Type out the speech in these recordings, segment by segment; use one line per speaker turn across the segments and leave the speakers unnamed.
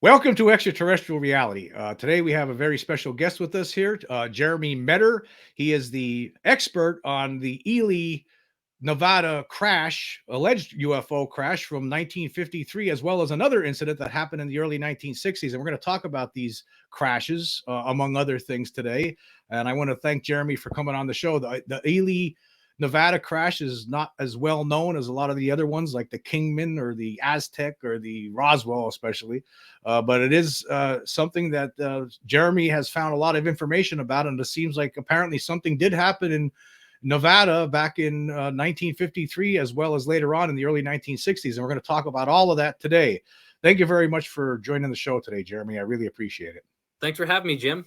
Welcome to Extraterrestrial Reality. Today we have a very special guest with us here, Jeremy Meador. He is the expert on the Ely, Nevada crash, alleged UFO crash from 1953, as well as another incident that happened in the early 1960s. And we're going to talk about these crashes, among other things, today. And I want to thank Jeremy for coming on the show. The Ely, Nevada crash is not as well known as a lot of the other ones, like the Kingman or the Aztec or the Roswell, especially. But it is something that Jeremy has found a lot of information about, and it seems like apparently something did happen in Nevada back in 1953, as well as later on in the early 1960s. And we're going to talk about all of that today. Thank you very much for joining the show today, Jeremy. I really appreciate it.
Thanks for having me, Jim.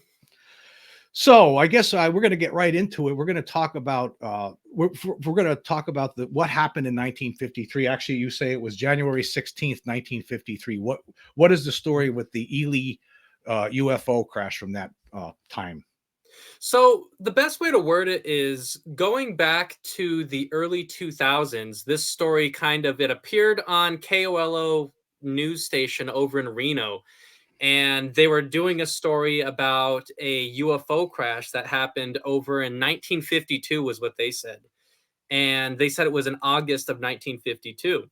So I guess we're going to get right into it. We're going to talk about we're going to talk about what happened in 1953. Actually, you say it was January 16th, 1953. What is the story with the Ely UFO crash from that time?
So the best way to word it is going back to the early 2000s. This story it appeared on KOLO news station over in Reno. And they were doing a story about a UFO crash that happened over in 1952 was what they said. And they said it was in August of 1952.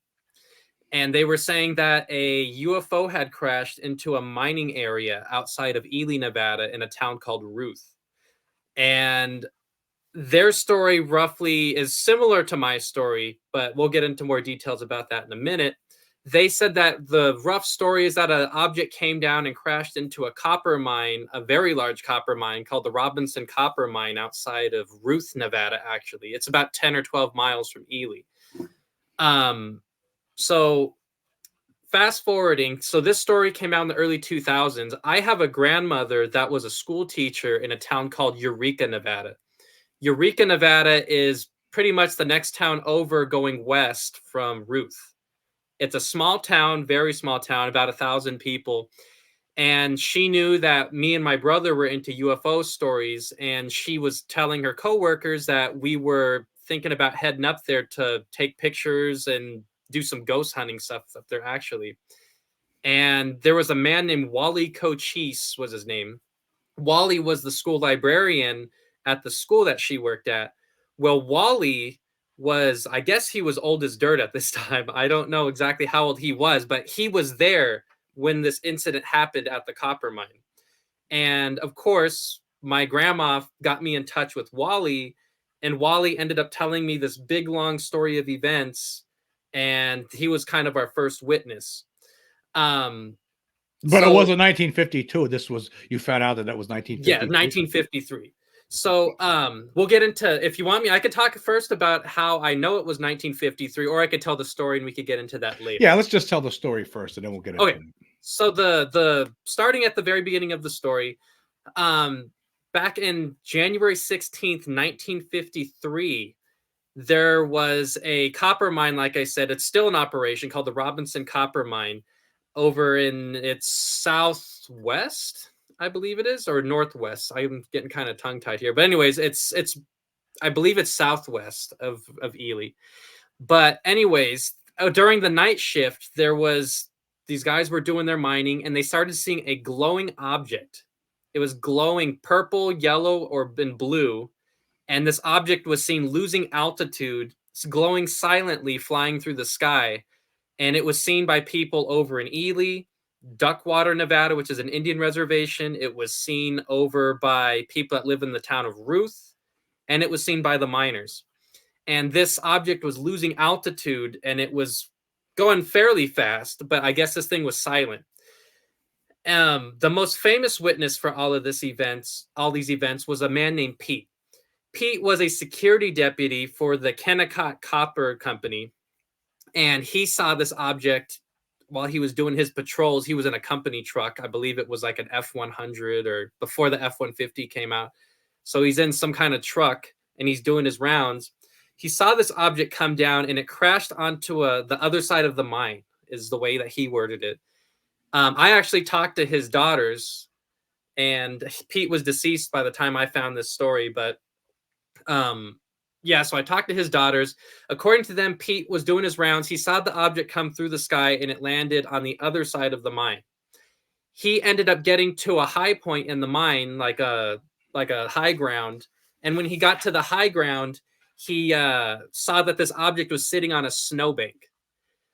And they were saying that a UFO had crashed into a mining area outside of Ely, Nevada in a town called Ruth. And their story roughly is similar to my story, but we'll get into more details about that in a minute. They said that the rough story is that an object came down and crashed into a copper mine, a very large copper mine called the Robinson Copper Mine outside of Ruth, Nevada, actually. It's about 10 or 12 miles from Ely. So fast forwarding, so this story came out in the early 2000s. I have a grandmother that was a school teacher in a town called Eureka, Nevada. Eureka, Nevada is pretty much the next town over going west from Ruth. It's a small town, very small town, about 1,000 people. And she knew that me and my brother were into UFO stories. And she was telling her coworkers that we were thinking about heading up there to take pictures and do some ghost hunting stuff up there, actually. And there was a man named Wally Cochise was his name. Wally was the school librarian at the school that she worked at. Well, Wally I guess he was old as dirt at this time. I don't know exactly how old he was, but he was there when this incident happened at the copper mine. And of course, my grandma got me in touch with Wally, and Wally ended up telling me this big, long story of events, and he was kind of our first witness.
But it wasn't 1952. You found out that was 1953.
Yeah, 1953. So we'll get into, if you want me, I could talk first about how I know it was 1953, or I could tell the story and we could get into that later.
Yeah, let's just tell the story first and then we'll get into it.
So the starting at the very beginning of the story, back in January 16th, 1953, there was a copper mine, like I said, it's still in operation, called the Robinson Copper Mine over in its southwest, I believe it is, or northwest. I'm getting kind of tongue-tied here. But anyways, it's I believe it's southwest of Ely. But anyways, during the night shift, these guys were doing their mining, and they started seeing a glowing object. It was glowing purple, yellow, or blue. And this object was seen losing altitude, glowing silently, flying through the sky. And it was seen by people over in Ely, Duckwater, Nevada, which is an Indian reservation. It was seen over by people that live in the town of Ruth, and it was seen by the miners. And this object was losing altitude, and it was going fairly fast, but I guess this thing was silent. The most famous witness for all these events, was a man named Pete. Pete was a security deputy for the Kennecott Copper Company, and he saw this object while he was doing his patrols. He was in a company truck. I believe it was like an F-100 or before the F-150 came out. So he's in some kind of truck and he's doing his rounds. He saw this object come down and it crashed onto the other side of the mine, is the way that he worded it. I actually talked to his daughters, and Pete was deceased by the time I found this story, but so I talked to his daughters. According to them, Pete was doing his rounds. He saw the object come through the sky and it landed on the other side of the mine. he ended up getting to a high point in the mine, like a high ground. And when he got to the high ground, he saw that this object was sitting on a snowbank.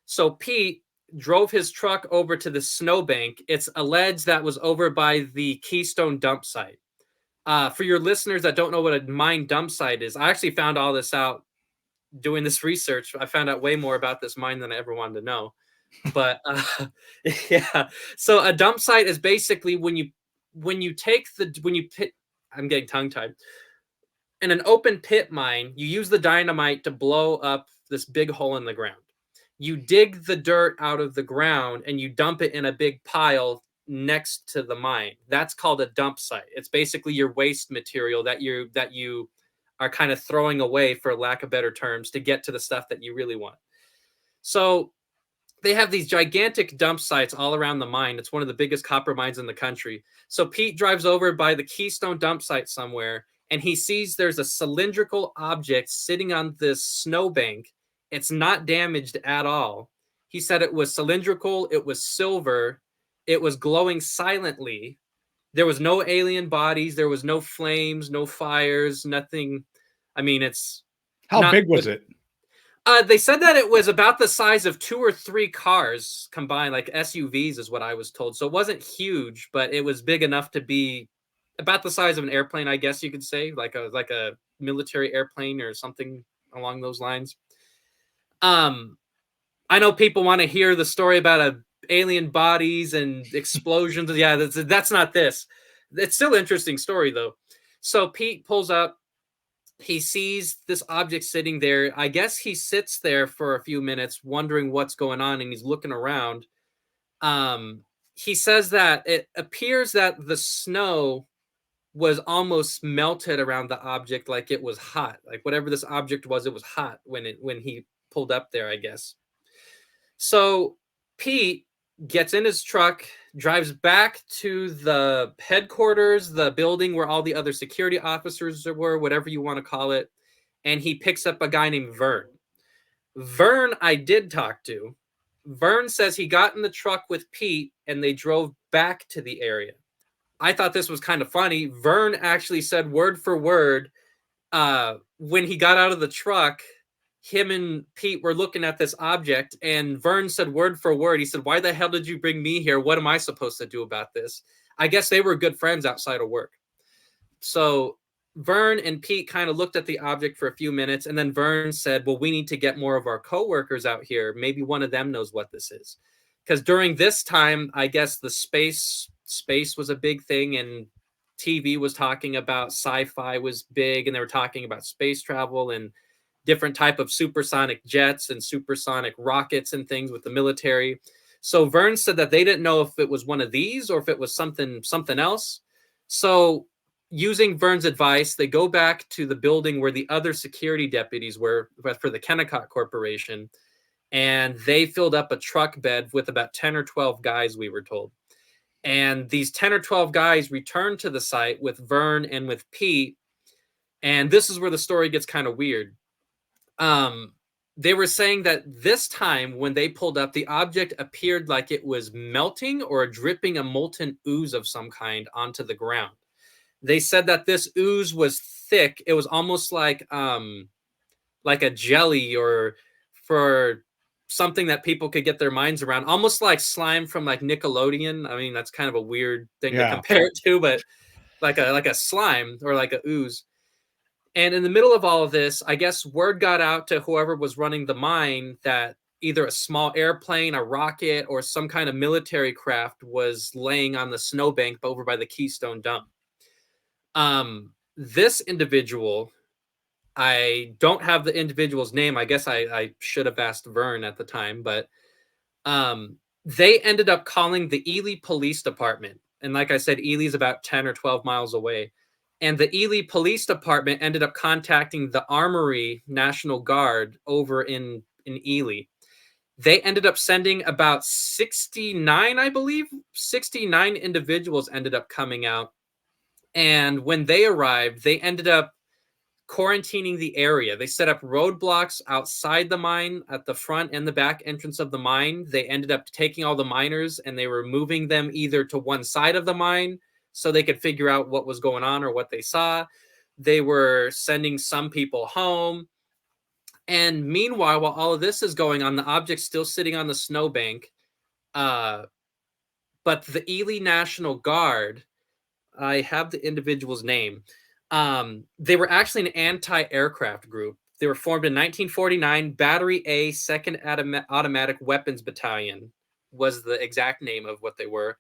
So Pete drove his truck over to the snowbank. It's alleged that was over by the Keystone dump site. For your listeners that don't know what a mine dump site is, I actually found all this out doing this research. I found out way more about this mine than I ever wanted to know. But yeah, so a dump site is basically when you pit. I'm getting tongue tied. In an open pit mine, you use the dynamite to blow up this big hole in the ground. You dig the dirt out of the ground and you dump it in a big pile next to the mine. That's called a dump site. It's basically your waste material that you are kind of throwing away, for lack of better terms, to get to the stuff that you really want. So they have these gigantic dump sites all around the mine. It's one of the biggest copper mines in the country. So Pete drives over by the Keystone dump site somewhere, and he sees there's a cylindrical object sitting on this snowbank. It's not damaged at all. He said it was cylindrical, it was silver, it was glowing silently. There was no alien bodies, there was no flames, no fires, nothing. I mean, it's
How big was it?
They said that it was about the size of 2 or 3 cars combined, like SUVs is what I was told. So it wasn't huge, but it was big enough to be about the size of an airplane, I guess you could say, like a military airplane or something along those lines. I know people want to hear the story about alien bodies and explosions. Yeah, that's not this. It's still an interesting story though. So Pete pulls up. He sees this object sitting there. I guess he sits there for a few minutes wondering what's going on, and he's looking around. He says that it appears that the snow was almost melted around the object, like it was hot. Like whatever this object was, it was hot when he pulled up there, I guess. So Pete gets in his truck, drives back to the headquarters, the building where all the other security officers were, whatever you want to call it, and he picks up a guy named Vern. Vern, I did talk to. Vern says he got in the truck with Pete and they drove back to the area. I thought this was kind of funny. Vern actually said word for word, when he got out of the truck, him and Pete were looking at this object, and Vern said word for word, he said, "Why the hell did you bring me here? What am I supposed to do about this?" I guess they were good friends outside of work. So Vern and Pete kind of looked at the object for a few minutes, and then Vern said, "Well, we need to get more of our coworkers out here. Maybe one of them knows what this is." Because during this time, I guess the space was a big thing, and TV was talking about sci-fi was big, and they were talking about space travel and different type of supersonic jets and supersonic rockets and things with the military. So Vern said that they didn't know if it was one of these or if it was something else. So using Vern's advice, they go back to the building where the other security deputies were for the Kennecott Corporation, and they filled up a truck bed with about 10 or 12 guys, we were told. And these 10 or 12 guys returned to the site with Vern and with Pete. And this is where the story gets kind of weird. They were saying that this time when they pulled up, the object appeared like it was melting or dripping a molten ooze of some kind onto the ground. They said that this ooze was thick. It was almost like a jelly, or for something that people could get their minds around, almost like slime from like Nickelodeon. I mean, that's kind of a weird thing to compare it to, but like a slime or like a ooze. And in the middle of all of this, I guess word got out to whoever was running the mine that either a small airplane, a rocket, or some kind of military craft was laying on the snowbank over by the Keystone dump. This individual, I don't have the individual's name. I guess I should have asked Vern at the time, but they ended up calling the Ely Police Department. And like I said, Ely is about 10 or 12 miles away. And the Ely Police Department ended up contacting the Armory National Guard over in Ely. They ended up sending about 69, I believe, 69 individuals ended up coming out. And when they arrived, they ended up quarantining the area. They set up roadblocks outside the mine at the front and the back entrance of the mine. They ended up taking all the miners and they were moving them either to one side of the mine so they could figure out what was going on or what they saw. They were sending some people home. And meanwhile, while all of this is going on, the object's still sitting on the snowbank. But the Ely National Guard, I have the individual's name. They were actually an anti-aircraft group. They were formed in 1949. Battery A, 2nd Automatic Weapons Battalion was the exact name of what they were.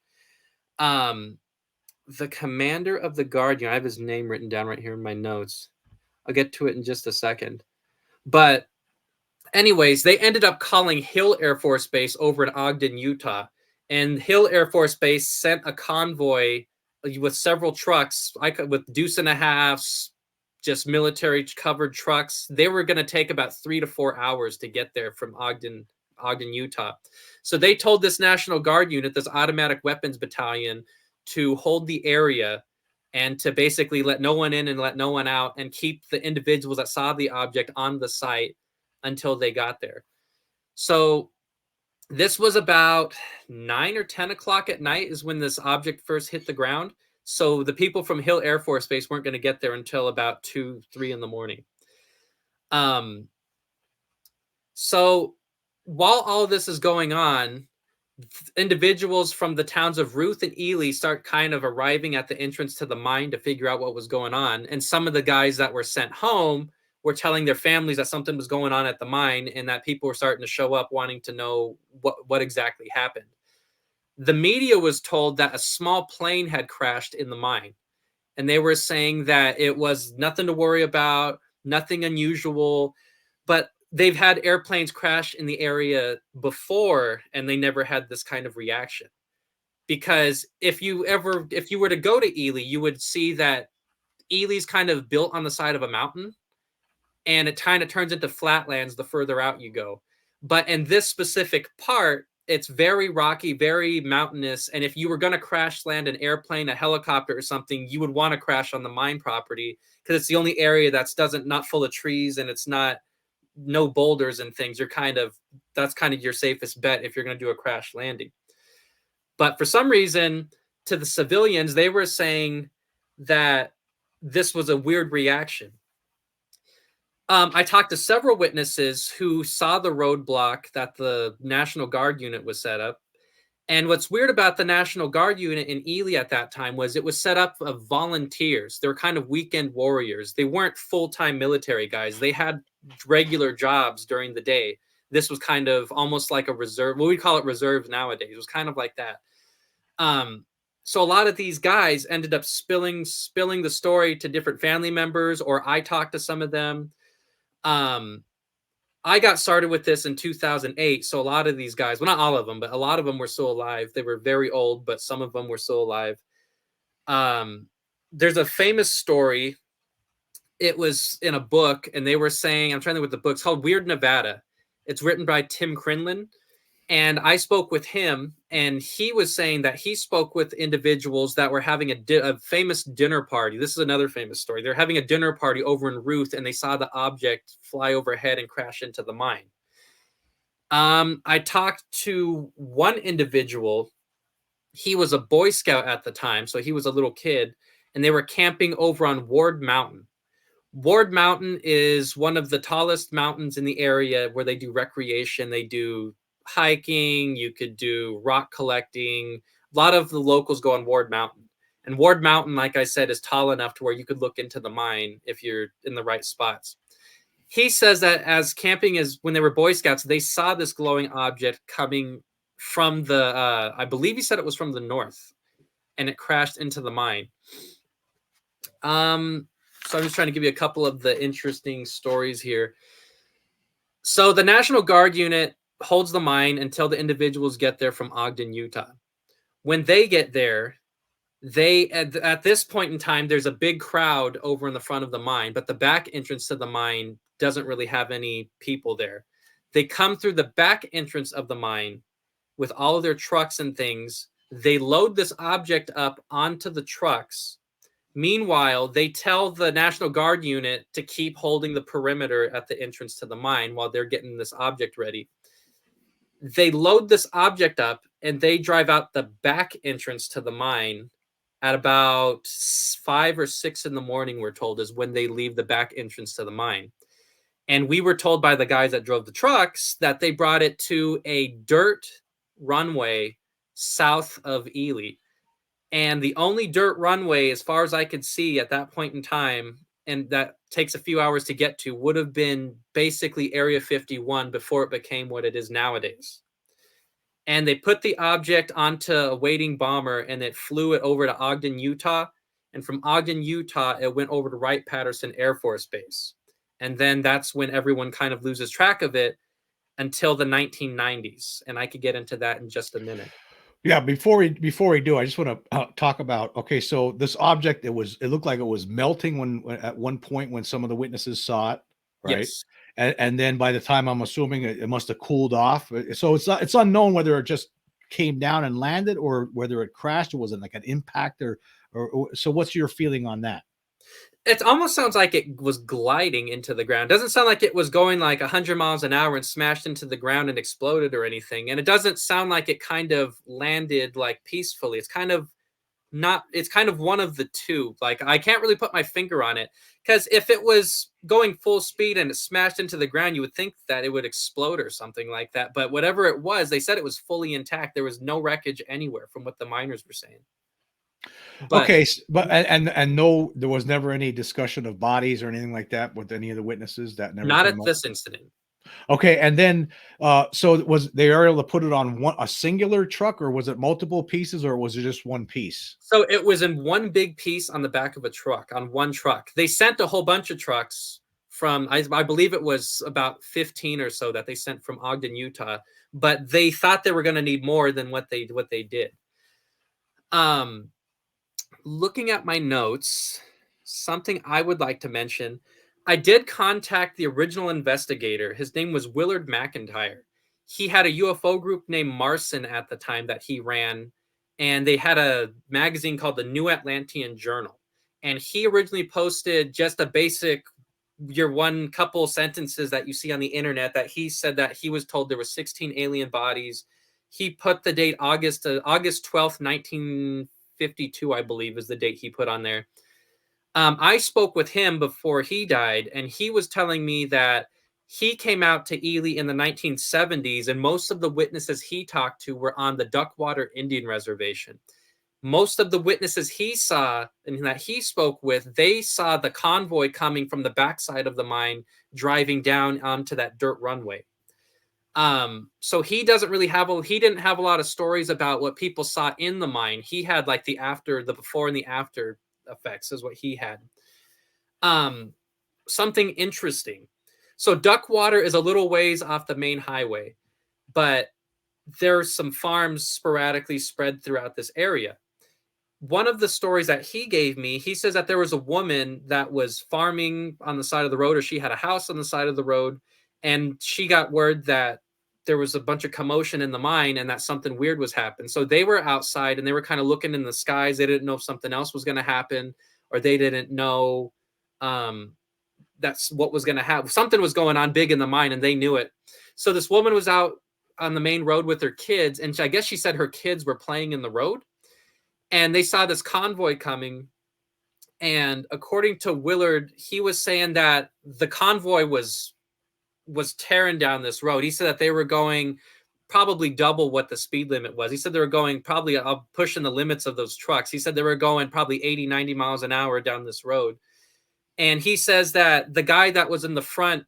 The commander of the guard, I have his name written down right here in my notes. I'll get to it in just a second. But anyways, they ended up calling Hill Air Force Base over in Ogden, Utah. And Hill Air Force Base sent a convoy with several trucks, with deuce and a halves, just military covered trucks. They were going to take about 3 to 4 hours to get there from Ogden, Utah. So they told this National Guard unit, this Automatic Weapons Battalion, to hold the area and to basically let no one in and let no one out and keep the individuals that saw the object on the site until they got there. So this was about 9 or 10 o'clock at night is when this object first hit the ground. So the people from Hill Air Force Base weren't going to get there until about 2, 3 in the morning. So while all this is going on, individuals from the towns of Ruth and Ely start kind of arriving at the entrance to the mine to figure out what was going on. And some of the guys that were sent home were telling their families that something was going on at the mine and that people were starting to show up wanting to know what exactly happened. The media was told that a small plane had crashed in the mine, and they were saying that it was nothing to worry about, nothing unusual, but they've had airplanes crash in the area before and they never had this kind of reaction. Because if you were to go to Ely, you would see that Ely's kind of built on the side of a mountain, and it kind of turns into flatlands the further out you go. But in this specific part, it's very rocky, very mountainous. And if you were going to crash land an airplane, a helicopter or something, you would want to crash on the mine property because it's the only area that's not full of trees and it's no boulders and things. That's kind of your safest bet if you're going to do a crash landing. But for some reason, to the civilians, they were saying that this was a weird reaction. I talked to several witnesses who saw the roadblock that the National Guard unit was set up. And what's weird about the National Guard unit in Ely at that time was it was set up of volunteers. They were kind of weekend warriors. They weren't full-time military guys. They had regular jobs during the day. This was kind of almost like a reserve. What we call it reserves nowadays. It was kind of like that. So a lot of these guys ended up spilling the story to different family members, or I talked to some of them. I got started with this in 2008. So a lot of these guys, well, not all of them, but a lot of them were still alive. They were very old, but some of them were still alive. There's a famous story. It was in a book, and they were saying, I'm trying to think what the book's called, Weird Nevada. It's written by Tim Crinlin. And I spoke with him, and he was saying that he spoke with individuals that were having a famous dinner party. This is another famous story. They're having a dinner party over in Ruth, and they saw the object fly overhead and crash into the mine. I talked to one individual. He was a Boy Scout at the time, so he was a little kid, and they were camping over on Ward Mountain. Ward Mountain is one of the tallest mountains in the area where they do recreation. They do hiking, you could do rock collecting. A lot of the locals go on Ward Mountain. And Ward Mountain, like I said, is tall enough to where you could look into the mine if you're in the right spots. He says that as camping is when they were Boy Scouts, they saw this glowing object coming from I believe he said it was from the north, and it crashed into the mine. So I'm just trying to give you a couple of the interesting stories here. So the National Guard unit holds the mine until the individuals get there from Ogden, Utah. When they get there, at this point in time, there's a big crowd over in the front of the mine, but the back entrance to the mine doesn't really have any people there. They come through the back entrance of the mine with all of their trucks and things. They load this object up onto the trucks. Meanwhile, they tell the National Guard unit to keep holding the perimeter at the entrance to the mine while they're getting this object ready. They load this object up and they drive out the back entrance to the mine at about 5 or 6 in the morning, we're told, is when they leave the back entrance to the mine. And we were told by the guys that drove the trucks that they brought it to a dirt runway south of Ely. And the only dirt runway, as far as I could see at that point in time, and that takes a few hours to get to, would have been basically Area 51 before it became what it is nowadays. And they put the object onto a waiting bomber and it flew it over to Ogden, Utah. And from Ogden, Utah, it went over to Wright-Patterson Air Force Base. And then that's when everyone kind of loses track of it until the 1990s. And I could get into that in just a minute.
Yeah, before we do, I just want to talk about, okay, so this object, it looked like it was melting when at one point when some of the witnesses saw it, right?
Yes.
And then by the time, I'm assuming it must have cooled off. So it's unknown whether it just came down and landed or whether it crashed or was it like an impact or so what's your feeling on that?
It almost sounds like it was gliding into the ground. Doesn't sound like it was going like 100 miles an hour and smashed into the ground and exploded or anything. And it doesn't sound like it kind of landed like peacefully. It's kind of not, it's kind of one of the two. Like, I can't really put my finger on it, because if it was going full speed and it smashed into the ground, you would think that it would explode or something like that. But whatever it was, they said it was fully intact. There was no wreckage anywhere from what the miners were saying. But,
okay, but and no, there was never any discussion of bodies or anything like that with any of the witnesses. That never
not
came
at
up?
this incident.
Okay, and then so was they were able to put it on a singular truck, or was it multiple pieces, or was it just one piece?
So it was in one big piece on the back of a truck, on one truck. They sent a whole bunch of trucks from, I believe it was about 15 or so that they sent from Ogden, Utah, but they thought they were going to need more than what they did. Looking at my notes, something I would like to mention, I did contact the original investigator. His name was Willard McIntyre. He had a UFO group named Marson at the time that he ran, and they had a magazine called the New Atlantean Journal. And he originally posted just a basic, your one couple sentences that you see on the internet, that he said that he was told there were 16 alien bodies. He put the date August 12th, 1952, I believe, is the date he put on there. I spoke with him before he died, and he was telling me that he came out to Ely in the 1970s, and most of the witnesses he talked to were on the Duckwater Indian Reservation. Most of the witnesses he saw and that he spoke with, they saw the convoy coming from the backside of the mine, driving down onto that dirt runway. So he didn't have a lot of stories about what people saw in the mine. He had like the before and the after effects is what he had. Something interesting. So Duckwater is a little ways off the main highway, but there's some farms sporadically spread throughout this area. One of the stories that he gave me, he says that there was a woman that was farming on the side of the road, or she had a house on the side of the road, and she got word that there was a bunch of commotion in the mine and that something weird was happening. So they were outside and they were kind of looking in the skies. They didn't know if something else was going to happen, or they didn't know that's what was going to happen. Something was going on big in the mine and they knew it. So this woman was out on the main road with her kids, and I guess she said her kids were playing in the road, and they saw this convoy coming. And according to Willard, he was saying that the convoy was tearing down this road. He said that they were going probably double what the speed limit was. He said they were going probably pushing the limits of those trucks. He said they were going probably 80, 90 miles an hour down this road. And he says that the guy that was in the front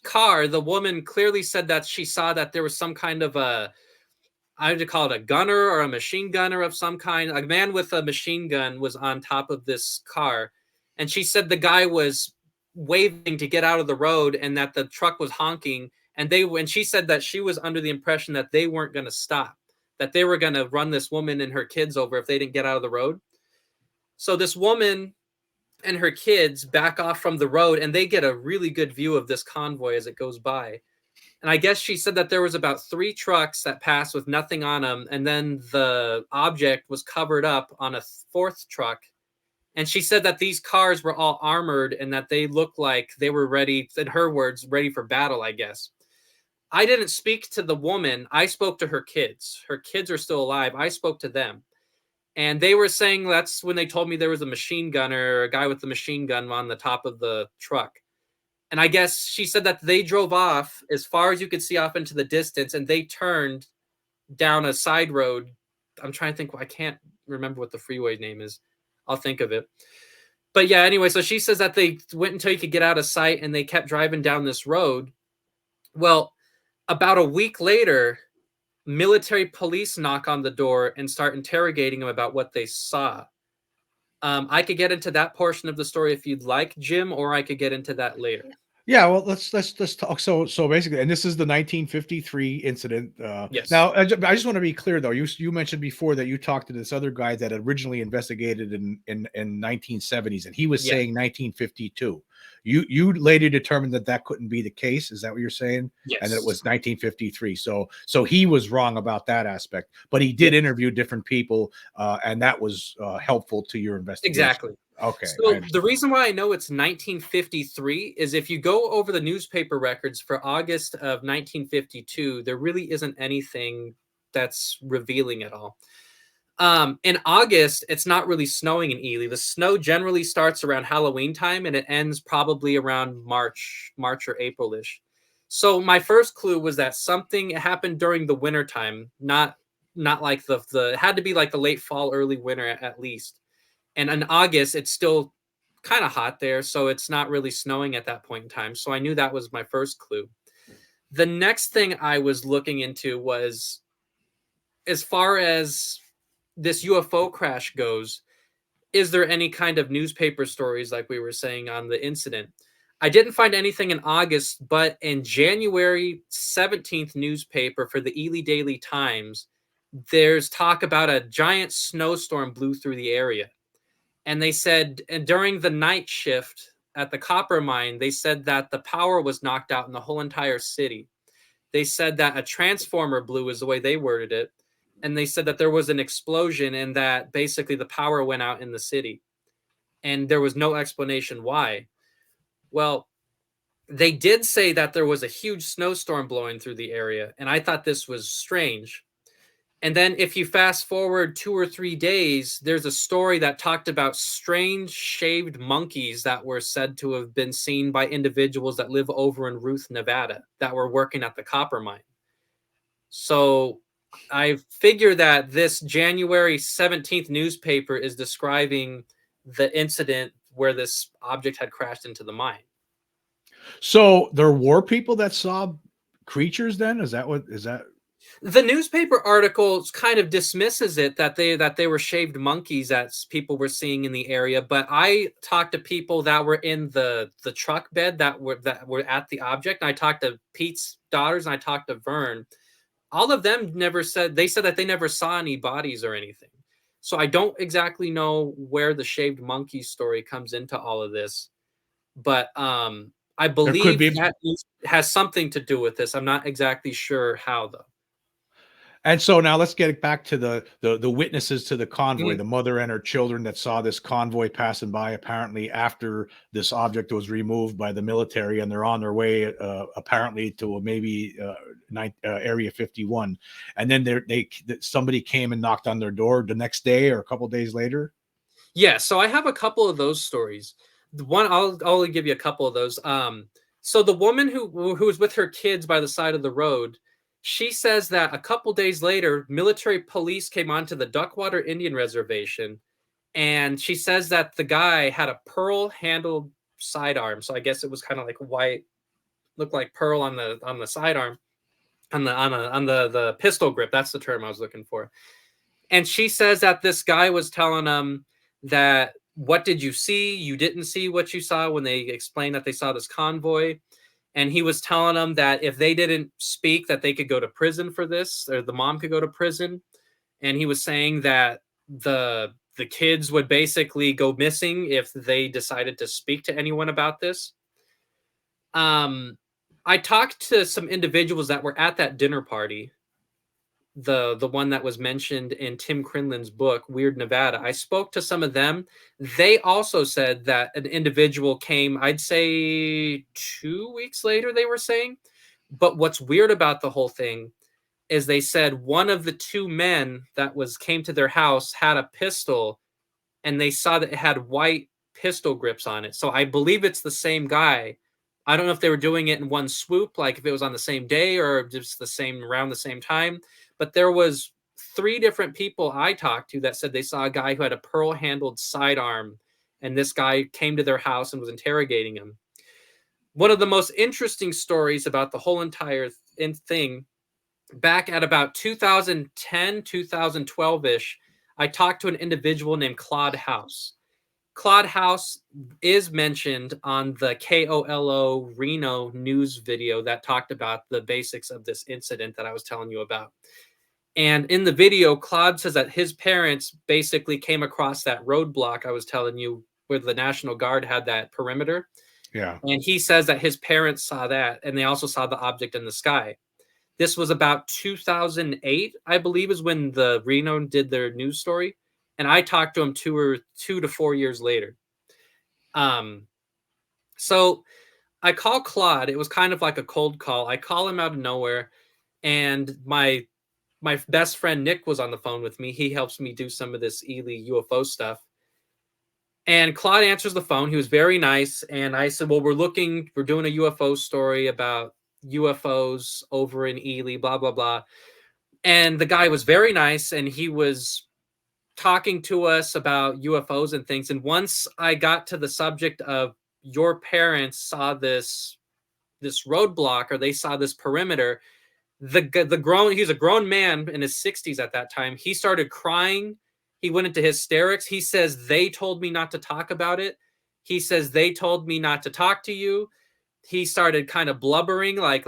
car, the woman clearly said that she saw that there was some kind of I would call it a gunner or a machine gunner of some kind. A man with a machine gun was on top of this car. And she said the guy was waving to get out of the road and that the truck was honking. And she said that she was under the impression that they weren't going to stop, that they were going to run this woman and her kids over if they didn't get out of the road. So this woman and her kids back off from the road, and they get a really good view of this convoy as it goes by. And I guess she said that there was about 3 trucks that passed with nothing on them. And then the object was covered up on a 4th truck. And she said that these cars were all armored and that they looked like they were ready, in her words, ready for battle, I guess. I didn't speak to the woman. I spoke to her kids. Her kids are still alive. I spoke to them. And they were saying that's when they told me there was a machine gunner, a guy with the machine gun on the top of the truck. And I guess she said that they drove off as far as you could see off into the distance, and they turned down a side road. I'm trying to think. I can't remember what the freeway name is. I'll think of it. But yeah, anyway, so she says that they went until you could get out of sight and they kept driving down this road. Well, about a week later, military police knock on the door and start interrogating them about what they saw. I could get into that portion of the story if you'd like, Jim, or I could get into that later.
Yeah, well, let's talk. So basically, and this is the 1953 incident.
Yes.
Now, I just want to be clear, though. You mentioned before that you talked to this other guy that originally investigated in 1970s, and he was
Yeah.
saying 1952. You later determined that that couldn't be the case. Is that what you're saying?
Yes.
And that it was 1953. So he was wrong about that aspect, but he did interview different people, and that was helpful to your investigation.
Exactly.
Okay.
So the reason why I know it's 1953 is if you go over the newspaper records for August of 1952, there really isn't anything that's revealing at all. In August, it's not really snowing in Ely. The snow generally starts around Halloween time and it ends probably around March or April-ish. So my first clue was that something happened during the winter time, not like the it had to be like the late fall, early winter at least. And in August, it's still kind of hot there, so it's not really snowing at that point in time. So I knew that was my first clue. The next thing I was looking into was, as far as this UFO crash goes, is there any kind of newspaper stories like we were saying on the incident? I didn't find anything in August, but in January 17th newspaper for the Ely Daily Times, there's talk about a giant snowstorm blew through the area. And they said, and during the night shift at the copper mine, they said that the power was knocked out in the whole entire city. They said that a transformer blew, is the way they worded it. And they said that there was an explosion and that basically the power went out in the city. And there was no explanation why. Well, they did say that there was a huge snowstorm blowing through the area. And I thought this was strange. And then if you fast forward 2 or 3 days, there's a story that talked about strange shaved monkeys that were said to have been seen by individuals that live over in Ruth, Nevada, that were working at the copper mine. So I figure that this January 17th newspaper is describing the incident where this object had crashed into the mine.
So there were people that saw creatures then? Is that?
The newspaper article kind of dismisses it that they were shaved monkeys that people were seeing in the area, but I talked to people that were in the truck bed that were at the object. And I talked to Pete's daughters and I talked to Vern. All of them said that they never saw any bodies or anything. So I don't exactly know where the shaved monkey story comes into all of this, but I believe that has something to do with this. I'm not exactly sure how though.
And so now let's get back to the witnesses to the convoy, the mother and her children that saw this convoy passing by apparently after this object was removed by the military, and they're on their way apparently to maybe Area 51. And then somebody came and knocked on their door the next day or a couple of days later.
Yeah, so I have a couple of those stories. The one I'll only give you a couple of those. So the woman who was with her kids by the side of the road, she says that a couple days later, military police came onto the Duckwater Indian Reservation, and she says that the guy had a pearl-handled sidearm. So I guess it was kind of like white, looked like pearl on the sidearm, on the pistol grip. That's the term I was looking for. And she says that this guy was telling them that, what did you see? You didn't see what you saw, when they explained that they saw this convoy. And he was telling them that if they didn't speak, that they could go to prison for this, or the mom could go to prison. And he was saying that the kids would basically go missing if they decided to speak to anyone about this. I talked to some individuals that were at that dinner party, the one that was mentioned in Tim Crinlin's book, Weird Nevada. I spoke to some of them. They also said that an individual came, I'd say 2 weeks later, they were saying. But what's weird about the whole thing is they said one of the two men that came to their house had a pistol, and they saw that it had white pistol grips on it. So I believe it's the same guy. I don't know if they were doing it in one swoop, like if it was on the same day or just around the same time. But there was 3 different people I talked to that said they saw a guy who had a pearl-handled sidearm, and this guy came to their house and was interrogating him. One of the most interesting stories about the whole entire thing, back at about 2010, 2012-ish, I talked to an individual named Claude House. Claude House is mentioned on the KOLO Reno news video that talked about the basics of this incident that I was telling you about. And in the video, Claude says that his parents basically came across that roadblock I was telling you where the National Guard had that perimeter.
Yeah.
And he says that his parents saw that, and they also saw the object in the sky. This was about 2008, I believe, is when the Reno did their news story. And I talked to him 2 to 4 years later. So I call Claude. It was kind of like a cold call. I call him out of nowhere, and my best friend Nick was on the phone with me. He helps me do some of this Ely UFO stuff. And Claude answers the phone. He was very nice. And I said, well, we're doing a UFO story about UFOs over in Ely, blah, blah, blah. And the guy was very nice, and he was talking to us about UFOs and things. And once I got to the subject of your parents saw this roadblock, or they saw this perimeter, he's a grown man in his 60s at that time. He started crying. He went into hysterics. He says, they told me not to talk about it. He says, they told me not to talk to you. He started kind of blubbering, like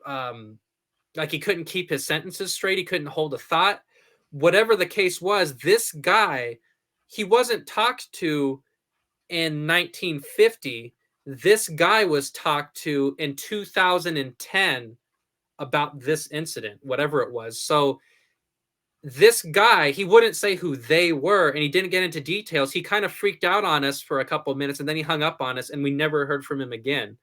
he couldn't keep his sentences straight. He couldn't hold a thought. Whatever the case was, this guy, he wasn't talked to in 1950. This guy was talked to in 2010 about this incident, whatever it was. So this guy, he wouldn't say who they were, and he didn't get into details. He kind of freaked out on us for a couple of minutes, and then he hung up on us, and we never heard from him again.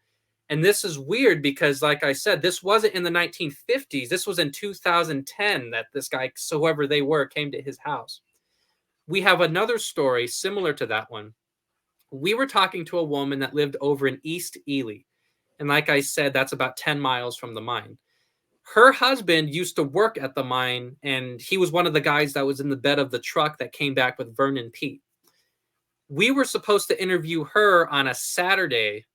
And this is weird because, like I said, this wasn't in the 1950s. This was in 2010 that this guy, so whoever they were, came to his house. We have another story similar to that one. We were talking to a woman that lived over in East Ely. And like I said, that's about 10 miles from the mine. Her husband used to work at the mine, and he was one of the guys that was in the bed of the truck that came back with Vernon Pete. We were supposed to interview her on a Saturday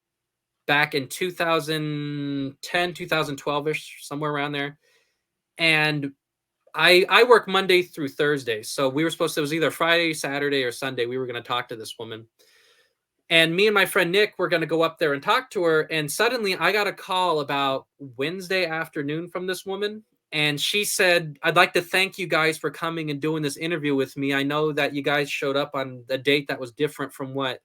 back in 2010, 2012-ish, somewhere around there. And I work Monday through Thursday. So we were supposed to, it was either Friday, Saturday, or Sunday. We were going to talk to this woman. And me and my friend Nick were going to go up there and talk to her. And suddenly I got a call about Wednesday afternoon from this woman. And she said, I'd like to thank you guys for coming and doing this interview with me. I know that you guys showed up on a date that was different from what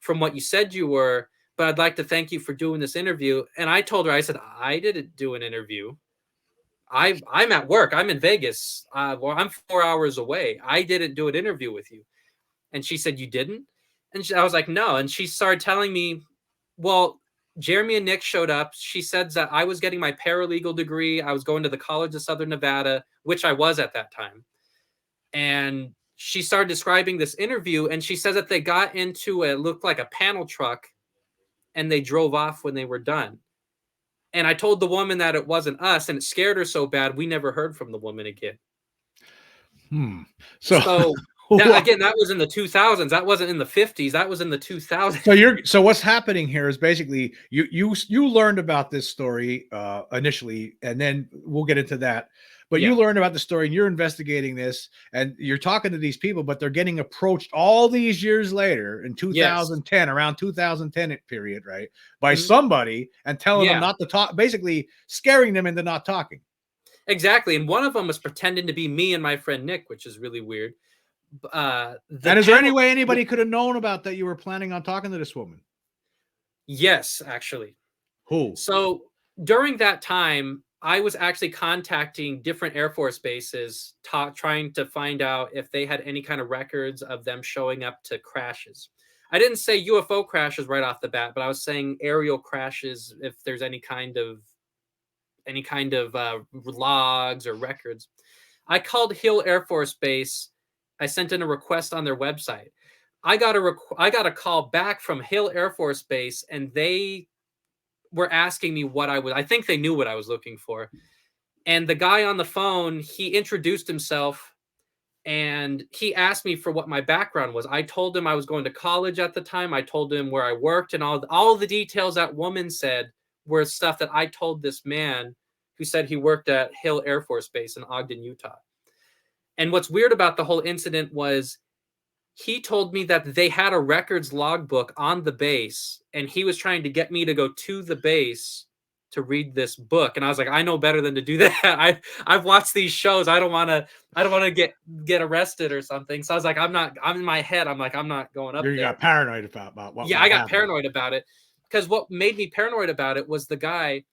you said you were, but I'd like to thank you for doing this interview. And I told her, I said, I didn't do an interview. I'm at work. I'm in Vegas. Well, I'm 4 hours away. I didn't do an interview with you. And she said, you didn't? And I was like, no. And she started telling me, well, Jeremy and Nick showed up. She said that I was getting my paralegal degree. I was going to the College of Southern Nevada, which I was at that time. And she started describing this interview, and she says that they got into it looked like a panel truck, and they drove off when they were done. And I told the woman that it wasn't us, and it scared her so bad we never heard from the woman again. So that was in the 2000s. That wasn't in the 50s. That was in the 2000s.
So what's happening here is basically you learned about this story initially, and then we'll get into that. But you learned about the story, and you're investigating this, and you're talking to these people, but they're getting approached all these years later in 2010, around 2010 period, right? By somebody and telling them not to talk, basically scaring them into not talking.
Exactly. And one of them was pretending to be me and my friend Nick, which is really weird.
And is there any way anybody could have known about that you were planning on talking to this woman?
Yes, actually.
Who?
So during that time, I was actually contacting different Air Force bases, trying to find out if they had any kind of records of them showing up to crashes. I didn't say UFO crashes right off the bat, but I was saying aerial crashes, if there's any kind of logs or records. I called Hill Air Force Base. I sent in a request on their website. I got a call back from Hill Air Force Base, and they were asking me what I think they knew what I was looking for. And the guy on the phone, he introduced himself and he asked me for what my background was. I told him I was going to college at the time. I told him where I worked, and all the details that woman said were stuff that I told this man who said he worked at Hill Air Force Base in Ogden, Utah. And what's weird about the whole incident was he told me that they had a records logbook on the base, and he was trying to get me to go to the base to read this book. And I was like, I know better than to do that. I've watched these shows. I don't want to get arrested or something. So I was like, I'm in my head. I'm like, I'm not going up there.
You got paranoid about what?
Yeah, I got paranoid about it, because what made me paranoid about it was the guy.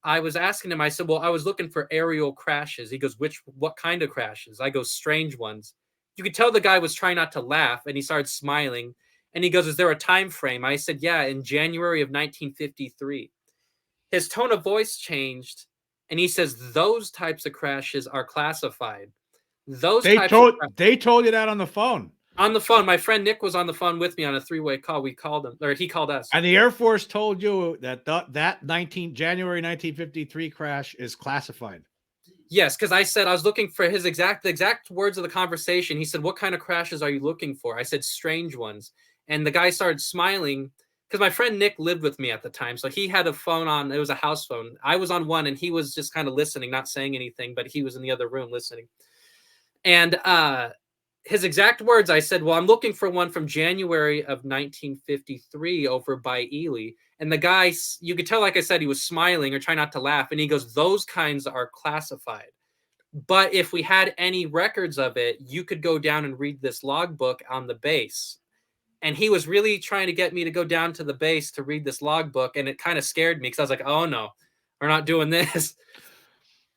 I was asking him, I said, well, I was looking for aerial crashes. He goes, what kind of crashes? I go, strange ones. You could tell the guy was trying not to laugh, and he started smiling. And he goes, is there a time frame? I said, yeah, in January of 1953. His tone of voice changed, and he says, those types of crashes are classified.
They told you that on the phone.
On the phone. My friend Nick was on the phone with me on a three-way call. We called him, or he called us.
And the Air Force told you that January 1953 crash is classified.
Yes, because I said I was looking for the exact words of the conversation. He said, what kind of crashes are you looking for? I said, strange ones. And the guy started smiling, because my friend Nick lived with me at the time. So he had a phone on. It was a house phone. I was on one, and he was just kind of listening, not saying anything, but he was in the other room listening. And his exact words, I said, well, I'm looking for one from January of 1953 over by Ely. And the guy, you could tell, like I said, he was smiling or trying not to laugh. And he goes, those kinds are classified. But if we had any records of it, you could go down and read this logbook on the base. And he was really trying to get me to go down to the base to read this logbook. And it kind of scared me, because I was like, oh, no, we're not doing this.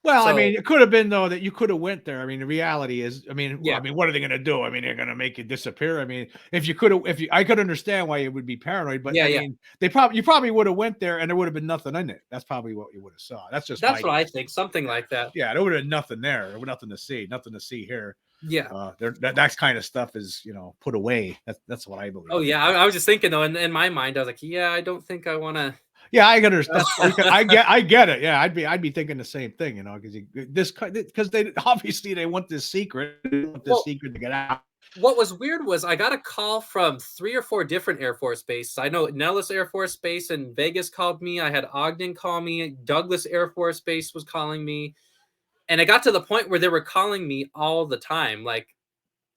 Well, I mean, it could have been, though, that you could have went there. I mean, the reality is, I mean,
yeah.
what are they going to do? I mean, they're going to make it disappear. I mean, I could understand why it would be paranoid, but mean, you probably would have went there and there would have been nothing in it. That's probably what you would have saw. That's what
I think. Something like that.
Yeah, there would have been nothing there. There was nothing to see here.
Yeah.
That kind of stuff is, put away. That's what I believe.
Oh, yeah. I was just thinking, though, in my mind, I was like, yeah, I don't think I want to.
Yeah, I understand. I get it. Yeah, I'd be thinking the same thing, because they obviously want this secret. They want this secret to get out.
What was weird was I got a call from 3 or 4 different Air Force bases. I know Nellis Air Force Base in Vegas called me. I had Ogden call me. Douglas Air Force Base was calling me. And it got to the point where they were calling me all the time. Like,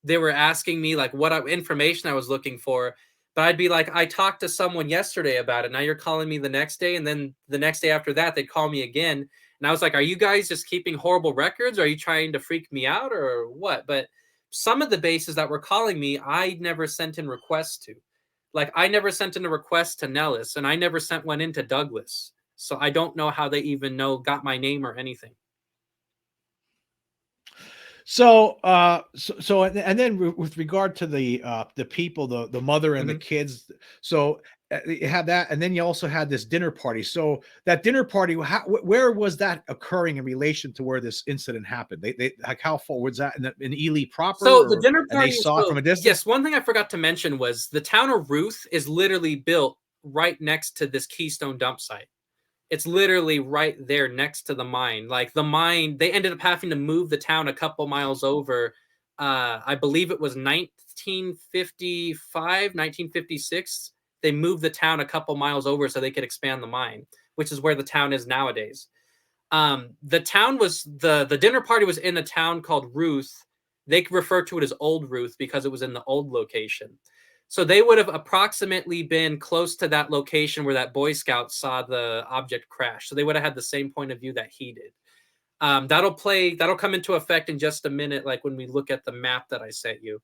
they were asking me like what information I was looking for. But I'd be like, I talked to someone yesterday about it. Now you're calling me the next day. And then the next day after that, they'd call me again. And I was like, are you guys just keeping horrible records? Are you trying to freak me out or what? But some of the bases that were calling me, I never sent in requests to. Like, I never sent in a request to Nellis, and I never sent one into Douglas. So I don't know how they even got my name or anything.
So, and then with regard to the people, the mother and the kids, so you have that, and then you also had this dinner party. So that dinner party, where was that occurring in relation to where this incident happened? They like, how far was that in Ely proper?
So the dinner party,
they saw it from a distance.
Yes, one thing I forgot to mention was the town of Ruth is literally built right next to this Keystone dump site. It's literally right there next to the mine. Like, the mine, they ended up having to move the town a couple miles over. I believe it was 1955, 1956. They moved the town a couple miles over so they could expand the mine, which is where the town is nowadays. The town was, the dinner party was in a town called Ruth. They refer to it as Old Ruth because it was in the old location. So they would have approximately been close to that location where that Boy Scout saw the object crash. So they would have had the same point of view that he did. That'll come into effect in just a minute, like when we look at the map that I sent you.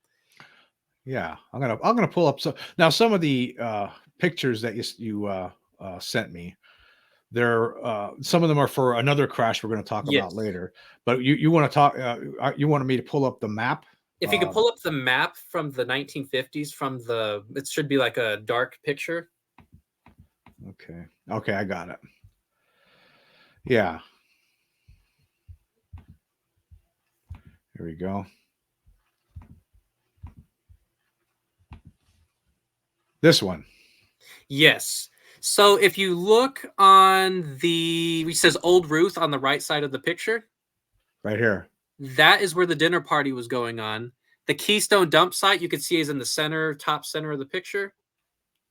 Yeah, I'm gonna pull up some of the pictures that you sent me. They're some of them are for another crash we're going to talk about
Yes.
later. But you want to talk? You wanted me to pull up the map?
If you could pull up the map from the 1950s, it should be like a dark picture.
Okay. Okay, I got it. Yeah. Here we go. This one.
Yes. So if you look on it says Old Ruth on the right side of the picture.
Right here.
That is where the dinner party was going on. The Keystone dump site you can see is in the top center of the picture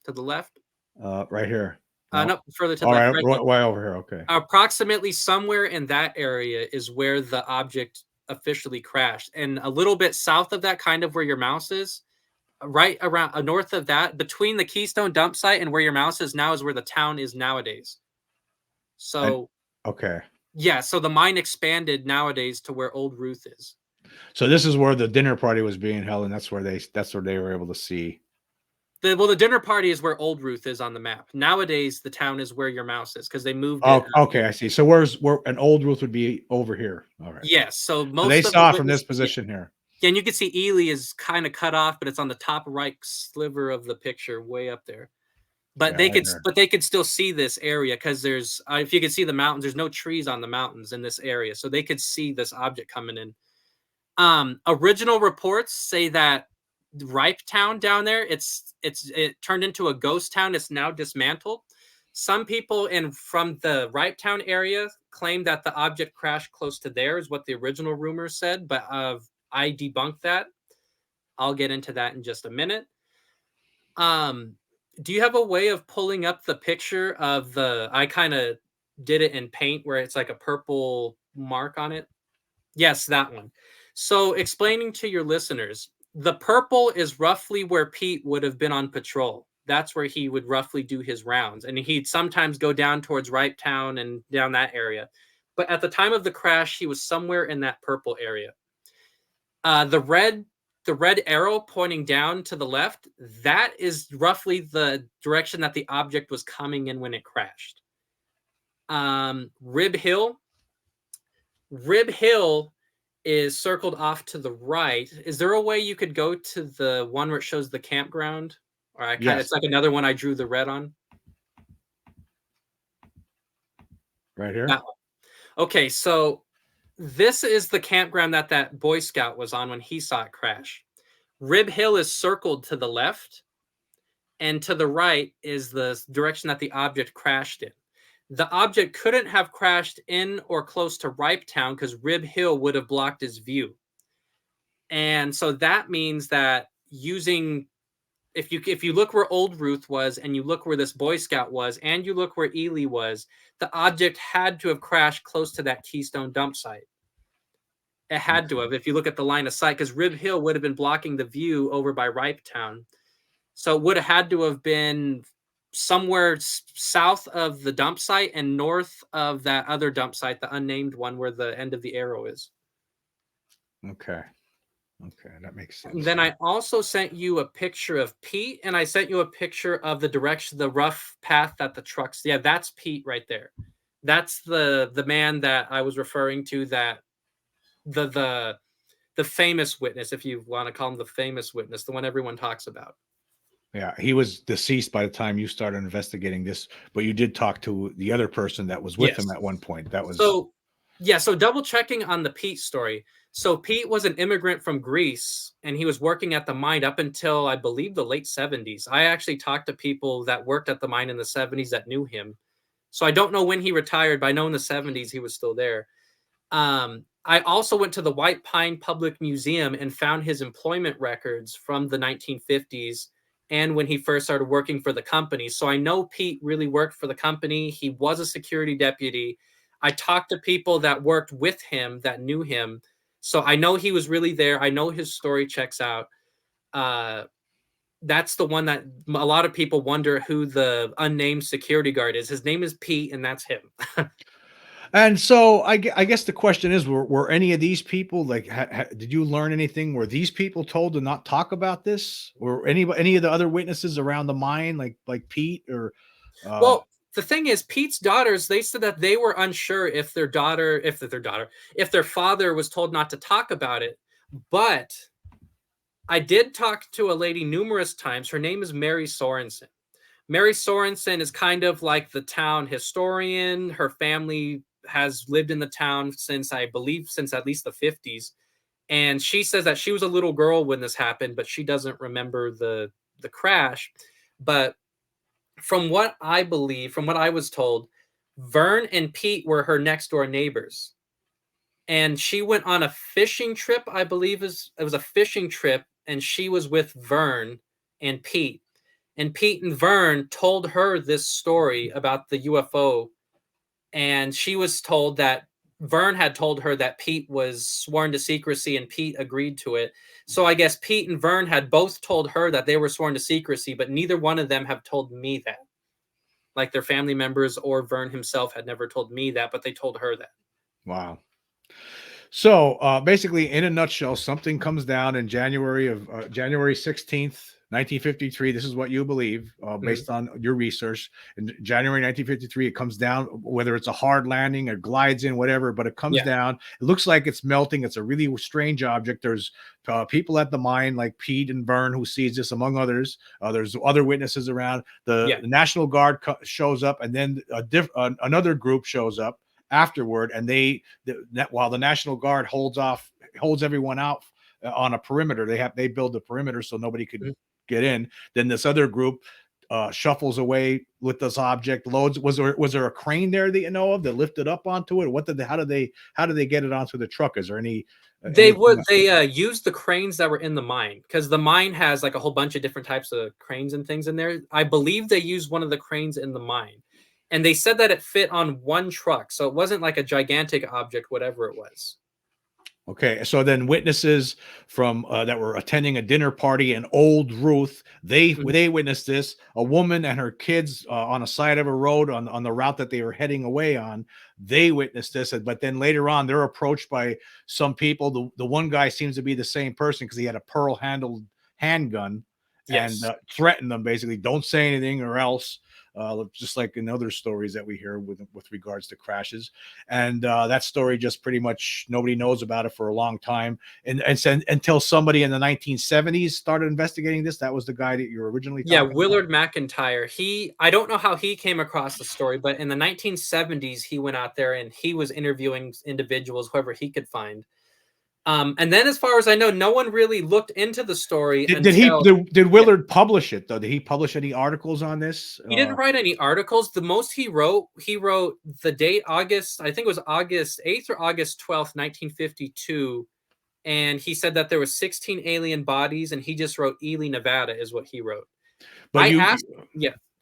to the left.
Right here.
No, further to the
All
left.
right, way over here. Okay.
Approximately somewhere in that area is where the object officially crashed. And a little bit south of that, kind of where your mouse is, right around north of that, between the Keystone dump site and where your mouse is now is where the town is nowadays. So,
okay.
Yeah, so the mine expanded nowadays to where Old Ruth is.
So this is where the dinner party was being held, and that's where they were able to see.
The dinner party is where Old Ruth is on the map. Nowadays, the town is where your mouse is because they moved.
Oh, okay, I see. So where an Old Ruth would be over here. All right.
Yes, so
they saw from this position here.
Yeah, and you can see Ely is kind of cut off, but it's on the top right sliver of the picture, way up there. But they could still see this area because there's if you can see the mountains, there's no trees on the mountains in this area, so they could see this object coming in. Original reports say that Ripe Town down there, it turned into a ghost town. It's now dismantled. Some people from the Ripe Town area claim that the object crashed close to there, is what the original rumors said, but I debunked that. I'll get into that in just a minute. Do you have a way of pulling up the picture of I kind of did it in paint where it's like a purple mark on it? Yes, that one. So explaining to your listeners, the purple is roughly where Pete would have been on patrol. That's where he would roughly do his rounds. And he'd sometimes go down towards Ripe Town and down that area. But at the time of the crash, he was somewhere in that purple area. The red arrow pointing down to the left, that is roughly the direction that the object was coming in when it crashed. Rib Hill is circled off to the right. Is there a way you could go to the one where it shows the campground? Or
yes.
It's like another one I drew the red on.
Right here?
Okay, so this is the campground that Boy Scout was on when he saw it crash. Rib Hill is circled to the left, and to the right is the direction that the object crashed in. The object couldn't have crashed in or close to Ripe Town because Rib Hill would have blocked his view. And so that means that if you look where Old Ruth was, and you look where this Boy Scout was, and you look where Ely was, the object had to have crashed close to that Keystone dump site. It had to have, if you look at the line of sight, because Rib Hill would have been blocking the view over by Ripe Town. So it would have had to have been somewhere south of the dump site and north of that other dump site, the unnamed one where the end of the arrow is.
Okay, that makes sense.
Then I also sent you a picture of Pete, and I sent you a picture of the rough path that the trucks. Yeah, that's Pete right there. That's the man that I was referring to, that the famous witness, if you want to call him the famous witness, the one everyone talks about.
Yeah, he was deceased by the time you started investigating this, but you did talk to the other person that was with him at one point. That was
so double checking on the Pete story. So Pete was an immigrant from Greece, and he was working at the mine up until, I believe, the late 70s. I actually talked to people that worked at the mine in the 70s that knew him. So I don't know when he retired, but I know in the 70s he was still there. I also went to the White Pine Public Museum and found his employment records from the 1950s and when he first started working for the company. So I know Pete really worked for the company. He was a security deputy. I talked to people that worked with him that knew him. So I know he was really there. I know his story checks out. That's the one that a lot of people wonder who the unnamed security guard is. His name is Pete, and that's him.
And so I guess the question is, were any of these people, like, did you learn anything? Were these people told to not talk about this? Or any of the other witnesses around the mine, like Pete or?
Well, the thing is, Pete's daughters, they said that they were unsure if their father was told not to talk about it. But I did talk to a lady numerous times. Her name is Mary Sorensen. Mary Sorensen is kind of like the town historian. Her family has lived in the town since, I believe, since at least the 50s. And she says that she was a little girl when this happened, but she doesn't remember the crash. But from what I believe, from what I was told, Vern and Pete were her next door neighbors. And she went on a fishing trip, I believe it was a fishing trip, and she was with Vern and Pete. And Pete and Vern told her this story about the UFO. And she was told that Vern had told her that Pete was sworn to secrecy and Pete agreed to it. So I guess Pete and Vern had both told her that they were sworn to secrecy, but neither one of them have told me that. Like their family members or Vern himself had never told me that, but they told her that.
Wow. So basically, in a nutshell, something comes down in January 16th, 1953. This is what you believe, based on your research. In January 1953, it comes down, whether it's a hard landing, it glides in, whatever, but it comes down. It looks like it's melting. It's a really strange object. There's people at the mine, like Pete and Vern, who sees this, among others. There's other witnesses around. The National Guard shows up, and then another group shows up afterward, and while the National Guard holds everyone out on a perimeter, they build the perimeter so nobody could get in. Then this other group shuffles away with this object. Loads. Was there a crane there that you know of that lifted up onto it? How did they get it onto the truck? Is there any?
They used the cranes that were in the mine, because the mine has like a whole bunch of different types of cranes and things in there. I believe they used one of the cranes in the mine. And they said that it fit on one truck. So it wasn't like a gigantic object, whatever it was.
Okay. So then witnesses from that were attending a dinner party in Old Ruth, they witnessed this. A woman and her kids on a side of a road on the route that they were heading away on. They witnessed this. But then later on, they're approached by some people. The one guy seems to be the same person because he had a pearl-handled handgun and threatened them, basically, don't say anything or else. Just like in other stories that we hear with regards to crashes. And that story just pretty much nobody knows about it for a long time. And until somebody in the 1970s started investigating this. That was the guy that you were originally talking about.
Willard McIntyre. I don't know how he came across the story, but in the 1970s, he went out there and he was interviewing individuals, whoever he could find. And then, as far as I know, no one really looked into the story.
Did Willard publish it though? Did he publish any articles on this?
He didn't write any articles. The most he wrote the date August, I think it was August 8th or August 12th, 1952. And he said that there were 16 alien bodies, and he just wrote Ely, Nevada is what he wrote.
But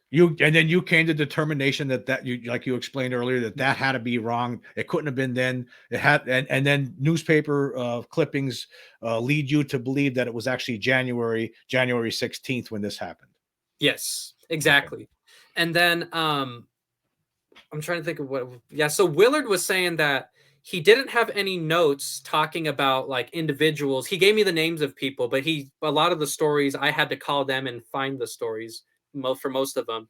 and then you came to determination that you, like you explained earlier, that had to be wrong. It couldn't have been then. It had, and then newspaper clippings lead you to believe that it was actually January 16th when this happened.
Yes, exactly. Okay. And then I'm trying to think of what. Yeah, so Willard was saying that he didn't have any notes talking about like individuals. He gave me the names of people, but a lot of the stories I had to call them and find the stories. For most of them,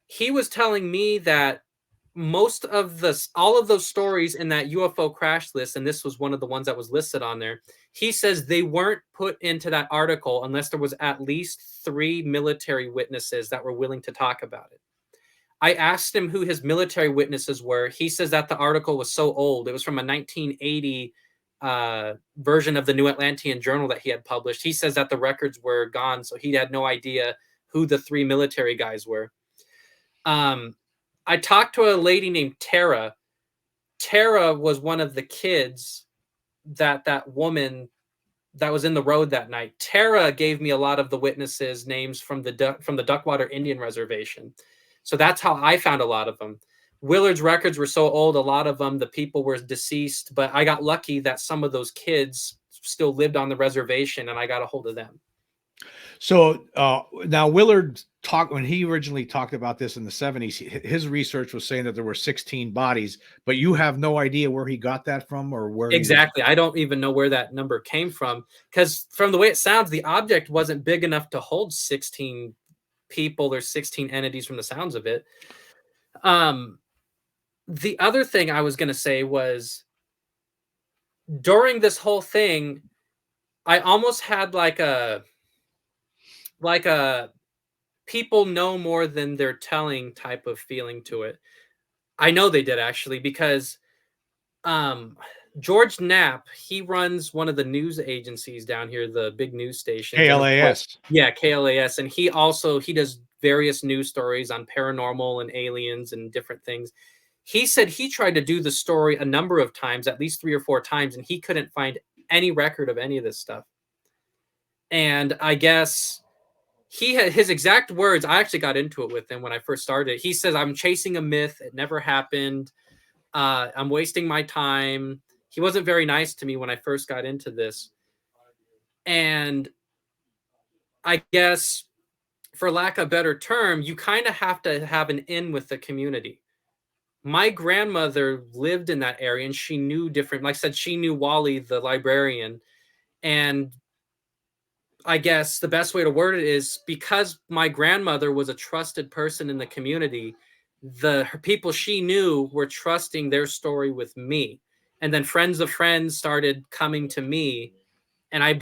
he was telling me that all of those stories in that UFO crash list, and this was one of the ones that was listed on there, he says they weren't put into that article unless there was at least 3 military witnesses that were willing to talk about it. I asked him who his military witnesses were. He says that the article was so old. It was from a 1980 version of the New Atlantean Journal that he had published. He says that the records were gone, so he had no idea who the 3 military guys were. I talked to a lady named Tara. Tara was one of the kids that woman that was in the road that night. Tara gave me a lot of the witnesses' names from the Duckwater Indian Reservation. So that's how I found a lot of them. Willard's records were so old, a lot of them, the people were deceased, but I got lucky that some of those kids still lived on the reservation, and I got a hold of them.
So now Willard when he originally talked about this in the 70s, his research was saying that there were 16 bodies, but you have no idea where he got that from or where
exactly. I don't even know where that number came from, because from the way it sounds, the object wasn't big enough to hold 16 people or 16 entities from the sounds of it. Um, the other thing I was going to say was during this whole thing, I almost had like a people know more than they're telling type of feeling to it. I know they did actually because um George Knapp, he runs one of the news agencies down here, the big news stations, and of course,
KLAS.
yeah, KLAS, and he does various news stories on paranormal and aliens and different things. He said he tried to do the story a number of times, at least 3 or 4 times, and he couldn't find any record of any of this stuff. And I guess he had his exact words. I actually got into it with him when I first started. He says, "I'm chasing a myth. It never happened. I'm wasting my time." He wasn't very nice to me when I first got into this. And I guess, for lack of a better term, you kind of have to have an in with the community. My grandmother lived in that area and she knew different, like I said, she knew Wally, the librarian. And I guess the best way to word it is because my grandmother was a trusted person in the community, her people she knew were trusting their story with me. And then friends of friends started coming to me. And I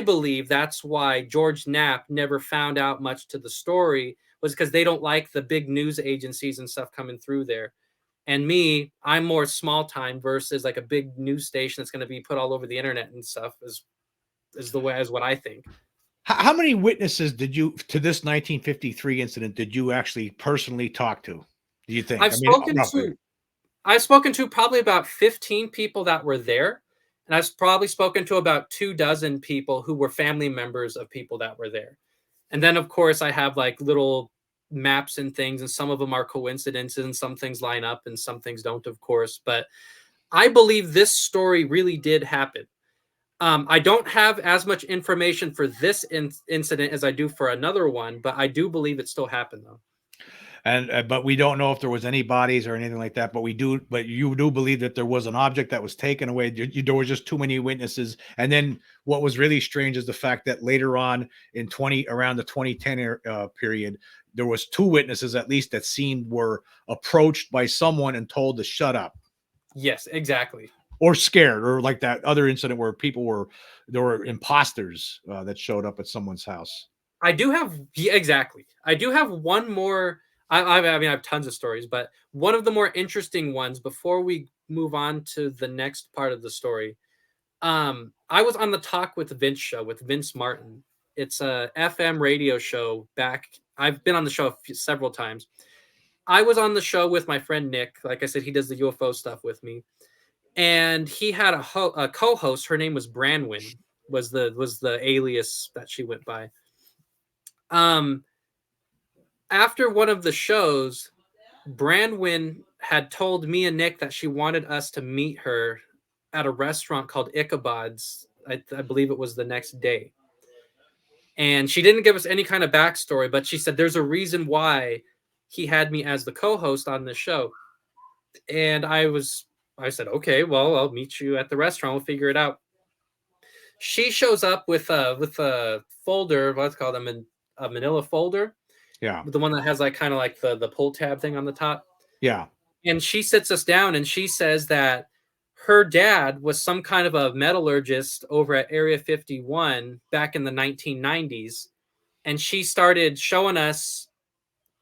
believe that's why George Knapp never found out much to the story, was because they don't like the big news agencies and stuff coming through there. And me, I'm more small time versus like a big news station that's going to be put all over the internet and stuff is the way, as what I think.
How many witnesses did you to this 1953 incident did you actually personally talk to? Do you think?
I've
I mean,
spoken
roughly.
to I've spoken to probably about 15 people that were there, and I've probably spoken to about 24 people who were family members of people that were there. And then, of course, I have like little maps and things, and some of them are coincidences, and some things line up, and some things don't, of course. But I believe this story really did happen. I don't have as much information for this incident as I do for another one, but I do believe it still happened, though.
And but we don't know if there was any bodies or anything like that. But we do. But you do believe that there was an object that was taken away. There were just too many witnesses. And then what was really strange is the fact that later on in around the 2010 period, there was 2 witnesses at least that seemed were approached by someone and told to shut up
Yes, exactly.
or scared, or like that other incident where there were imposters that showed up at someone's house.
I do have, yeah, exactly. I do have one more. I mean, I have tons of stories, but one of the more interesting ones before we move on to the next part of the story. I was on the Talk with Vince show with Vince Martin. It's a FM radio show back. I've been on the show several times. I was on the show with my friend Nick. Like I said, he does the UFO stuff with me, and he had a co-host. Her name was Branwyn. Was the alias that she went by. Um, After one of the shows, Branwyn had told me and Nick that she wanted us to meet her at a restaurant called Ichabod's. I believe it was the next day. And she didn't give us any kind of backstory, but she said there's a reason why he had me as the co-host on this show. And I said, okay, well, I'll meet you at the restaurant. We'll figure it out. She shows up with a folder, let's call them a manila folder,
Yeah,
the one that has like kind of like the pull tab thing on the top.
yeah.
And she sits us down and she says that her dad was some kind of a metallurgist over at Area 51 back in the 1990s. And she started showing us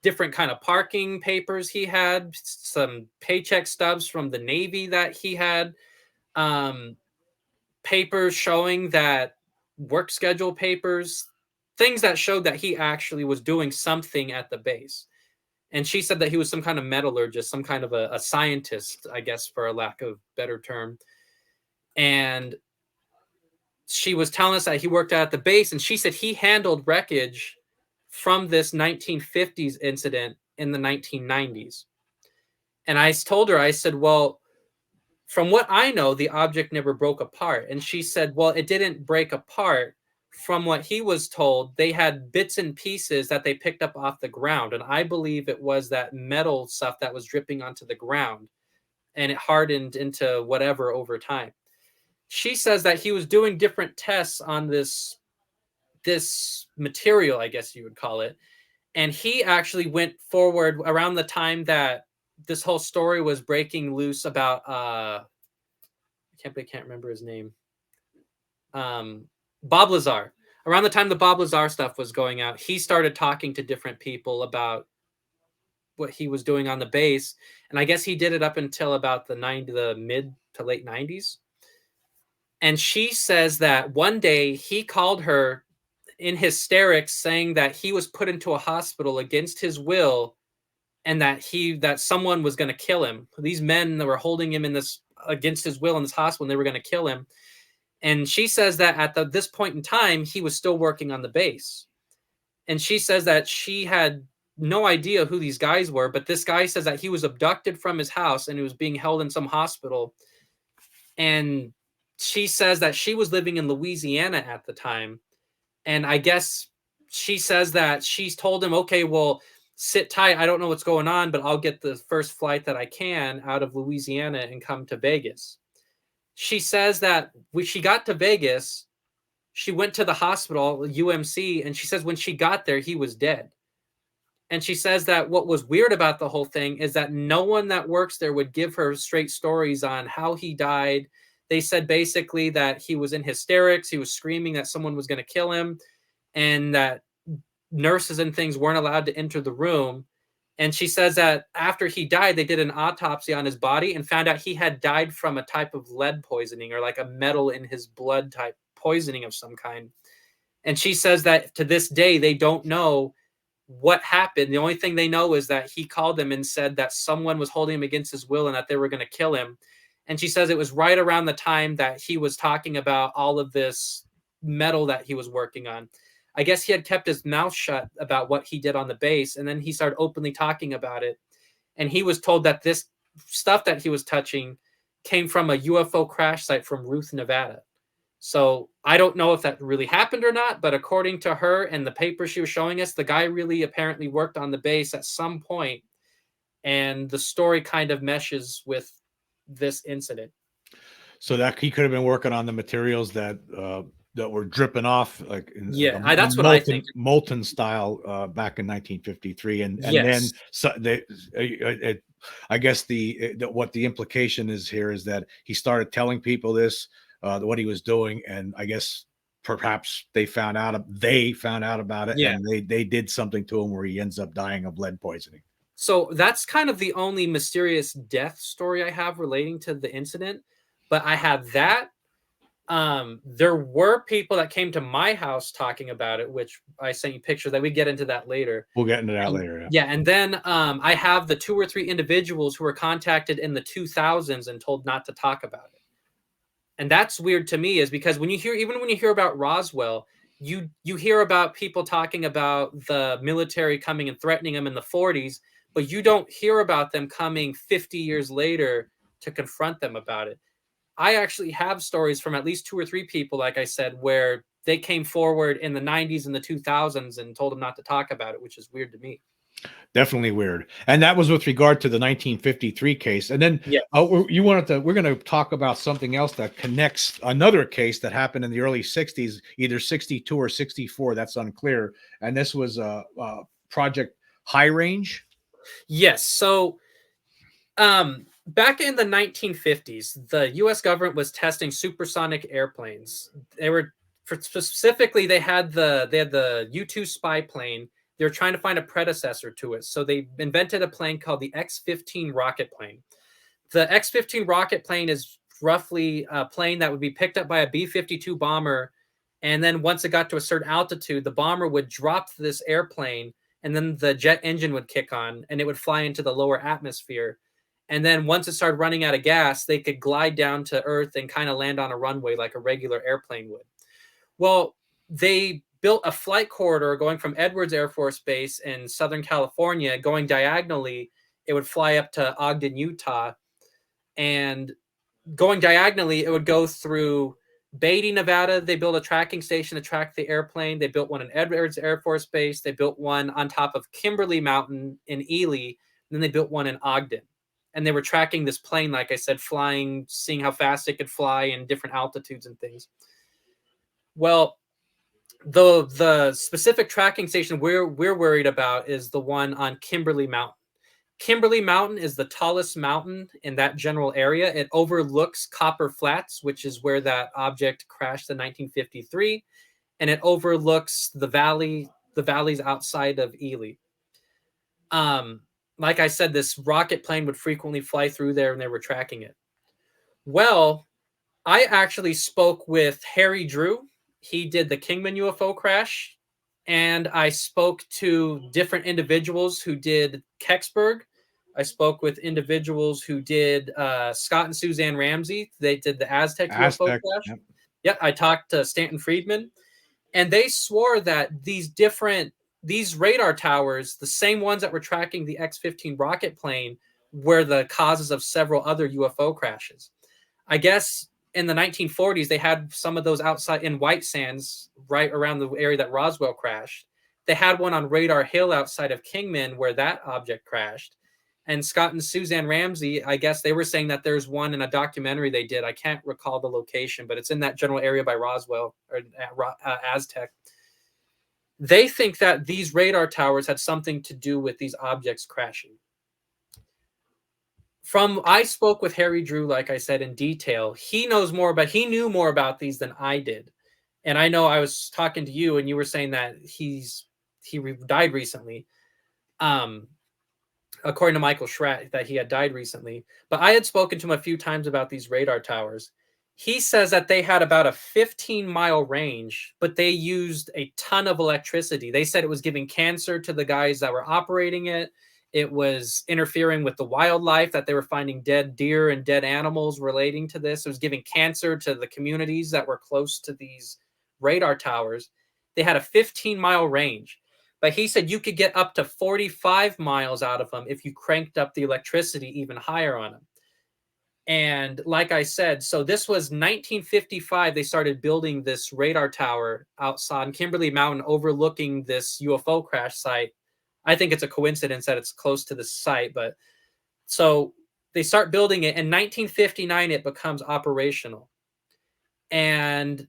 different kind of parking papers he had, some paycheck stubs from the Navy that he had, um, papers showing that work schedule papers, things that showed that he actually was doing something at the base. And she said that he was some kind of metallurgist, some kind of a scientist, I guess, for a lack of better term. And she was telling us that he worked out at the base, and she said he handled wreckage from this 1950s incident in the 1990s. And I told her, I said, well, from what I know, the object never broke apart. And she said, well, it didn't break apart. From what he was told, they had bits and pieces that they picked up off the ground. And I believe it was that metal stuff that was dripping onto the ground and it hardened into whatever over time. She says that he was doing different tests on this material, I guess you would call it. And he actually went forward around the time that this whole story was breaking loose about I can't remember his name. Bob Lazar. Around the time the Bob Lazar stuff was going out, he started talking to different people about what he was doing on the base, and I guess he did it up until about the mid to late 90s. And she says that one day he called her in hysterics saying that he was put into a hospital against his will and that someone was going to kill him. These men that were holding him in this against his will in this hospital, and they were going to kill him. And she says that at this point in time, he was still working on the base. And she says that she had no idea who these guys were, but this guy says that he was abducted from his house and he was being held in some hospital. And she says that she was living in Louisiana at the time. And I guess she says that she's told him, okay, well, sit tight. I don't know what's going on, but I'll get the first flight that I can out of Louisiana and come to Vegas. She says that when she got to Vegas, she went to the hospital, UMC, and she says when she got there, he was dead. And she says that what was weird about the whole thing is that no one that works there would give her straight stories on how he died. They said basically that he was in hysterics. He was screaming that someone was going to kill him, and that nurses and things weren't allowed to enter the room. And she says that after he died, they did an autopsy on his body and found out he had died from a type of lead poisoning, or like a metal in his blood type poisoning of some kind. And she says that to this day, they don't know what happened. The only thing they know is that he called them and said that someone was holding him against his will and that they were going to kill him. And she says it was right around the time that he was talking about all of this metal that he was working on. I guess he had kept his mouth shut about what he did on the base, and then he started openly talking about it. And he was told that this stuff that he was touching came from a UFO crash site from Ruth, Nevada. So I don't know if that really happened or not, but according to her and the paper she was showing us, the guy really apparently worked on the base at some point, and the story kind of meshes with this incident.
So that he could have been working on the materials that were dripping off, like
that's what I think.
Molten style back in 1953, and
Yes.
then I guess what the implication is here is that he started telling people this, what he was doing, and I guess perhaps they found out about it, and they did something to him where he ends up dying of lead poisoning.
So that's kind of the only mysterious death story I have relating to the incident. But I have that. There were people that came to my house talking about it, which I sent you pictures that we get into that later.
We'll get into that later.
Yeah. And then I have the 2 or 3 individuals who were contacted in the 2000s and told not to talk about it. And that's weird to me, is because when you hear about Roswell, you hear about people talking about the military coming and threatening them in the 40s, but you don't hear about them coming 50 years later to confront them about it. I actually have stories from at least 2 or 3 people, like I said, where they came forward in the 90s and the 2000s and told them not to talk about it, which is weird to me.
Definitely weird. And that was with regard to the 1953 case. And then we're going to talk about something else that connects another case that happened in the early 60s, either 62 or 64. That's unclear. And this was Project High Range.
Yes. So back in the 1950s, the U.S. government was testing supersonic airplanes. They were specifically they had the U-2 spy plane. They were trying to find a predecessor to it, so they invented a plane called the X-15 rocket plane. The X-15 rocket plane is roughly a plane that would be picked up by a B-52 bomber, and then once it got to a certain altitude, the bomber would drop this airplane, and then the jet engine would kick on, and it would fly into the lower atmosphere. And then once it started running out of gas, they could glide down to Earth and kind of land on a runway like a regular airplane would. Well, they built a flight corridor going from Edwards Air Force Base in Southern California. Going diagonally, it would fly up to Ogden, Utah. And going diagonally, it would go through Beatty, Nevada. They built a tracking station to track the airplane. They built one in Edwards Air Force Base. They built one on top of Kimberly Mountain in Ely. And then they built one in Ogden. And they were tracking this plane, like I said, flying, seeing how fast it could fly in different altitudes and things. Well, the specific tracking station we're worried about is the one on Kimberly Mountain. Kimberly Mountain is the tallest mountain in that general area. It overlooks Copper Flats, which is where that object crashed in 1953, and it overlooks the valleys outside of Ely. Like I said, this rocket plane would frequently fly through there, and they were tracking it. Well, I actually spoke with Harry Drew. He did the Kingman UFO crash, and I spoke to different individuals who did Kecksburg. I spoke with individuals who did Scott and Suzanne Ramsey. They did the Aztec UFO crash.
Yep.
Yeah, I talked to Stanton Friedman, and they swore that these radar towers, the same ones that were tracking the X-15 rocket plane, were the causes of several other UFO crashes. I guess in the 1940s, they had some of those outside in White Sands, right around the area that Roswell crashed. They had one on Radar Hill outside of Kingman where that object crashed. And Scott and Suzanne Ramsey, I guess they were saying that there's one in a documentary they did. I can't recall the location, but it's in that general area by Roswell or Aztec. They think that these radar towers had something to do with these objects crashing. I spoke with Harry Drew, like I said, in detail. He knew more about these than I did. And I know I was talking to you and you were saying that he died recently. According to Michael Schratt, that he had died recently. But I had spoken to him a few times about these radar towers. He says that they had about a 15-mile range, but they used a ton of electricity. They said it was giving cancer to the guys that were operating it. It was interfering with the wildlife, that they were finding dead deer and dead animals relating to this. It was giving cancer to the communities that were close to these radar towers. They had a 15-mile range. But he said you could get up to 45 miles out of them if you cranked up the electricity even higher on them. And like I said, so this was 1955. They started building this radar tower outside on Kimberly Mountain overlooking this UFO crash site. I think it's a coincidence that it's close to the site. But so they start building it. In 1959, it becomes operational. And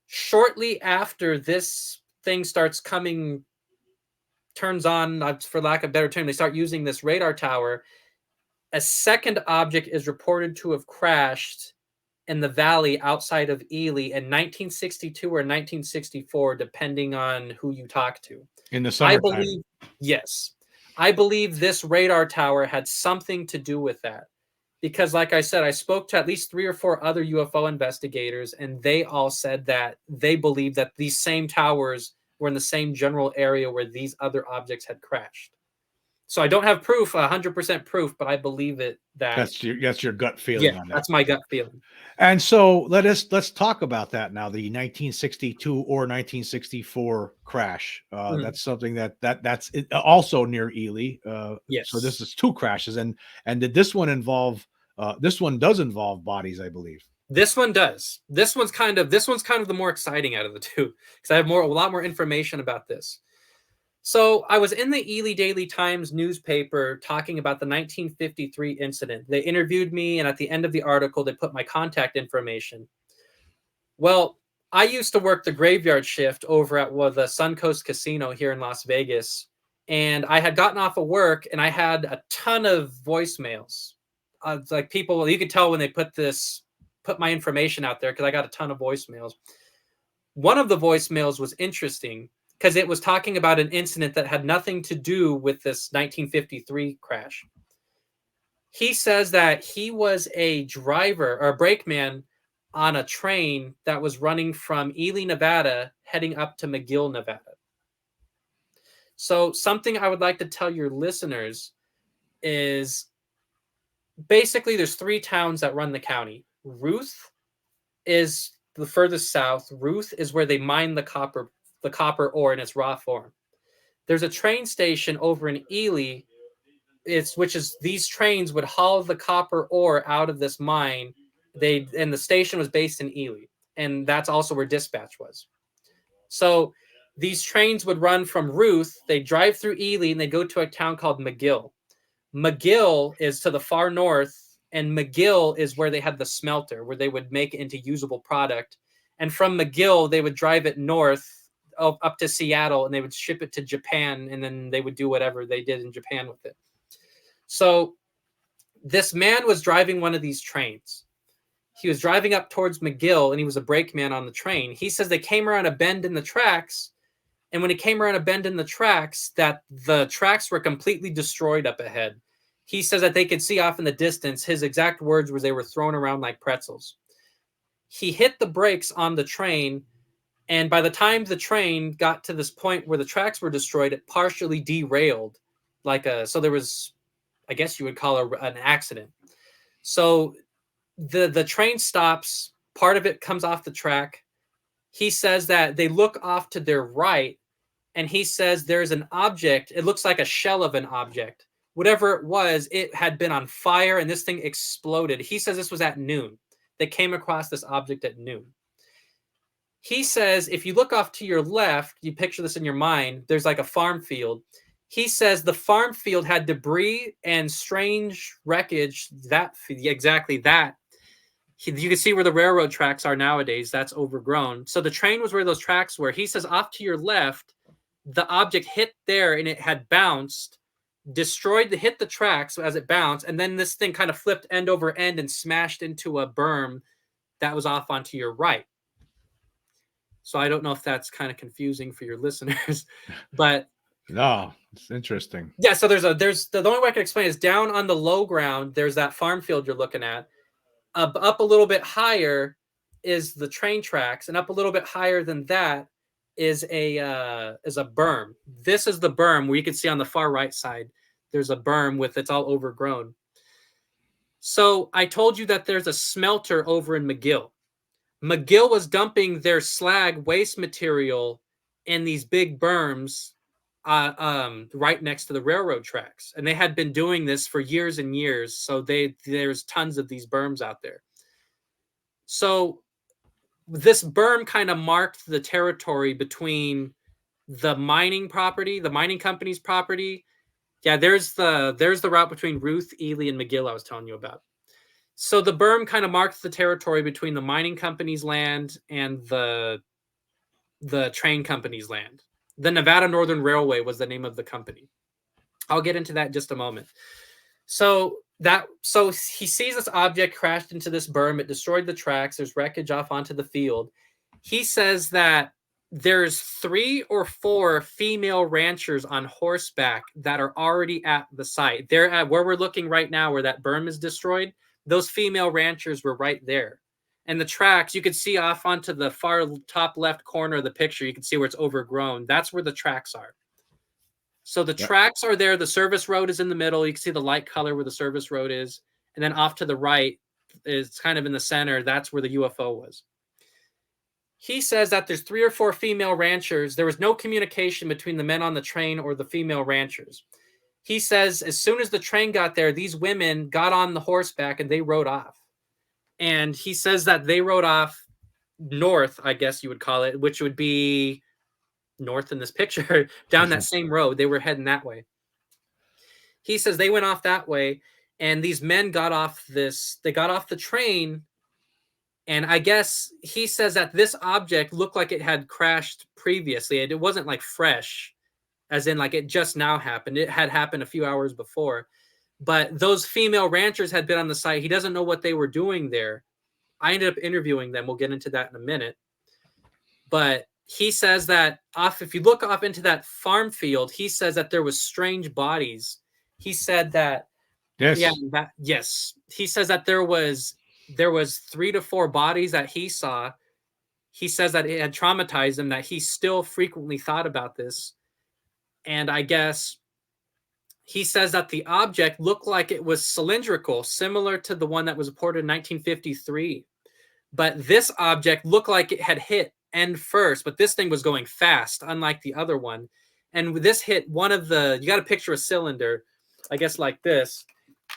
shortly after this thing turns on, for lack of a better term, they start using this radar tower. A second object is reported to have crashed in the valley outside of Ely in 1962 or 1964, depending on who you talk to.
In the summertime.
Yes. I believe this radar tower had something to do with that. Because like I said, I spoke to at least 3 or 4 other UFO investigators, and they all said that they believe that these same towers were in the same general area where these other objects had crashed. So I don't have proof, 100% proof, but I believe it.
That's your gut feeling on that.
That's my gut feeling.
And so let's talk about that now. The 1962 or 1964 crash. That's something that's also near Ely.
Yes.
So this is 2 crashes, and did this one involve? This one does involve bodies, I believe.
This one does. This one's kind of the more exciting out of the 2 because I have a lot more information about this. So I was in the Ely Daily Times newspaper talking about the 1953 incident. They interviewed me, and at the end of the article, they put my contact information. Well, I used to work the graveyard shift over at the Suncoast Casino here in Las Vegas, and I had gotten off of work, and I had a ton of voicemails. Like people, you could tell when they put my information out there because I got a ton of voicemails. One of the voicemails was interesting because it was talking about an incident that had nothing to do with this 1953 crash. He says that he was a driver or a brakeman on a train that was running from Ely, Nevada, heading up to McGill, Nevada. So something I would like to tell your listeners is basically there's 3 towns that run the county. Ruth is the furthest south. Ruth is where they mine the copper ore in its raw form. There's a train station over in Ely, these trains would haul the copper ore out of this mine. And the station was based in Ely, and that's also where dispatch was. So these trains would run from Ruth, they drive through Ely, and they go to a town called McGill. McGill is to the far north, and McGill is where they had the smelter, where they would make it into usable product. And from McGill, they would drive it north up to Seattle, and they would ship it to Japan, and then they would do whatever they did in Japan with it. So this man was driving one of these trains. He was driving up towards McGill, and he was a brakeman on the train. He says they came around a bend in the tracks, and when he came around a bend in the tracks, that the tracks were completely destroyed up ahead. He says that they could see off in the distance. His exact words were they were thrown around like pretzels. He hit the brakes on the train, and by the time the train got to this point where the tracks were destroyed, it partially derailed. So there was, I guess you would call it an accident. So the train stops, part of it comes off the track. He says that they look off to their right, and he says there's an object. It looks like a shell of an object. Whatever it was, it had been on fire, and this thing exploded. He says this was at noon. They came across this object at noon. He says if you look off to your left, you picture this in your mind, there's like a farm field. He says the farm field had debris and strange wreckage. Exactly that. You can see where the railroad tracks are nowadays. That's overgrown. So the train was where those tracks were. He says off to your left, the object hit there and it had bounced, hit the tracks as it bounced, and then this thing kind of flipped end over end and smashed into a berm that was off onto your right. So I don't know if that's kind of confusing for your listeners, but
no, it's interesting.
Yeah, so there's the only way I can explain is down on the low ground, there's that farm field you're looking at. Up a little bit higher is the train tracks, and up a little bit higher than that is a berm. This is the berm where you can see on the far right side. There's a berm it's all overgrown. So I told you that there's a smelter over in McGill. McGill was dumping their slag waste material in these big berms right next to the railroad tracks, and they had been doing this for years and years. So there's tons of these berms out there. So this berm kind of marked the territory between the mining company's property. Yeah, there's the route between Ruth, Ely, and McGill I was telling you about. So the berm kind of marked the territory between the mining company's land and the train company's land. The Nevada Northern Railway was the name of the company. I'll get into that in just a moment. So he sees this object crashed into this berm. It destroyed the tracks. There's wreckage off onto the field. He says that there's 3 or 4 female ranchers on horseback that are already at the site. They're at where we're looking right now, where that berm is destroyed. Those female ranchers were right there. And the tracks, you could see off onto the far top left corner of the picture, you can see where it's overgrown. That's where the tracks are. So the tracks are there. The service road is in the middle. You can see the light color where the service road is. And then off to the right is kind of in the center. That's where the UFO was. He says that there's 3 or 4 female ranchers. There was no communication between the men on the train or the female ranchers. He says as soon as the train got there, these women got on the horseback and they rode off. And he says that they rode off north, I guess you would call it, which would be north in this picture, down that same road. They were heading that way. He says they went off that way, and these men got off the train, and I guess he says that this object looked like it had crashed previously. It wasn't like fresh, as in like it just now happened. It had happened a few hours before. But those female ranchers had been on the site. He doesn't know what they were doing there. I ended up interviewing them. We'll get into that in a minute. But he says that if you look off into that farm field, he says that there was strange bodies. He said that, yes. He says that there was 3 to 4 bodies that he saw. He says that it had traumatized him, that he still frequently thought about this. And I guess he says that the object looked like it was cylindrical, similar to the one that was reported in 1953. But this object looked like it had hit end first, but this thing was going fast, unlike the other one. And this hit you got to picture a cylinder, I guess like this.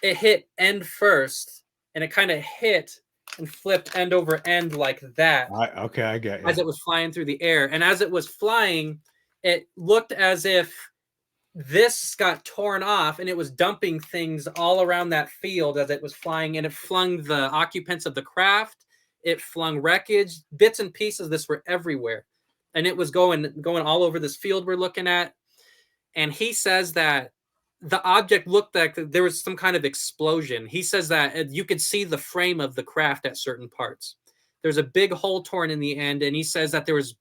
It hit end first, and it kind of hit and flipped end over end like that.
I get you.
As it was flying through the air. And as it was flying, it looked as if this got torn off and it was dumping things all around that field as it was flying, and it flung the occupants of the craft. It flung wreckage, bits and pieces. This were everywhere, and it was going all over this field we're looking at. And he says that the object looked like there was some kind of explosion. He says that you could see the frame of the craft at certain parts. There's a big hole torn in the end, and he says that there was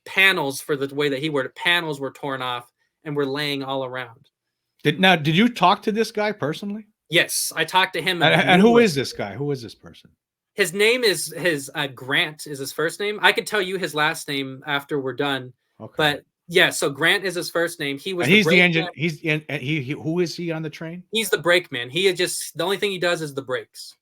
panels, for the way that he worded, panels were torn off and were laying all around.
Did you talk to this guy personally?
Yes, I talked to him.
And who is this guy? Who is this person?
His name is Grant is his first name. I could tell you his last name after we're done.
Okay.
But yeah, so Grant is his first name. He was
and he's the engine. He who is he on the train?
He's the brakeman. He is just the only thing he does is the brakes.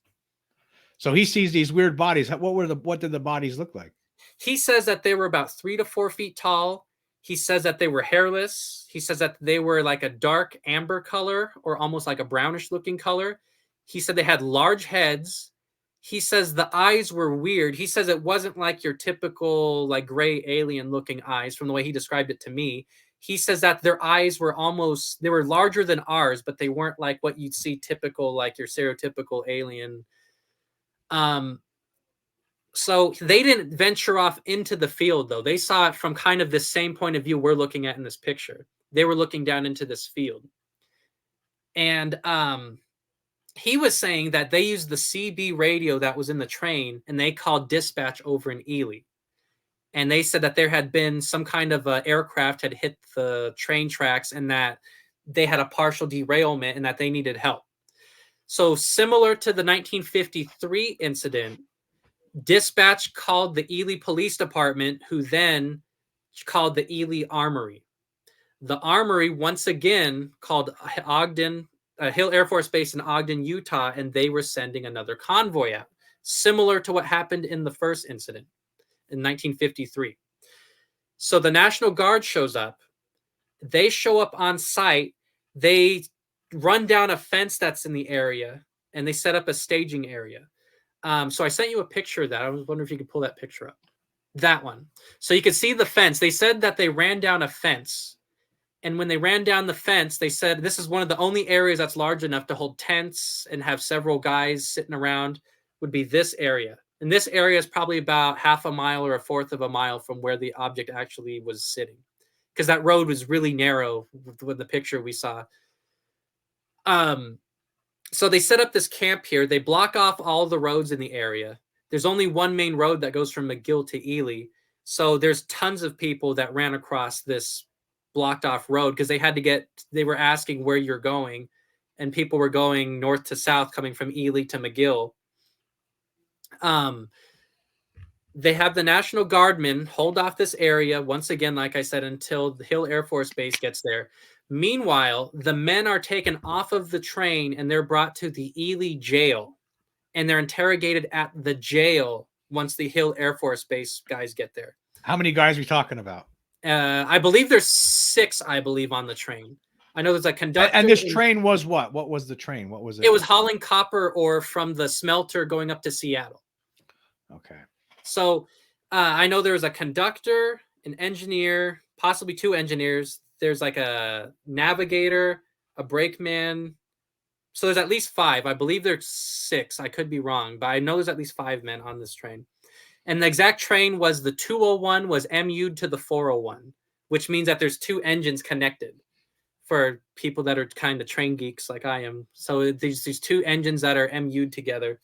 So he sees these weird bodies. What did the bodies look like?
He says that they were about 3 to 4 feet tall. He says that they were hairless. He says that they were like a dark amber color or almost like a brownish looking color. He said they had large heads. He says the eyes were weird. He says it wasn't like your typical like gray alien looking eyes from the way he described it to me. He says that their eyes were they were larger than ours, but they weren't like what you'd see typical, like your stereotypical alien. So they didn't venture off into the field, though. They saw it from kind of the same point of view we're looking at in this picture. They were looking down into this field. And he was saying that they used the CB radio that was in the train, and they called dispatch over in Ely. And they said that there had been some kind of aircraft had hit the train tracks and that they had a partial derailment and that they needed help. So similar to the 1953 incident, dispatch called the Ely Police Department, who then called the Ely Armory. The Armory once again called Ogden, Hill Air Force Base in Ogden, Utah, and they were sending another convoy out, similar to what happened in the first incident in 1953. So the National Guard shows up. They show up on site. They run down a fence that's in the area, and they set up a staging area. So I sent you a picture of that. I was wondering if you could pull that picture up. That one. So you can see the fence. They said that they ran down a fence. And when they ran down the fence, they said this is one of the only areas that's large enough to hold tents and have several guys sitting around, would be this area. And this area is probably about half a mile or a fourth of a mile from where the object actually was sitting, because that road was really narrow with the picture we saw. So they set up this camp here. They block off all the roads in the area. There's only one main road that goes from McGill to Ely. So there's tons of people that ran across this blocked off road because they were asking where you're going, and people were going north to south coming from Ely to McGill. They have the National Guardmen hold off this area once again, like I said, until the Hill Air Force Base gets there. Meanwhile, the men are taken off of the train and they're brought to the Ely jail, and they're interrogated at the jail once the Hill Air Force Base guys get there.
How many guys are we talking about?
I believe there's 6, I believe, on the train. I know there's a conductor.
And this train was what? What was the train? What was it?
It was hauling copper ore from the smelter going up to Seattle.
Okay.
So I know there was a conductor, an engineer, possibly 2 engineers. There's like a navigator, a brakeman. So there's at least 5. I believe there's 6. I could be wrong, but I know there's at least 5 men on this train. And the exact train was the 201 was MU'd to the 401, which means that there's 2 engines connected for people that are kind of train geeks like I am. So there's these 2 engines that are MU'd together.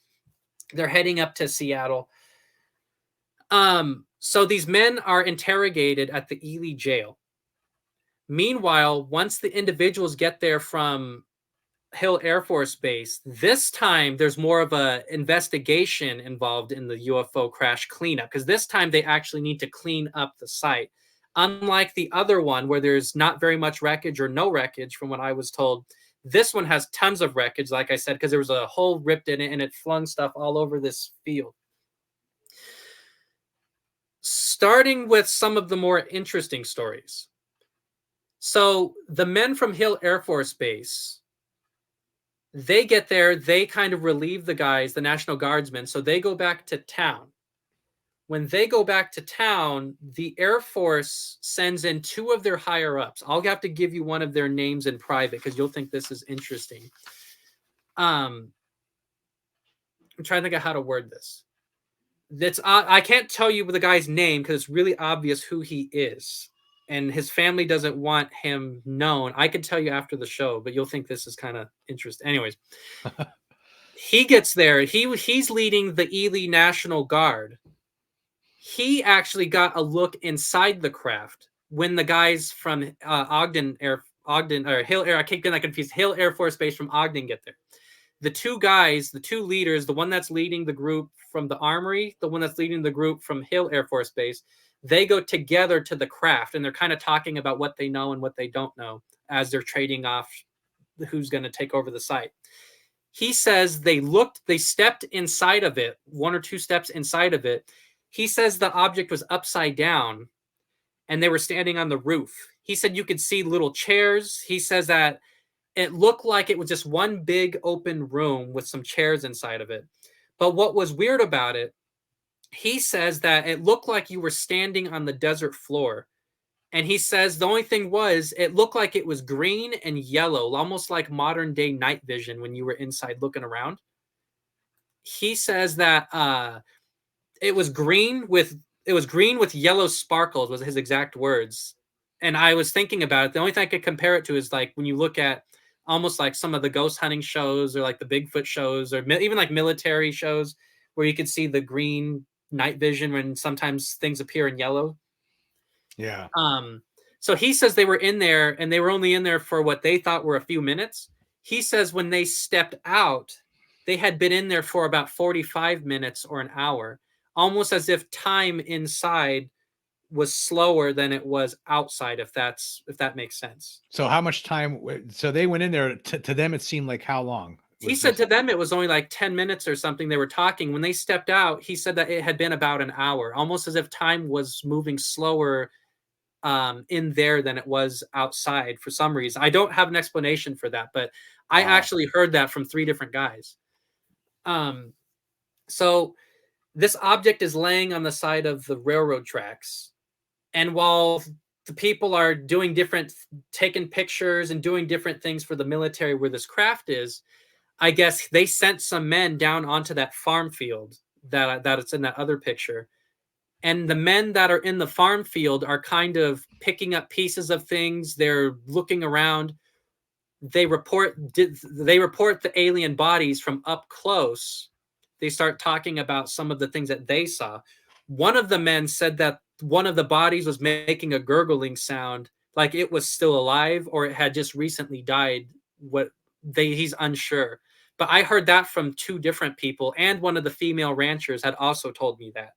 They're heading up to Seattle. So these men are interrogated at the Ely jail. Meanwhile, once the individuals get there from Hill Air Force Base, this time there's more of an investigation involved in the UFO crash cleanup, because this time they actually need to clean up the site. Unlike the other one where there's not very much wreckage or no wreckage, from what I was told, this one has tons of wreckage, like I said, because there was a hole ripped in it and it flung stuff all over this field. Starting with some of the more interesting stories. So the men from Hill Air Force Base, they get there, they kind of relieve the guys, the National Guardsmen, so they go back to town. When they go back to town, the Air Force sends in 2 of their higher-ups. I'll have to give you one of their names in private because you'll think this is interesting. I'm trying to think of how to word this. I can't tell you the guy's name because it's really obvious who he is. and his family doesn't want him known. I could tell you after the show, but you'll think this is kind of interesting. Anyways, he gets there. He's leading the Ely National Guard. He actually got a look inside the craft when the guys from Hill Air, I keep getting that confused. Hill Air Force Base from Ogden get there. The two guys, the two leaders, the one that's leading the group from the Armory, the one that's leading the group from Hill Air Force Base, they go together to the craft, and they're kind of talking about what they know and what they don't know as they're trading off who's going to take over the site. He says they stepped inside of it, 1 or 2 steps inside of it. He says the object was upside down and they were standing on the roof. He said you could see little chairs. He says that it looked like it was just one big open room with some chairs inside of it. But what was weird about it, he says that it looked like you were standing on the desert floor. And he says the only thing was it looked like it was green and yellow, almost like modern day night vision when you were inside looking around. He says that it was green with yellow sparkles was his exact words. And I was thinking about it. The only thing I could compare it to is like when you look at almost like some of the ghost hunting shows or like the Bigfoot shows or even like military shows where you could see the green night vision when sometimes things appear in yellow.
Yeah.
So he says they were in there and they were only in there for what they thought were a few minutes. He says when they stepped out, they had been in there for about 45 minutes or an hour, almost as if time inside was slower than it was outside, if that makes sense.
So how much time? So they went in there. To them, it seemed like how long?
He said to them it was only like 10 minutes or something. They were talking. When they stepped out, he said that it had been about an hour, almost as if time was moving slower in there than it was outside for some reason. I don't have an explanation for that, but I actually heard that from 3 different guys. So this object is laying on the side of the railroad tracks. And while the people are taking pictures and doing different things for the military where this craft is, I guess they sent some men down onto that farm field that it's in that other picture. And the men that are in the farm field are kind of picking up pieces of things. They're looking around. They report the alien bodies from up close. They start talking about some of the things that they saw. One of the men said that one of the bodies was making a gurgling sound, like it was still alive or it had just recently died. He's unsure. But I heard that from 2 different people, and one of the female ranchers had also told me that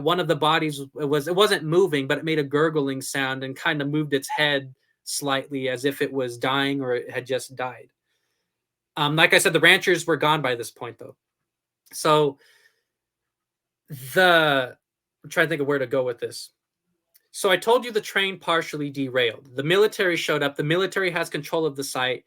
one of the bodies it wasn't moving, but it made a gurgling sound and kind of moved its head slightly as if it was dying or it had just died. Like I said, the ranchers were gone by this point, though. So I'm trying to think of where to go with this. So I told you the train partially derailed. The military showed up. The military has control of the site.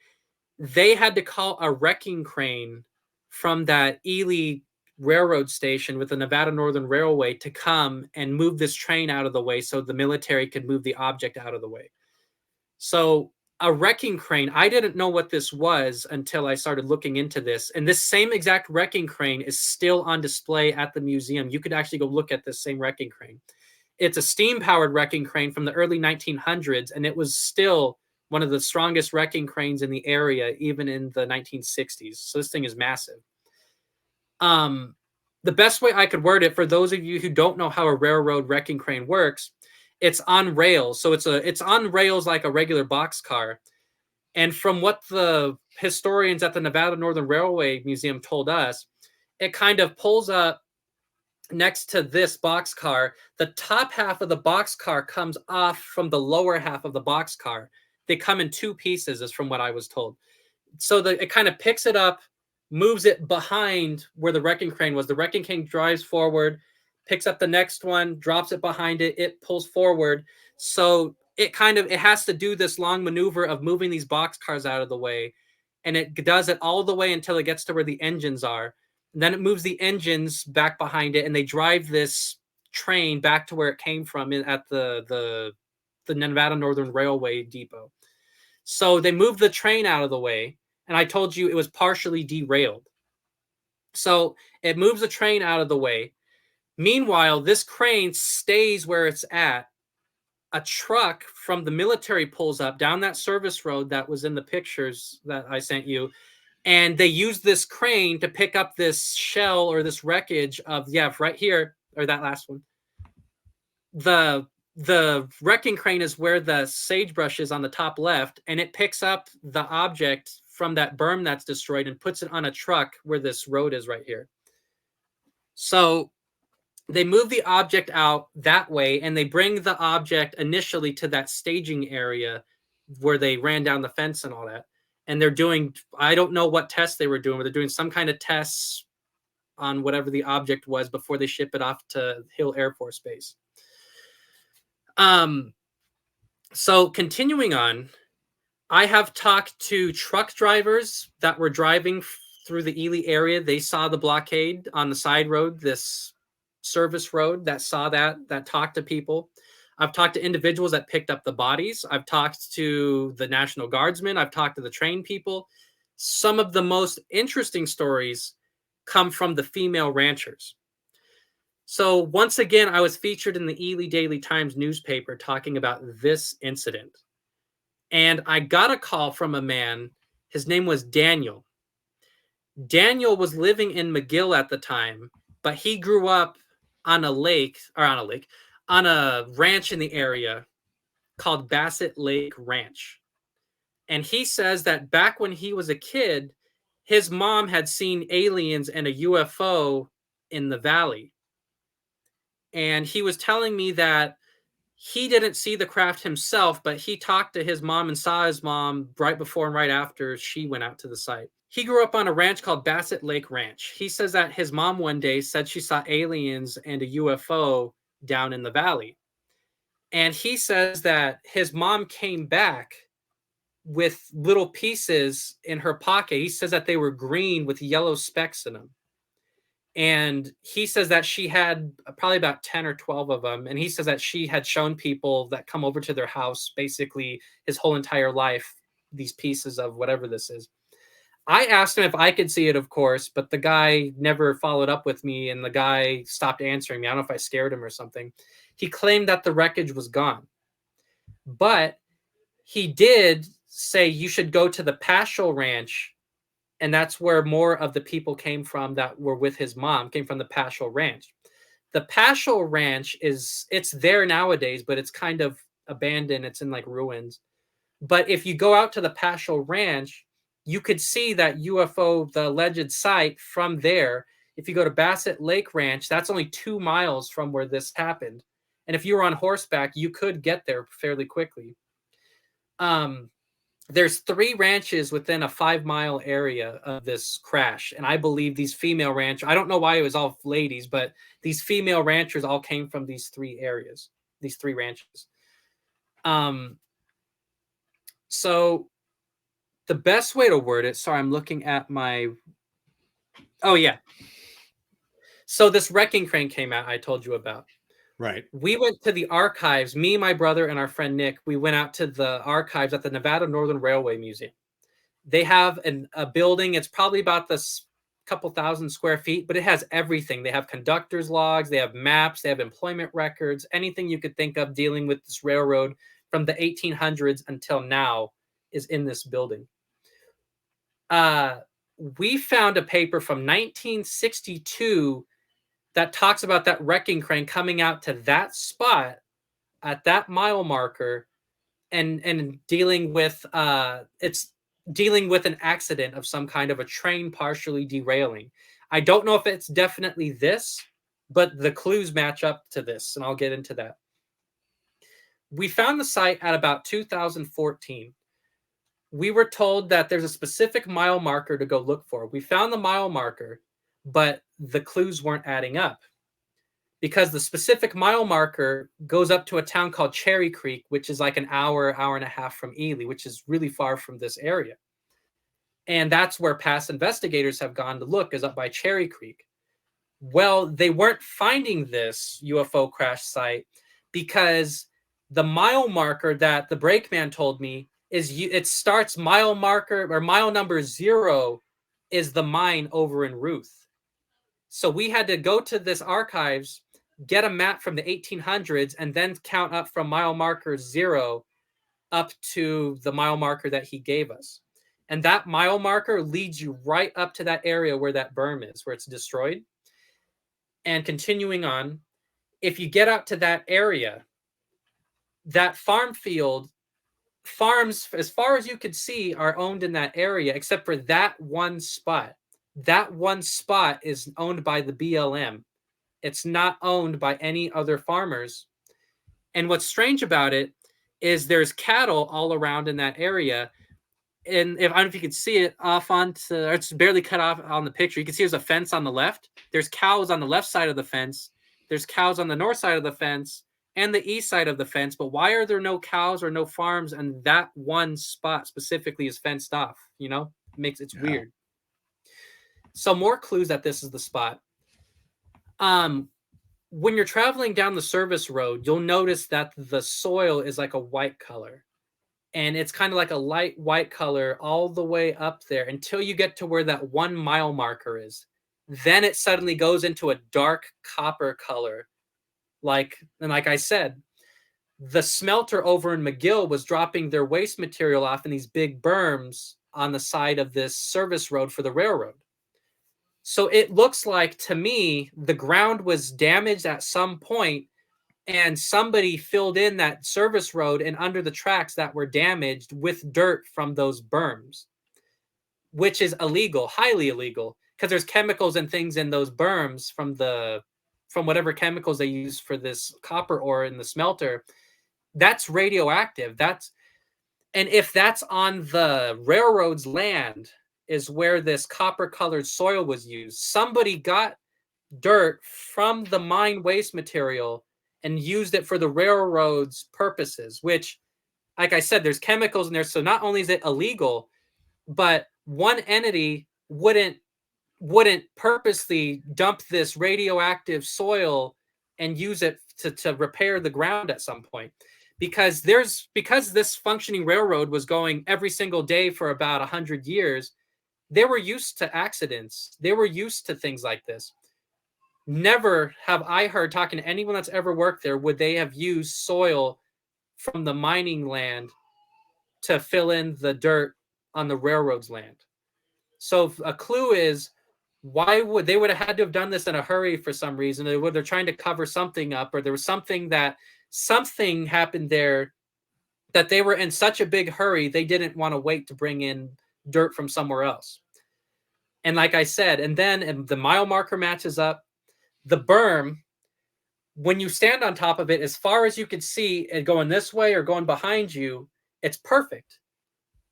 They had to call a wrecking crane from that Ely railroad station with the Nevada Northern Railway to come and move this train out of the way so the military could move the object out of the way. So a wrecking crane, I didn't know what this was until I started looking into this. And this same exact wrecking crane is still on display at the museum. You could actually go look at this same wrecking crane. It's a steam-powered wrecking crane from the early 1900s, and it was still one of the strongest wrecking cranes in the area, even in the 1960s. So this thing is massive. The best way I could word it for those of you who don't know how a railroad wrecking crane works, it's on rails. So it's on rails like a regular boxcar. And from what the historians at the Nevada Northern Railway Museum told us, it kind of pulls up next to this boxcar. The top half of the boxcar comes off from the lower half of the boxcar. They come in 2 pieces, is from what I was told. So it kind of picks it up, moves it behind where the wrecking crane was. The wrecking crane drives forward, picks up the next one, drops it behind it. It pulls forward. So it has to do this long maneuver of moving these boxcars out of the way. And it does it all the way until it gets to where the engines are. And then it moves the engines back behind it, and they drive this train back to where it came from at the Nevada Northern Railway depot. So they moved the train out of the way, and I told you it was partially derailed. So it moves the train out of the way. Meanwhile, this crane stays where it's at a truck from the military pulls up down that service road that was in the pictures that I sent you. And they use this crane to pick up this shell or this wreckage of, yeah, right here, or that last one. The wrecking crane is where the sagebrush is on the top left, and it picks up the object from that berm that's destroyed and puts it on a truck where this road is right here. So they move the object out that way, and they bring the object initially to that staging area where they ran down the fence and all that. And they're doing, I don't know what tests they were doing, but they're doing some kind of tests on whatever the object was before they ship it off to Hill Air Force Base. So continuing on, I have talked to truck drivers that were driving through the Ely area. They saw the blockade on the side road, this service road, that saw that talked to people. I've talked to individuals that picked up the bodies. I've talked to the National Guardsmen. I've talked to the train people. Some of the most interesting stories come from the female ranchers. So once again, I was featured in the Ely Daily Times newspaper talking about this incident. And I got a call from a man. His name was Daniel. Daniel was living in McGill at the time, but he grew up on a ranch in the area called Bassett Lake Ranch. And he says that back when he was a kid, his mom had seen aliens and a UFO in the valley. And he was telling me that he didn't see the craft himself, but he talked to his mom and saw his mom right before and right after she went out to the site. He grew up on a ranch called Bassett Lake Ranch. He says that his mom one day said she saw aliens and a UFO down in the valley. And he says that his mom came back with little pieces in her pocket. He says that they were green with yellow specks in them. And he says that she had probably about 10 or 12 of them. And he says that she had shown people that come over to their house, basically his whole entire life, these pieces of whatever this is. I asked him if I could see it, of course, but the guy never followed up with me, and the guy stopped answering me. I don't know if I scared him or something. He claimed that the wreckage was gone. But he did say you should go to the Paschal Ranch, and that's where more of the people came from that were with his mom, came from the Paschal Ranch. The Paschal Ranch it's there nowadays, but it's kind of abandoned. It's in like ruins. But if you go out to the Paschal Ranch, you could see that UFO, the alleged site from there. If you go to Bassett Lake Ranch, that's only 2 miles from where this happened. And if you were on horseback, you could get there fairly quickly. There's 3 ranches within a 5-mile area of this crash. And I believe these female ranchers, I don't know why it was all ladies, but these female ranchers all came from these 3 areas, these 3 ranches. So the best way to word it, sorry, I'm looking at my, oh yeah. So this wrecking crane came out, I told you about.
Right.
We went to the archives, me, my brother, and our friend Nick. We went out to the archives at the Nevada Northern Railway Museum. They have a building. It's probably about this couple thousand square feet, but it has everything. They have conductor's logs. They have maps. They have employment records. Anything you could think of dealing with this railroad from the 1800s until now is in this building. We found a paper from 1962 that talks about that wrecking crane coming out to that spot at that mile marker and dealing with it's dealing with an accident of some kind, of a train partially derailing. I don't know if it's definitely this, but the clues match up to this, and I'll get into that. We found the site at about 2014. We were told that there's a specific mile marker to go look for. We found the mile marker, but the clues weren't adding up because the specific mile marker goes up to a town called Cherry Creek, which is like an hour and a half from Ely, which is really far from this area. And that's where past investigators have gone to look, is up by Cherry Creek. Well, they weren't finding this UFO crash site because the mile marker that the brakeman told me it starts mile marker or mile number 0 is the mine over in Ruth. So we had to go to this archives, get a map from the 1800s, and then count up from mile marker 0 up to the mile marker that he gave us. And that mile marker leads you right up to that area where that berm is, where it's destroyed. And continuing on, if you get out to that area, that farm field, farms, as far as you could see, are owned in that area, except for that one spot. That one spot is owned by the BLM. It's not owned by any other farmers. And what's strange about it is there's cattle all around in that area. And if I don't know if you can see it off onto, or it's barely cut off on the picture. You can see there's a fence on the left. There's cows on the left side of the fence. There's cows on the north side of the fence and the east side of the fence. But why are there no cows or no farms? And that one spot specifically is fenced off, you know, it's weird. So more clues that this is the spot. When you're traveling down the service road, you'll notice that the soil is like a white color. And it's kind of like a light white color all the way up there until you get to where that 1 mile marker is. Then it suddenly goes into a dark copper color. Like I said, the smelter over in McGill was dropping their waste material off in these big berms on the side of this service road for the railroad. So it looks like, to me, the ground was damaged at some point, and somebody filled in that service road and under the tracks that were damaged with dirt from those berms, which is illegal, highly illegal, because there's chemicals and things in those berms from whatever chemicals they use for this copper ore in the smelter. That's radioactive. And if that's on the railroad's land, is where this copper colored soil was used. Somebody got dirt from the mine waste material and used it for the railroad's purposes, which, like I said, there's chemicals in there. So not only is it illegal, but one entity wouldn't purposely dump this radioactive soil and use it to repair the ground at some point. Because this functioning railroad was going every single day for about 100 years, they were used to accidents. They were used to things like this. Never have I heard, talking to anyone that's ever worked there, would they have used soil from the mining land to fill in the dirt on the railroad's land. So a clue is, why would they would have had to have done this in a hurry for some reason? They're trying to cover something up, or there was something happened there that they were in such a big hurry they didn't want to wait to bring in dirt from somewhere else. And like I said, and then the mile marker matches up. The berm, when you stand on top of it, as far as you can see it going this way or going behind you, it's perfect.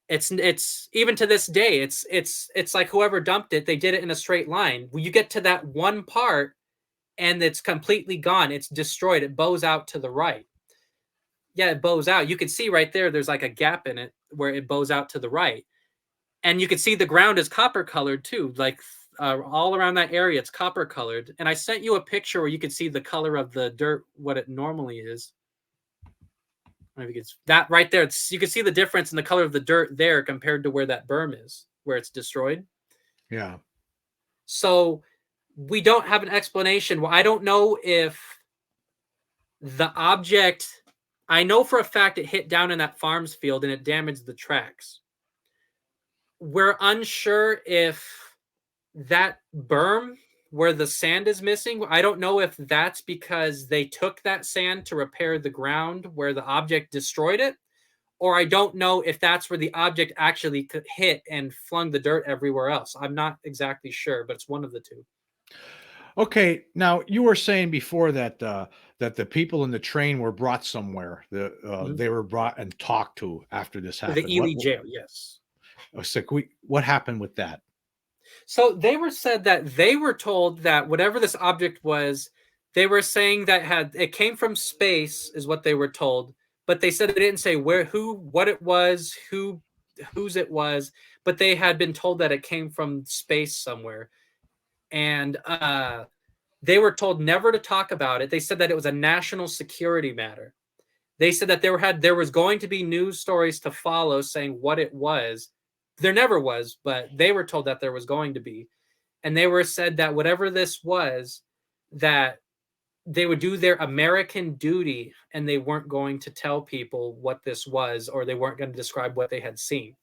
It's even to this day, it's like whoever dumped it, they did it in a straight line. When you get to that one part and it's completely gone, it's destroyed, it bows out to the right. Yeah, it bows out. You can see right there's like a gap in it where it bows out to the right. And you can see the ground is copper colored too. Like all around that area, it's copper colored. And I sent you a picture where you could see the color of the dirt, what it normally is. Maybe it's that right there. You can see the difference in the color of the dirt there compared to where that berm is, where it's destroyed.
Yeah.
So we don't have an explanation. Well, I don't know if the object, I know for a fact it hit down in that farms field and it damaged the tracks. We're unsure if that berm where the sand is missing, I don't know if that's because they took that sand to repair the ground where the object destroyed it, or I don't know if that's where the object actually hit and flung the dirt everywhere else. I'm not exactly sure, but it's one of the two.
Okay, now you were saying before that that the people in the train were brought somewhere. They were brought and talked to after this happened.
The Ely jail, yes.
So what happened with that?
So they were told that whatever this object was, they were saying that it came from space, is what they were told. But they said they didn't say what it was, whose it was, but they had been told that it came from space somewhere. And they were told never to talk about it. They said that it was a national security matter. They said that there was going to be news stories to follow saying what it was. There never was, but they were told that there was going to be. And they were said that whatever this was, that they would do their American duty, and they weren't going to tell people what this was, or they weren't going to describe what they had seen.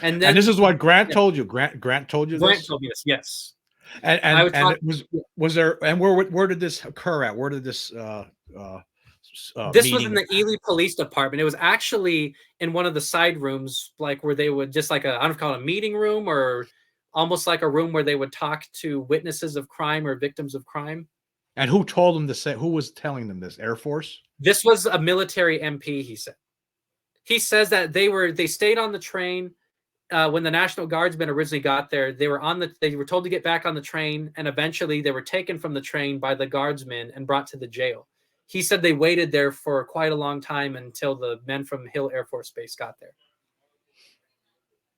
And
And this
then
is what Grant told you. Grant told you
Grant
this.
told me this. Yes,
And
I
and
was
and
talking.
it was there, and where did this occur at? Where did this
This was in
meeting?
the Ely Police Department. It was actually in one of the side rooms, like where they would just like I don't know if call it a meeting room or almost like a room where they would talk to witnesses of crime or victims of crime.
And who told them to say? Who was telling them this? Air Force?
This was a military MP. He said. He says that they stayed on the train when the National Guardsmen originally got there. They were told to get back on the train, and eventually they were taken from the train by the guardsmen and brought to the jail. He said they waited there for quite a long time until the men from Hill Air Force Base got there.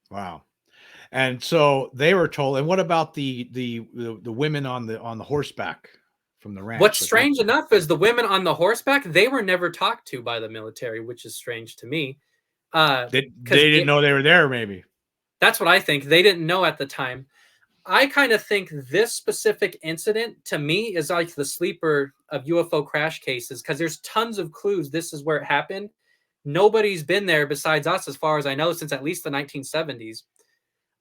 Wow. And so they were told. And what about the women on the horseback from the ranch?
What's strange enough is the women on the horseback, they were never talked to by the military, which is strange to me.
They didn't know they were there, maybe.
That's what I think. They didn't know at the time. I kind of think this specific incident, to me, is like the sleeper of UFO crash cases, because there's tons of clues this is where it happened. Nobody's been there besides us, as far as I know, since at least the 1970s.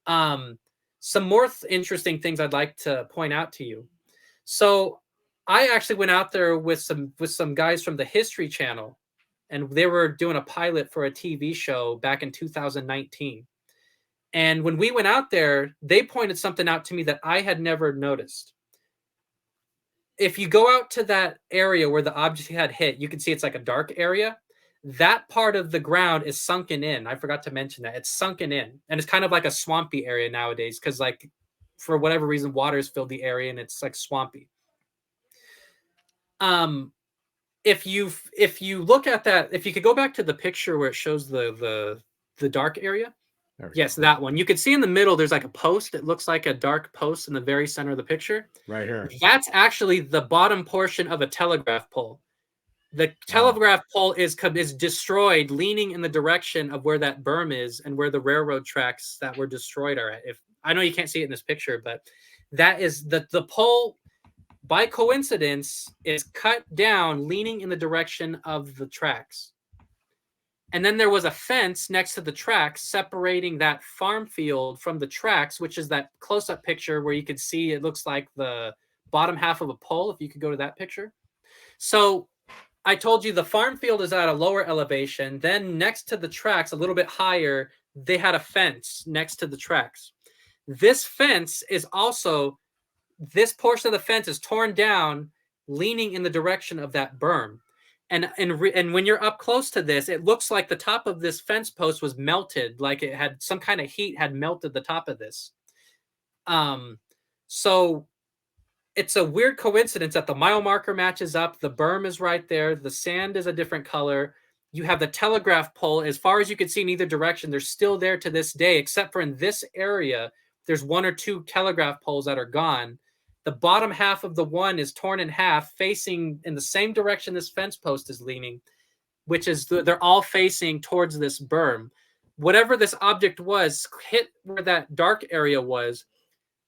Some more interesting things I'd like to point out to you. So I actually went out there with some guys from the History Channel, and they were doing a pilot for a TV show back in 2019. And when we went out there, they pointed something out to me that I had never noticed. If you go out to that area where the object had hit, you can see it's like a dark area. That part of the ground is sunken in. I forgot to mention that. It's sunken in. And it's kind of like a swampy area nowadays because, like, for whatever reason, water's filled the area and it's like swampy. If you look at that, if you could go back to the picture where it shows the dark area. Yes, that one. You can see in the middle, there's like a post. It looks like a dark post in the very center of the picture.
Right here.
That's actually the bottom portion of a telegraph pole. The telegraph pole is destroyed, leaning in the direction of where that berm is and where the railroad tracks that were destroyed are at. If I know you can't see it in this picture, but that is the pole, by coincidence, is cut down, leaning in the direction of the tracks. And then there was a fence next to the tracks separating that farm field from the tracks, which is that close-up picture where you can see it looks like the bottom half of a pole, if you could go to that picture. So I told you the farm field is at a lower elevation. Then next to the tracks, a little bit higher, they had a fence next to the tracks. This fence is also, this portion of the fence is torn down, leaning in the direction of that berm. And when you're up close to this, it looks like the top of this fence post was melted, like it had some kind of heat had melted the top of this. So it's a weird coincidence that the mile marker matches up. The berm is right there. The sand is a different color. You have the telegraph pole. As far as you can see in either direction, they're still there to this day, except for in this area, there's one or two telegraph poles that are gone. The bottom half of the one is torn in half, facing in the same direction this fence post is leaning, which is they're all facing towards this berm. Whatever this object was hit where that dark area was.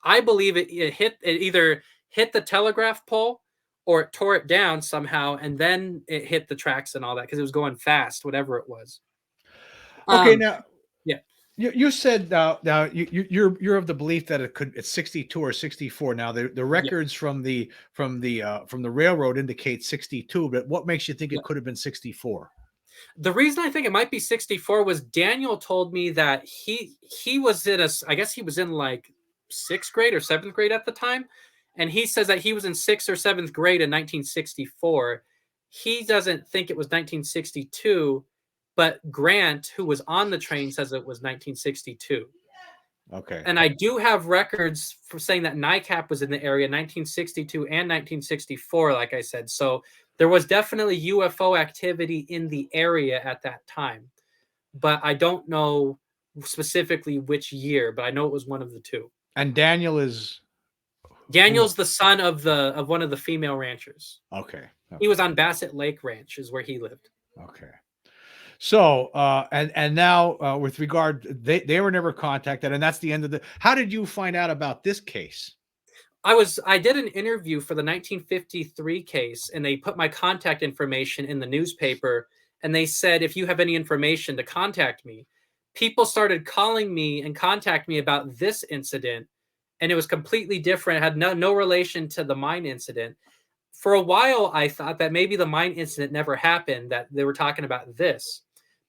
I believe it either hit the telegraph pole or it tore it down somehow, and then it hit the tracks and all that because it was going fast, whatever it was.
Okay, now
yeah.
You said now you're of the belief that it's 62 or 64. Now the records from the railroad indicate 62, but what makes you think it could have been 64?
The reason I think it might be 64 was Daniel told me that he was I guess he was in like 6th grade or 7th grade at the time, and he says that he was in 6th or 7th grade in 1964. He doesn't think it was 1962. But Grant, who was on the train, says it was 1962.
Okay.
And I do have records for saying that NICAP was in the area 1962 and 1964, like I said. So there was definitely UFO activity in the area at that time. But I don't know specifically which year, but I know it was one of the two.
And Daniel's
the son of one of the female ranchers.
Okay.
He was on Bassett Lake Ranch is where he lived.
Okay. So, and now with regard, they were never contacted, and that's the end of the. How did you find out about this case?
I did an interview for the 1953 case, and they put my contact information in the newspaper, and they said, if you have any information, to contact me. People started calling me and contact me about this incident, and it was completely different. It had no relation to the mine incident. For a while, I thought that maybe the mine incident never happened, that they were talking about this.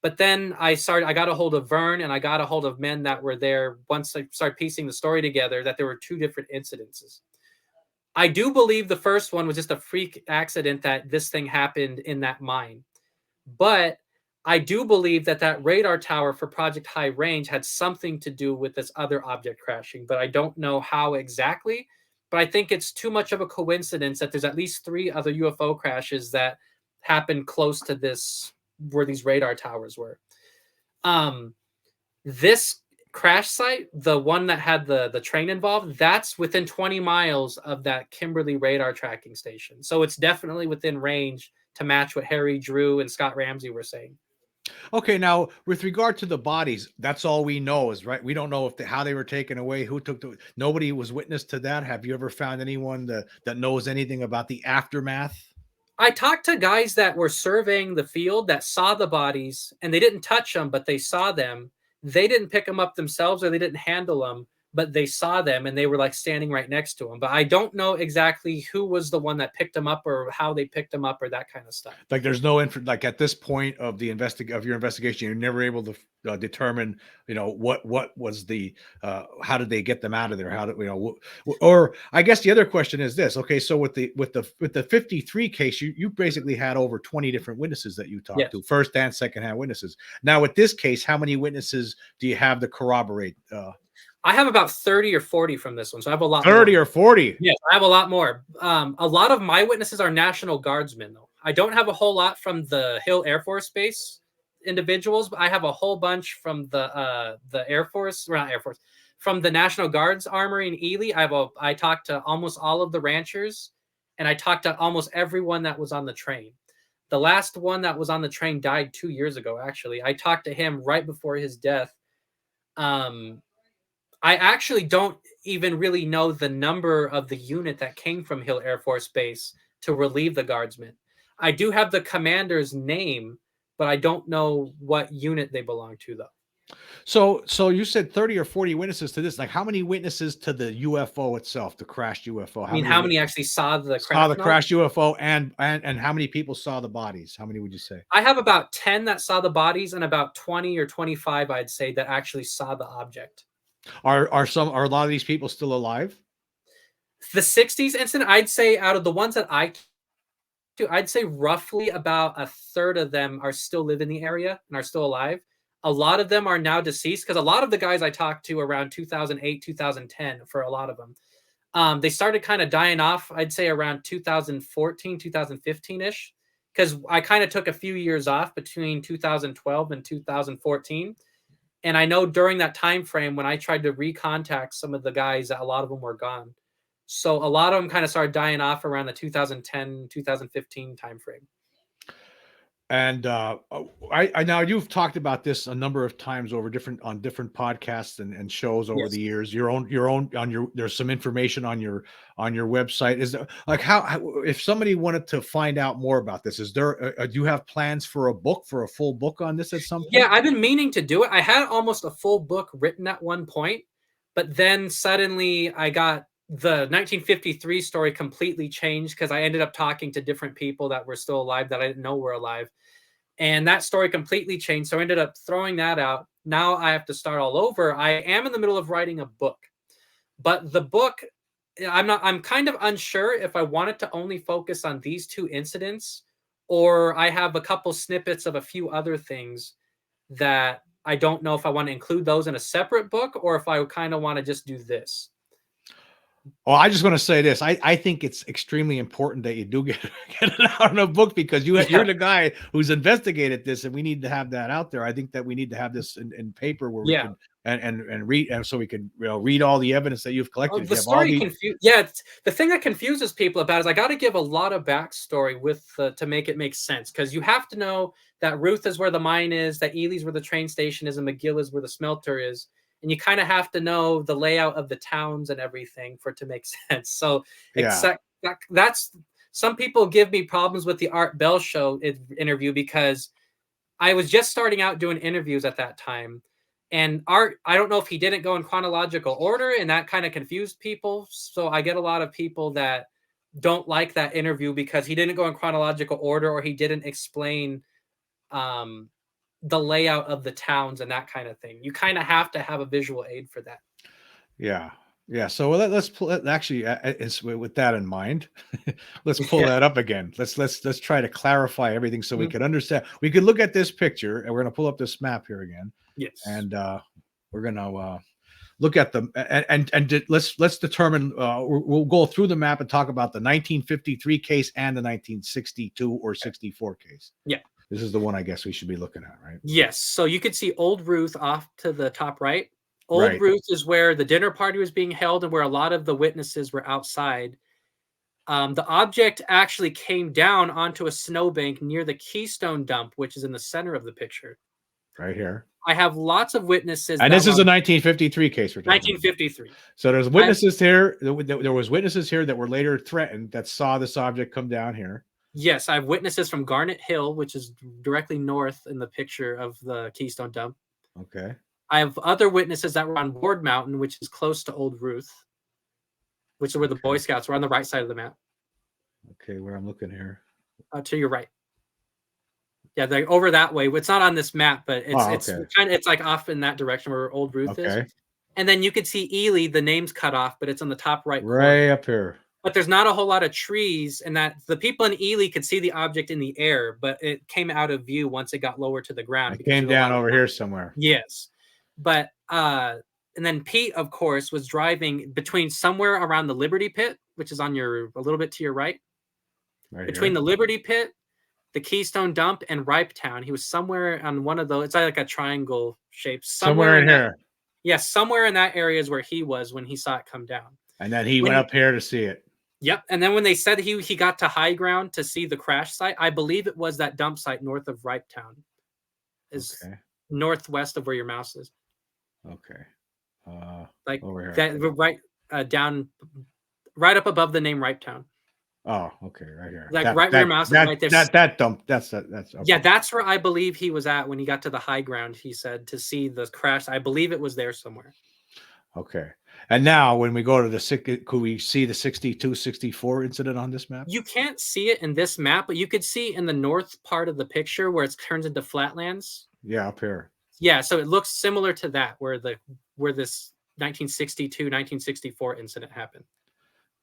But then I got a hold of Vern, and I got a hold of men that were there once I started piecing the story together, that there were two different incidences. I do believe the first one was just a freak accident, that this thing happened in that mine. But I do believe that that radar tower for Project High Range had something to do with this other object crashing, but I don't know how exactly. But I think it's too much of a coincidence that there's at least 3 other UFO crashes that happened close to this, where these radar towers were. This crash site, the one that had the train involved, that's within 20 miles of that Kimberly radar tracking station. So it's definitely within range to match what Harry Drew and Scott Ramsey were saying.
Okay, now with regard to the bodies, that's all we know is right. We don't know how they were taken away, who took the. Nobody was witness to that. Have you ever found anyone that knows anything about the aftermath?
I talked to guys that were surveying the field that saw the bodies, and they didn't touch them, but they saw them. They didn't pick them up themselves, or they didn't handle them, but they saw them, and they were like standing right next to them. But I don't know exactly who was the one that picked them up, or how they picked them up, or that kind of stuff.
Like there's no like at this point of the of your investigation, you're never able to determine, what was the how did they get them out of there? How did or I guess the other question is this. Okay, so with the 53 case, you basically had over 20 different witnesses that you talked to, first and second hand witnesses. Now with this case, how many witnesses do you have to corroborate?
I have about 30 or 40 from this one, so I have a lot
30
more.
or 40?
Yes, I have a lot more. A lot of my witnesses are National Guardsmen, though. I don't have a whole lot from the Hill Air Force Base individuals, but I have a whole bunch from the Air Force, or not Air Force, from the National Guards Armory in Ely. I talked to almost all of the ranchers, and I talked to almost everyone that was on the train. The last one that was on the train died 2 years ago, actually. I talked to him right before his death. I actually don't even really know the number of the unit that came from Hill Air Force Base to relieve the guardsmen. I do have the commander's name, but I don't know what unit they belong to, though.
So you said 30 or 40 witnesses to this. Like, how many witnesses to the UFO itself, the crashed UFO?
How many actually saw the
crashed UFO, and how many people saw the bodies? How many would you say?
I have about 10 that saw the bodies, and about 20 or 25, I'd say, that actually saw the object.
Are a lot of these people still alive?
The 60s incident, I'd say, out of the ones that I'd say roughly about a third of them are still live in the area and are still alive. A lot of them are now deceased, because a lot of the guys I talked to around 2008, 2010, for a lot of them, they started kind of dying off, I'd say around 2014, 2015-ish, because I kind of took a few years off between 2012 and 2014. And I know during that time frame, when I tried to recontact some of the guys, that a lot of them were gone. So a lot of them kind of started dying off around the 2010, 2015 time frame.
And I now, you've talked about this a number of times on different podcasts and shows over the years. Your own there's some information on your website. Is there, like, how if somebody wanted to find out more about this, is there do you have plans for a full book on this at some point?
Yeah, I've been meaning to do it. I had almost a full book written at one point, but then suddenly I got the 1953 story completely changed, because I ended up talking to different people that were still alive that I didn't know were alive. And that story completely changed. So I ended up throwing that out. Now I have to start all over. I am in the middle of writing a book, but the book, I'm kind of unsure if I wanted to only focus on these 2 incidents, or I have a couple snippets of a few other things that I don't know if I want to include those in a separate book, or if I kind of want to just do this.
Well, I just want to say this. I think it's extremely important that you do get it out in a book, because you're the guy who's investigated this, and we need to have that out there. I think that we need to have this in paper where we can and read, and so we can read all the evidence that you've collected.
The story the thing that confuses people about it is I got to give a lot of backstory to make it make sense, because you have to know that Ruth is where the mine is, that Ely's where the train station is, and McGill is where the smelter is. and you kind of have to know the layout of the towns and everything for it to make sense. So
Yeah.
that's some people give me problems with the Art Bell show interview because I was just starting out doing interviews at that time. And Art, I don't know if he didn't go in chronological order, and that kind of confused people. So I get a lot of people that don't like that interview because he didn't go in chronological order, or he didn't explain the layout of the towns and that kind of thing. You kind of have to have a visual aid for that.
Yeah. Yeah. So let's pull actually it's with that in mind. Let's pull
Yeah.
that up again. Let's try to clarify everything so we
Mhm.
can understand. We could look at this picture, and we're going to pull up this map here again,
Yes.
and we're going to look at them let's determine. We'll go through the map and talk about the 1953 case and the 1962 or 64 case.
Yeah.
This is the one I guess we should be looking at, right?
Yes. So you could see Old Ruth off to the top right. Old
Right.
Ruth is where the dinner party was being held and where a lot of the witnesses were outside. The object actually came down onto a snowbank near the Keystone dump, which is in the center of the picture.
Right here.
I have lots of witnesses.
And this is a 1953 case we're talking
1953.
about. So there's witnesses here. There was witnesses here that were later threatened that saw this object come down here.
Yes, I have witnesses from Garnet Hill, which is directly north in the picture of the Keystone dump.
Okay.
I have other witnesses that were on Ward Mountain, which is close to Old Ruth, which is where the Boy Scouts were on the right side of the map.
Okay, where I'm looking here.
To your right. Yeah, they're over that way. It's not on this map, but it's like off in that direction where Old Ruth is. And then you could see Ely, the name's cut off, but it's on the top right corner.
Right up here.
But there's not a whole lot of trees, and that the people in Ely could see the object in the air, but it came out of view once it got lower to the ground.
It came down over here somewhere.
Yes. But and then Pete, of course, was driving between somewhere around the Liberty Pit, which is on a little bit to your right. Between the Liberty Pit, the Keystone Dump, and Ripetown. He was somewhere on one of those. It's like a triangle shape.
Somewhere in here.
Yes, somewhere in that area is where he was when he saw it come down.
And then he went up here to see it.
Yep. And then when they said he got to high ground to see the crash site, I believe it was that dump site north of Ripetown. Is northwest of where your mouse is.
Okay.
Like
over here.
That down right up above the name Ripetown.
Oh, okay, right here.
Like right where your mouse is right there.
That dump. That's okay.
Yeah, that's where I believe he was at when he got to the high ground, he said, to see the crash. I believe it was there somewhere.
Okay. And now when we go to could we see the 62, 64 incident on this map?
You can't see it in this map, but you could see in the north part of the picture where it turns into flatlands.
Yeah, up here.
Yeah, so it looks similar to that where this 1962, 1964 incident happened.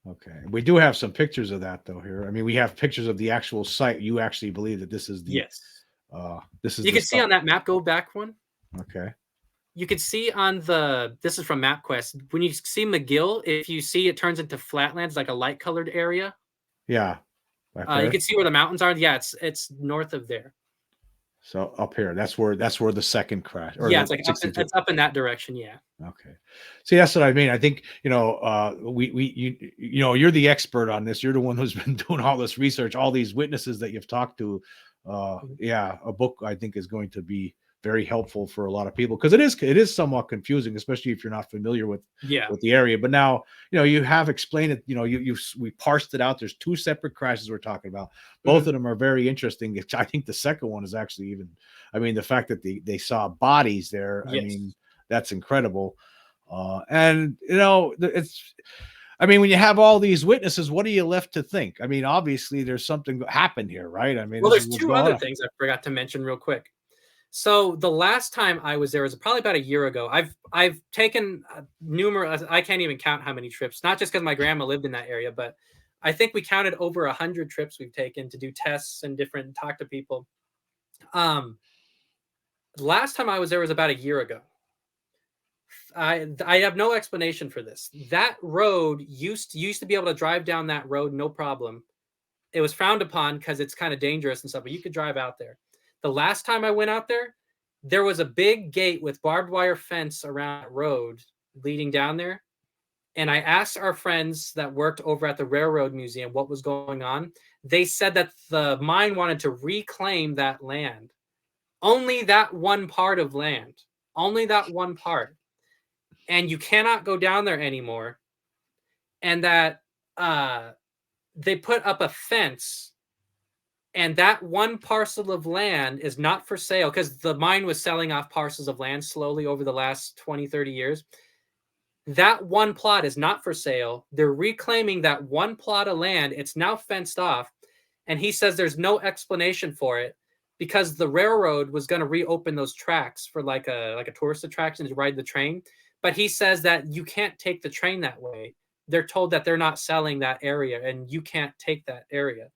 Okay. We do have some pictures of that though here. I mean, we have pictures of the actual site. You actually believe that this is the this is
you can see on that map, go back one.
Okay.
You could see on this is from MapQuest. When you see McGill, if you see it turns into flatlands, like a light colored area.
Yeah.
You can see where the mountains are. Yeah, it's north of there.
So up here, that's where the second crash.
Yeah, it's up in that direction. Yeah.
Okay. See, that's what I mean. I think you're the expert on this. You're the one who's been doing all this research, all these witnesses that you've talked to. A book I think is going to be very helpful for a lot of people because it is somewhat confusing, especially if you're not familiar with the area. But now you have explained it. We parsed it out. There's two separate crashes we're talking about. Both of them are very interesting. I think the second one is actually even. I mean, the fact that they saw bodies there. Yes. I mean, that's incredible. And it's. I mean, when you have all these witnesses, what are you left to think? I mean, obviously, there's something that happened here, right? I mean,
well, there's two other things I forgot to mention real quick. So the last time I was there was probably about a year ago. I've taken numerous. I can't even count how many trips. Not just because my grandma lived in that area, but I think we counted over 100 trips we've taken to do tests and talk to people. The last time I was there was about a year ago. I have no explanation for this. That road used to be able to drive down that road no problem. It was frowned upon because it's kind of dangerous and stuff, but you could drive out there. The last time I went out there was a big gate with barbed wire fence around that road leading down there. And I asked our friends that worked over at the Railroad Museum what was going on. They said that the mine wanted to reclaim that land. Only that one part of land. Only that one part. and you cannot go down there anymore. And that they put up a fence, and that one parcel of land is not for sale because the mine was selling off parcels of land slowly over the last 20, 30 years. That one plot is not for sale. They're reclaiming that one plot of land. It's now fenced off. And he says there's no explanation for it because the railroad was going to reopen those tracks for like a tourist attraction to ride the train. But he says that you can't take the train that way. They're told that they're not selling that area and you can't take that area.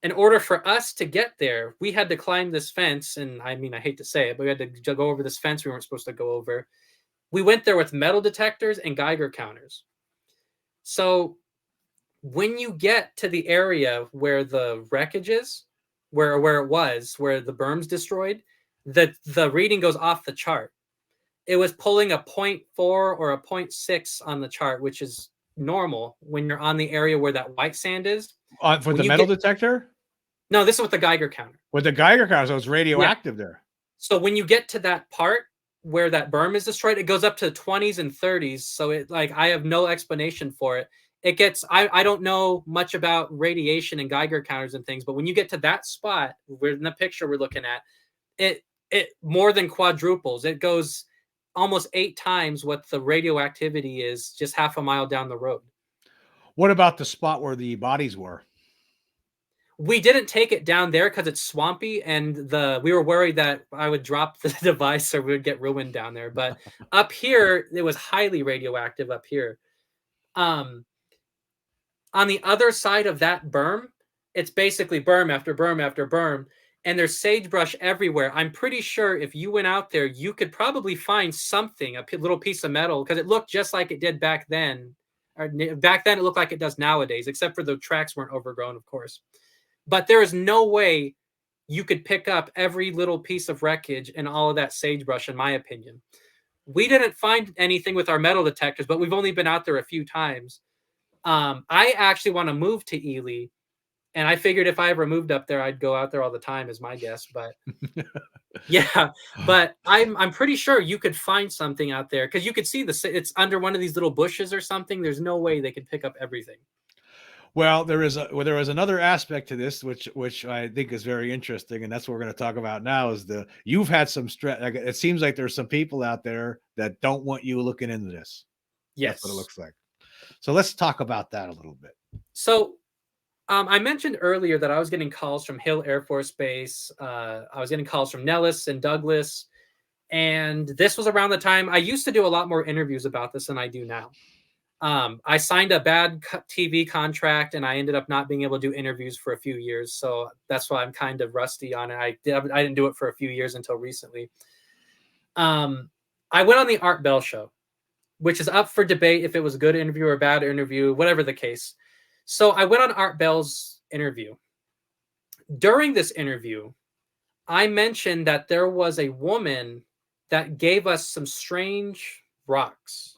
In order for us to get there, we had to climb this fence. And I mean, I hate to say it, but we had to go over this fence we weren't supposed to go over. We went there with metal detectors and Geiger counters. So when you get to the area where the wreckage is, where it was, where the berm's destroyed, the reading goes off the chart. It was pulling a 0.4 or a 0.6 on the chart, which is normal when you're on the area where that white sand is.
For the metal detector?
No, this is with the Geiger counter.
With the Geiger counter, so it's radioactive there.
So when you get to that part where that berm is destroyed, it goes up to 20s and 30s. So it I have no explanation for it. It gets, I don't know much about radiation and Geiger counters and things, but when you get to that spot, where in the picture we're looking at, it more than quadruples. It goes almost 8 times what the radioactivity is just half a mile down the road.
What about the spot where the bodies were?
We didn't take it down there because it's swampy, and we were worried that I would drop the device or we would get ruined down there. But up here, it was highly radioactive up here. On the other side of that berm, it's basically berm after berm after berm, and there's sagebrush everywhere. I'm pretty sure if you went out there, you could probably find something, a little piece of metal, because it looked just like it did back then. Or back then, it looked like it does nowadays, except for the tracks weren't overgrown, of course. But there is no way you could pick up every little piece of wreckage and all of that sagebrush, in my opinion. We didn't find anything with our metal detectors, but we've only been out there a few times. I actually want to move to Ely, and I figured if I ever moved up there, I'd go out there all the time, is my guess. But yeah, but I'm pretty sure you could find something out there because you could see it's under one of these little bushes or something. There's no way they could pick up everything.
Well, there is another aspect to this, which I think is very interesting, and that's what we're going to talk about now. Is you've had some stress. Like, it seems like there's some people out there that don't want you looking into this.
Yes,
that's what it looks like. So let's talk about that a little bit.
So, I mentioned earlier that I was getting calls from Hill Air Force Base. I was getting calls from Nellis and Douglas, and this was around the time I used to do a lot more interviews about this than I do now. I signed a bad TV contract, and I ended up not being able to do interviews for a few years. So that's why I'm kind of rusty on it. I didn't do it for a few years until recently. I went on the Art Bell show, which is up for debate if it was a good interview or a bad interview, whatever the case. So I went on Art Bell's interview. During this interview, I mentioned that there was a woman that gave us some strange rocks.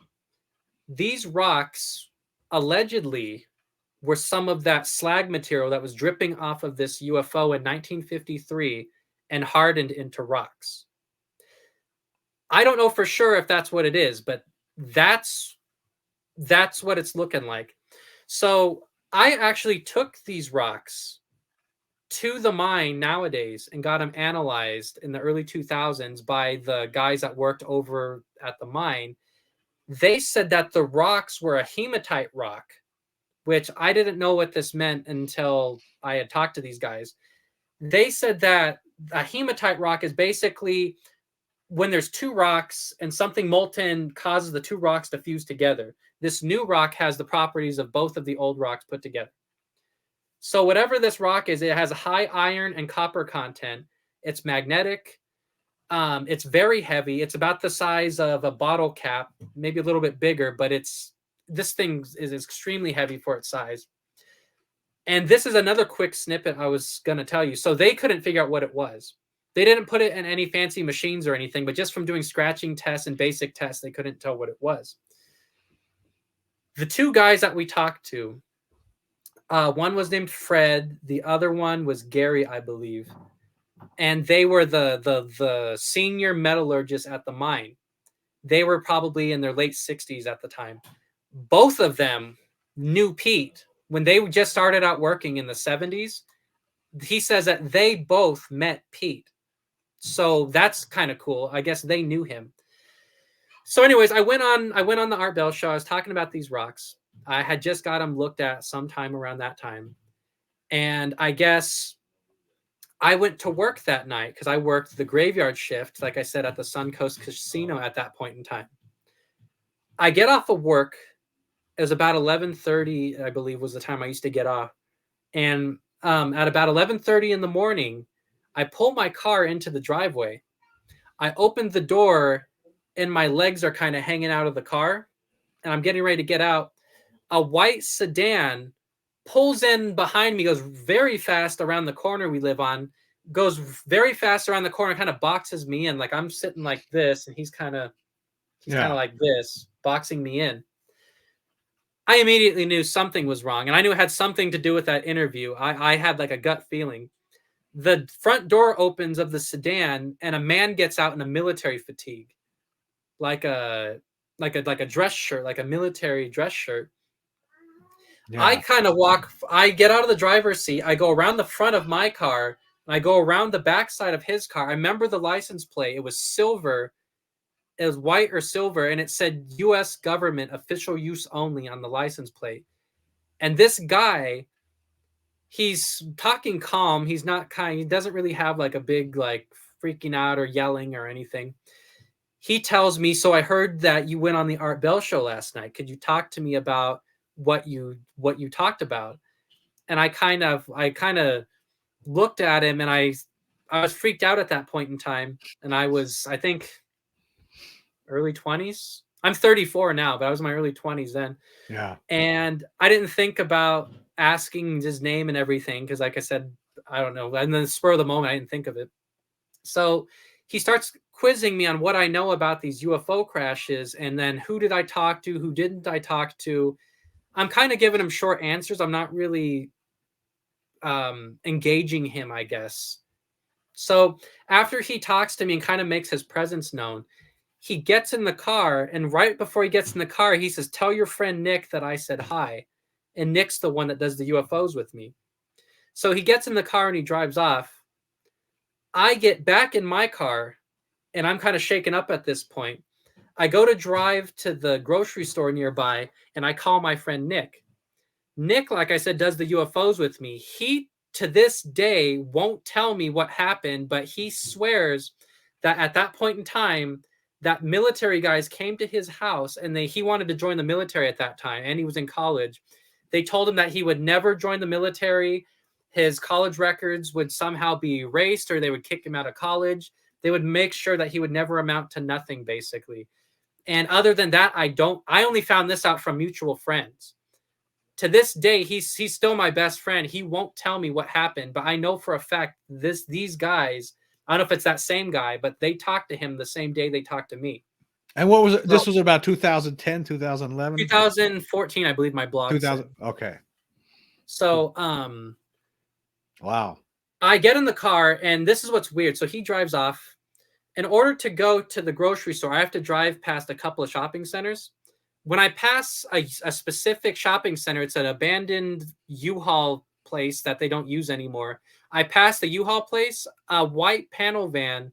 These rocks allegedly were some of that slag material that was dripping off of this UFO in 1953 and hardened into rocks. I don't know for sure if that's what it is, but that's what it's looking like. So I actually took these rocks to the mine nowadays and got them analyzed in the early 2000s by the guys that worked over at the mine. They said that the rocks were a hematite rock, which I didn't know what this meant until I had talked to these guys. They said that a hematite rock is basically when there's two rocks and something molten causes the two rocks to fuse together. This new rock has the properties of both of the old rocks put together. So whatever this rock is, it has a high iron and copper content. It's magnetic. It's very heavy. It's about the size of a bottle cap, maybe a little bit bigger, but this thing is extremely heavy for its size. And this is another quick snippet I was going to tell you. So they couldn't figure out what it was. They didn't put it in any fancy machines or anything, but just from doing scratching tests and basic tests, they couldn't tell what it was. The two guys that we talked to, one was named Fred. The other one was Gary, I believe. And they were the senior metallurgists at the mine. They were probably in their late 60s at the time. Both of them knew Pete when they just started out working in the 70s. He says that they both met Pete. So that's kind of cool. I guess they knew him. So anyways, I went on the Art Bell show. I was talking about these rocks. I had just got them looked at sometime around that time. And I guess I went to work that night because I worked the graveyard shift, like I said, at the Suncoast Casino at that point in time. I get off of work. It was about 11:30, I believe, was the time I used to get off. And at about 11:30 in the morning, I pull my car into the driveway. I opened the door, and my legs are kind of hanging out of the car, and I'm getting ready to get out. A white sedan pulls in behind me, goes very fast around the corner we live on, goes very fast around the corner, kind of boxes me in. Like I'm sitting like this, and he's kind of like this, boxing me in. I immediately knew something was wrong, and I knew it had something to do with that interview. I had like a gut feeling. The front door opens of the sedan, and a man gets out in a military fatigue, like a dress shirt, like a military dress shirt. Yeah. I kind of I get out of the driver's seat. I go around the front of my car, and I go around the backside of his car. I remember the license plate. It was silver. It was white or silver, and it said U.S. government official use only on the license plate. And this guy, he's talking calm. He's not he doesn't really have like a big like freaking out or yelling or anything. He tells me, so I heard that you went on the Art Bell show last night. Could you talk to me about what you talked about? And I kind of looked at him, and I was freaked out at that point in time. And I was, I think, early 20s. I'm 34 now, but I was in my early 20s then.
Yeah.
And I didn't think about asking his name and everything because, like I said, I don't know. And then the spur of the moment, I didn't think of it. So he starts quizzing me on what I know about these UFO crashes, and then who did I talk to, who didn't I talk to. I'm kind of giving him short answers. I'm not really engaging him, I guess. So after he talks to me and kind of makes his presence known, he gets in the car, and right before he gets in the car, he says, "Tell your friend Nick that I said hi." And Nick's the one that does the UFOs with me. So he gets in the car and he drives off. I get back in my car, and I'm kind of shaken up at this point. I go to drive to the grocery store nearby, and I call my friend Nick. Nick, like I said, does the UFOs with me. He, to this day, won't tell me what happened, but he swears that at that point in time, that military guys came to his house, and he wanted to join the military at that time, and he was in college. They told him that he would never join the military. His college records would somehow be erased, or they would kick him out of college. They would make sure that he would never amount to nothing, basically. And other than that, I only found this out from mutual friends. To this day, he's still my best friend. He won't tell me what happened, but I know for a fact these guys, I don't know if it's that same guy, but they talked to him the same day they talked to me.
And what was it? This was about 2010, 2011?
2014, I believe my blog
2000.
said.
Okay.
So,
wow.
I get in the car, and this is what's weird. So he drives off. In order to go to the grocery store, I have to drive past a couple of shopping centers. When I pass a specific shopping center, it's an abandoned U-Haul place that they don't use anymore. I pass the U-Haul place, a white panel van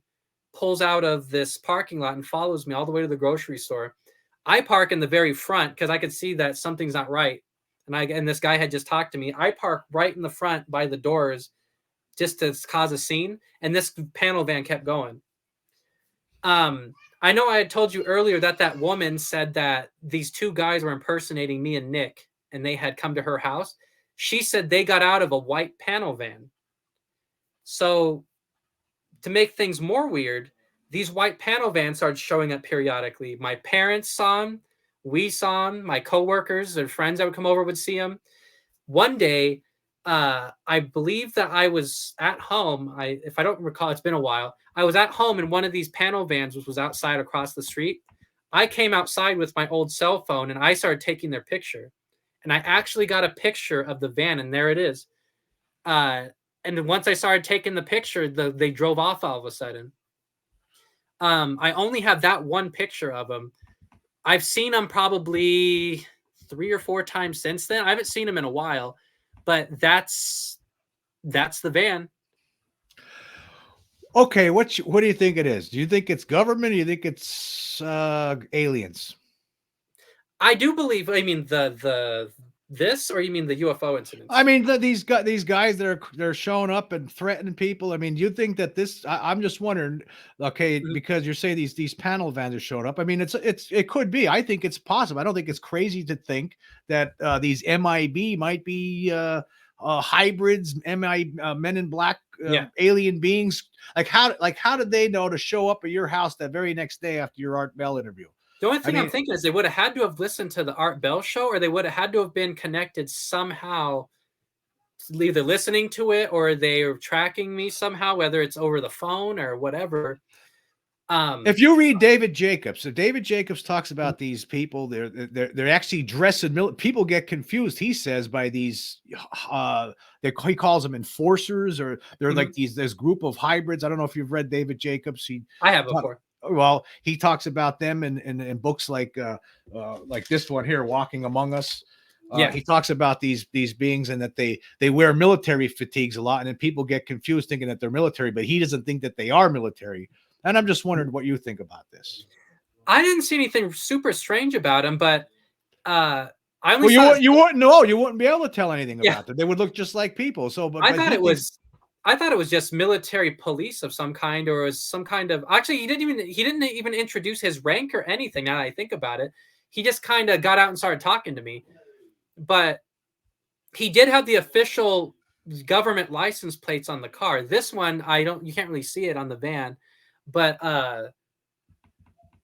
pulls out of this parking lot and follows me all the way to the grocery store. I park in the very front because I could see that something's not right. And this guy had just talked to me. I park right in the front by the doors just to cause a scene. And this panel van kept going. I know I had told you earlier that woman said that these two guys were impersonating me and Nick, and they had come to her house. She said they got out of a white panel van. So to make things more weird, these white panel vans started showing up periodically. My parents saw them. We saw them. My coworkers and friends that would come over would see them. One day, I believe that I was at home. If I don't recall, it's been a while. I was at home, and one of these panel vans was outside across the street. I came outside with my old cell phone, and I started taking their picture. And I actually got a picture of the van, and there it is. And once I started taking the picture, they drove off all of a sudden. I only have that one picture of him. I've seen him probably 3 or 4 times since then. I haven't seen him in a while, but that's the van.
Okay, what do you think it is? Do you think it's government? Or do you think it's aliens?
I do believe. I mean the this, or you mean the UFO incidents?
I mean, these guys that they're showing up and threatening people. I mean, do you think that this? I'm just wondering. Okay,
Mhm.
because you're saying these panel vans are showing up. I mean, it could be. I think it's possible. I don't think it's crazy to think that these MIB might be hybrids, men in black,
Yeah.
alien beings. How did they know to show up at your house that very next day after your Art Bell interview?
The only
I
thing I'm
mean,
thinking is they would have had to have listened to the Art Bell show, or they would have had to have been connected somehow, either listening to it or they are tracking me somehow, whether it's over the phone or whatever.
if you read David Jacobs, so David Jacobs talks about these people. They're actually dressed in people get confused. He says by these, he calls them enforcers, or they're like this group of hybrids. I don't know if you've read David Jacobs.
I have before.
Well, he talks about them in books like this one here, Walking Among Us.
Yeah.
He talks about these beings, and that they wear military fatigues a lot, and then people get confused thinking that they're military, but he doesn't think that they are military. And I'm just wondering what you think about this.
I didn't see anything super strange about him, but I only
Well,
saw
you wouldn't know. You wouldn't be able to tell anything
Yeah.
about them. They would look just like people. So, but
I thought it was just military police of some kind, or was some kind of. Actually, he didn't even introduce his rank or anything. Now that I think about it, he just kind of got out and started talking to me. But he did have the official government license plates on the car. This one, you can't really see it on the van, but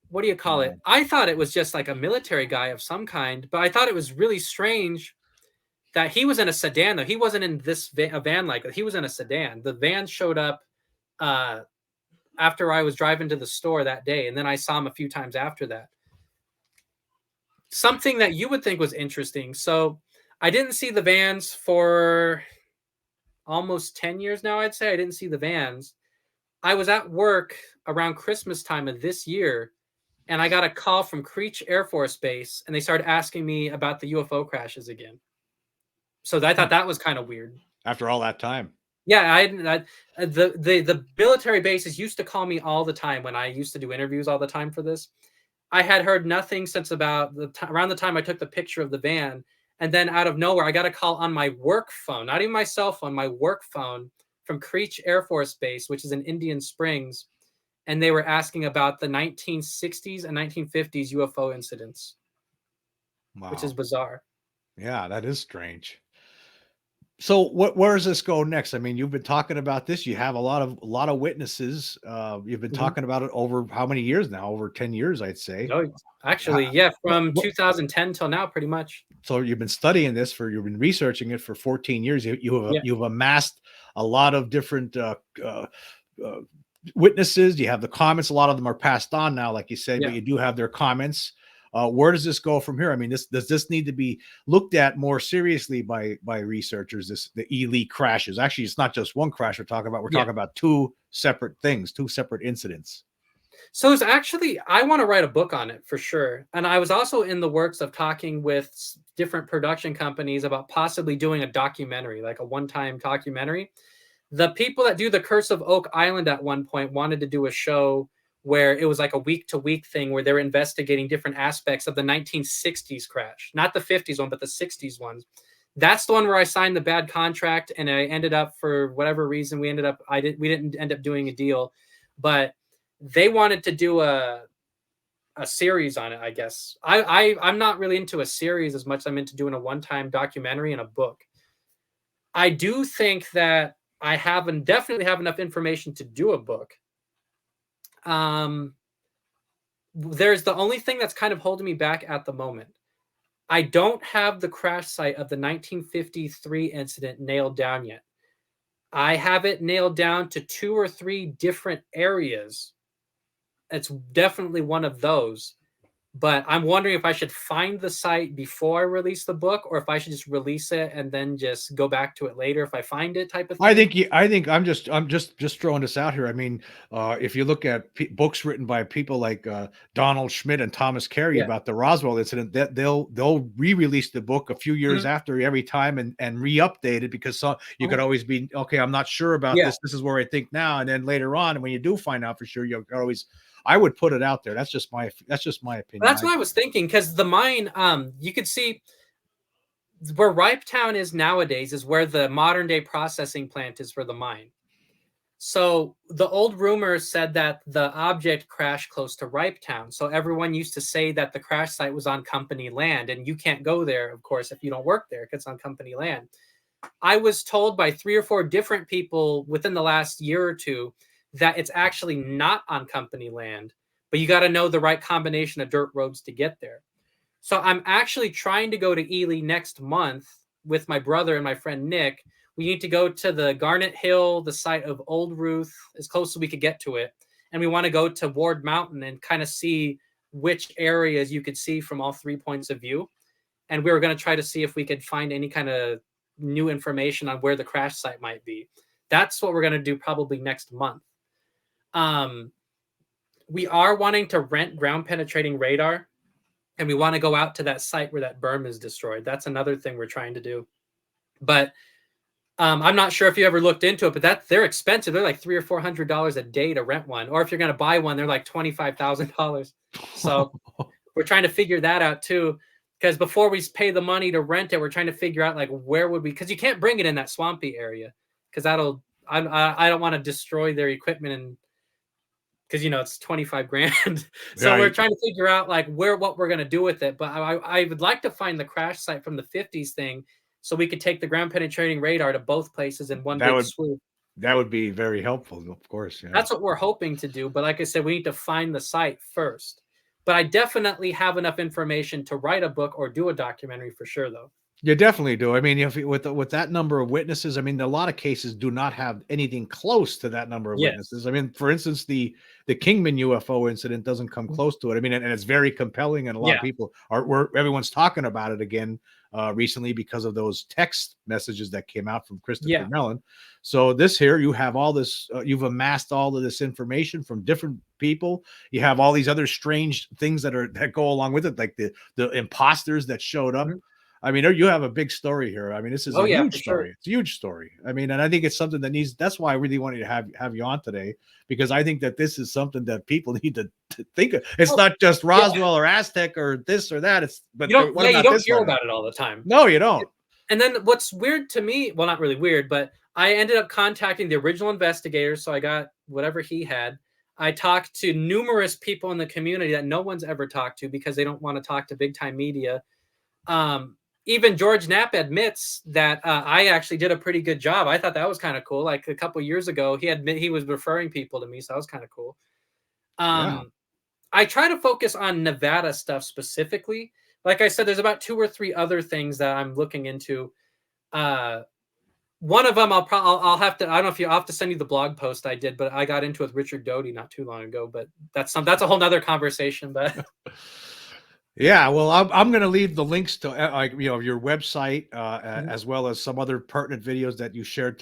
what do you call it? I thought it was just like a military guy of some kind, but I thought it was really strange that he was in a sedan, though. He wasn't in a van like that. He was in a sedan. The van showed up after I was driving to the store that day, and then I saw him a few times after that. Something that you would think was interesting. So I didn't see the vans for almost 10 years now, I'd say. I didn't see the vans. I was at work around Christmas time of this year, and I got a call from Creech Air Force Base, and they started asking me about the UFO crashes again. So I thought that was kind of weird.
After all that time.
Yeah, the military bases used to call me all the time when I used to do interviews all the time for this. I had heard nothing since about around the time I took the picture of the van, and then out of nowhere, I got a call on my work phone, not even my cell phone, my work phone, from Creech Air Force Base, which is in Indian Springs, and they were asking about the 1960s and 1950s UFO incidents, which is bizarre.
Yeah, that is strange. So where does this go next? I mean, you've been talking about this. You have a lot of witnesses. You've been talking about it over how many years now? Over 10 years, I'd say.
Oh, actually, yeah, from 2010 till now, pretty much.
So you've been studying this you've been researching it for 14 years. You've amassed a lot of different witnesses. You have the comments. A lot of them are passed on now, like you said, but you do have their comments. Where does this go from here? I mean, does this need to be looked at more seriously by researchers? The elite crashes. Actually, it's not just one crash we're talking about. We're talking about two separate things, two separate incidents.
So it's actually, I want to write a book on it for sure. And I was also in the works of talking with different production companies about possibly doing a documentary, like a one-time documentary. The people that do The Curse of Oak Island at one point wanted to do a show where it was like a week-to-week thing where they're investigating different aspects of the 1960s crash. Not the 50s one, but the 60s ones. That's the one where I signed the bad contract, and I ended up, for whatever reason, we didn't end up doing a deal. But they wanted to do a series on it, I guess. I'm not really into a series as much as I'm into doing a one-time documentary and a book. I do think that I definitely have enough information to do a book. There's the only thing that's kind of holding me back at the moment. I don't have the crash site of the 1953 incident nailed down yet. I have it nailed down to 2 or 3 different areas. It's definitely one of those, But I'm wondering if I should find the site before I release the book, or if I should just release it and then just go back to it later if I find it, type of
I
thing.
think I'm just throwing this out here. I mean, if you look at books written by people like Donald Schmidt and Thomas Carey
Yeah.
about the Roswell incident, that they'll re-release the book a few years
Mhm.
after every time and re-update it, because you could
Mhm.
always be, okay, I'm not sure about
Yeah.
this. This is where I think now, and then later on, and when you do find out for sure, you always. I would put it out there. That's just my opinion.
That's what I was thinking, because the mine, you could see where Ripetown is nowadays is where the modern day processing plant is for the mine. So the old rumors said that the object crashed close to Ripetown. So everyone used to say that the crash site was on company land, and you can't go there, of course, if you don't work there, because it's on company land. I was told by 3 or 4 different people within the last year or two that it's actually not on company land, but you got to know the right combination of dirt roads to get there. So I'm actually trying to go to Ely next month with my brother and my friend Nick. We need to go to the Garnet Hill, the site of Old Ruth, as close as we could get to it. And we want to go to Ward Mountain and kind of see which areas you could see from all 3 points of view. And we were going to try to see if we could find any kind of new information on where the crash site might be. That's what we're going to do probably next month. We are wanting to rent ground penetrating radar, and we want to go out to that site where that berm is destroyed. That's another thing we're trying to do. But I'm not sure if you ever looked into it, but they're expensive. They're like $300 or $400 a day to rent one, or if you're going to buy one, they're like $25,000. So we're trying to figure that out too, because before we pay the money to rent it, we're trying to figure out like where would we, because you can't bring it in that swampy area, because I don't want to destroy their equipment, and because it's 25 grand. So
Yeah,
we're trying to figure out like what we're going to do with it. But I would like to find the crash site from the 50s thing, so we could take the ground penetrating radar to both places in one
that
big
would
swoop.
that would be very helpful, of course. Yeah.
That's what we're hoping to do. But like I said, we need to find the site first. But I definitely have enough information to write a book or do a documentary for sure, though.
You definitely do. I mean, if with that number of witnesses, I mean, a lot of cases do not have anything close to that number of
Yes.
witnesses. I mean, for instance, the Kingman UFO incident doesn't come close to it. I mean, and it's very compelling, and a lot of
Yeah.
people everyone's talking about it again recently because of those text messages that came out from Christopher
Yeah.
Mellon. So this here, you have all this, you've amassed all of this information from different people. You have all these other strange things that go along with it, like the imposters that showed up.
Mhm.
I mean, you have a big story here. I mean, this is
Oh,
a
yeah, for
huge
sure.
story. It's a huge story. I mean, and I think it's something that needs. That's why I really wanted to have you on today, because I think that this is something that people need to think of. It's
Well,
not just
yeah.
Roswell or Aztec or this or that. What
You
about
don't
this
hear
one?
about it all the time.
No, you don't.
And then what's weird to me, well, not really weird, but I ended up contacting the original investigator, so I got whatever he had. I talked to numerous people in the community that no one's ever talked to because they don't want to talk to big time media. Even George Knapp admits that I actually did a pretty good job. I thought that was kind of cool. Like a couple years ago, he was referring people to me, so that was kind of cool.
Yeah.
I try to focus on Nevada stuff specifically. Like I said, there's about 2 or 3 other things that I'm looking into. One of them I'll have to, I don't know if I'll have to send you the blog post I did, but I got into with Richard Doty not too long ago. But that's a whole nother conversation. But
Yeah, well, I'm going to leave the links to your website
Mhm.
as well as some other pertinent videos that you shared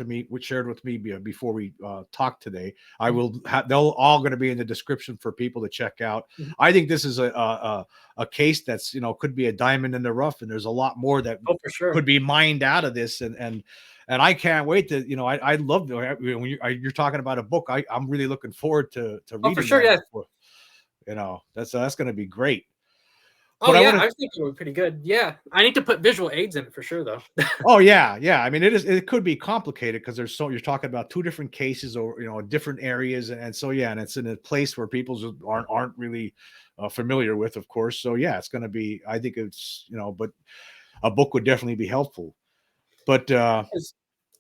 with me before we talked today. I
Mhm.
will they're all going to be in the description for people to check out.
Mhm.
I think this is a case that's could be a diamond in the rough, and there's a lot more that
Oh, for sure.
could be mined out of this, and I can't wait to I love when you're talking about a book. I'm really looking forward to
Oh, for
reading
sure.
that
Yeah.
before. That's going to be great.
Oh,
But I
yeah.
want
I
to.
was thinking it was pretty good. Yeah. I need to put visual aids in it for sure, though.
Oh yeah, yeah. I mean, it could be complicated because you're talking about 2 different cases or different areas, and so yeah, and it's in a place where people just aren't really familiar with, of course. So yeah, it's going to be. I think it's but a book would definitely be helpful. But
'Cause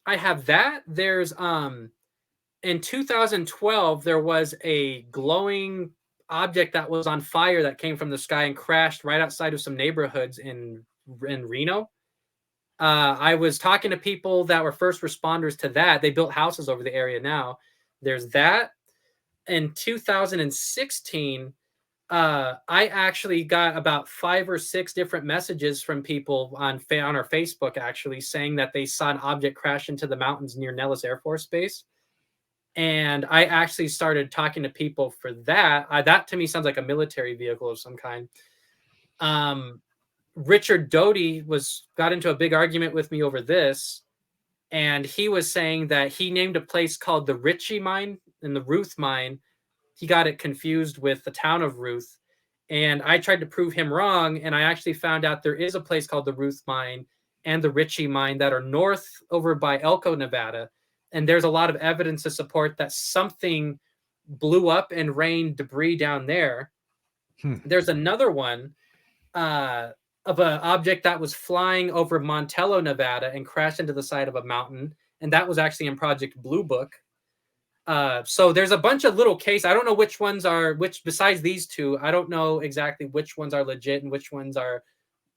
I have that. There's in 2012 there was a glowing object that was on fire that came from the sky and crashed right outside of some neighborhoods in Reno. I was talking to people that were first responders to that. They built houses over the area now. There's that. In 2016, I actually got about 5 or 6 different messages from people on our Facebook actually saying that they saw an object crash into the mountains near Nellis Air Force Base. And I actually started talking to people for that. That to me sounds like a military vehicle of some kind. Richard Doty got into a big argument with me over this, and he was saying that he named a place called the Ritchie Mine and the Ruth Mine. He got it confused with the town of Ruth, and I tried to prove him wrong, and I actually found out there is a place called the Ruth Mine and the Ritchie Mine that are north over by Elko, Nevada, and there's a lot of evidence to support that something blew up and rained debris down there. There's another one of an object that was flying over Montello, Nevada, and crashed into the side of a mountain, and that was actually in Project Blue Book. So there's a bunch of little cases. I don't know which ones are which. Besides these two, I don't know exactly which ones are legit and which ones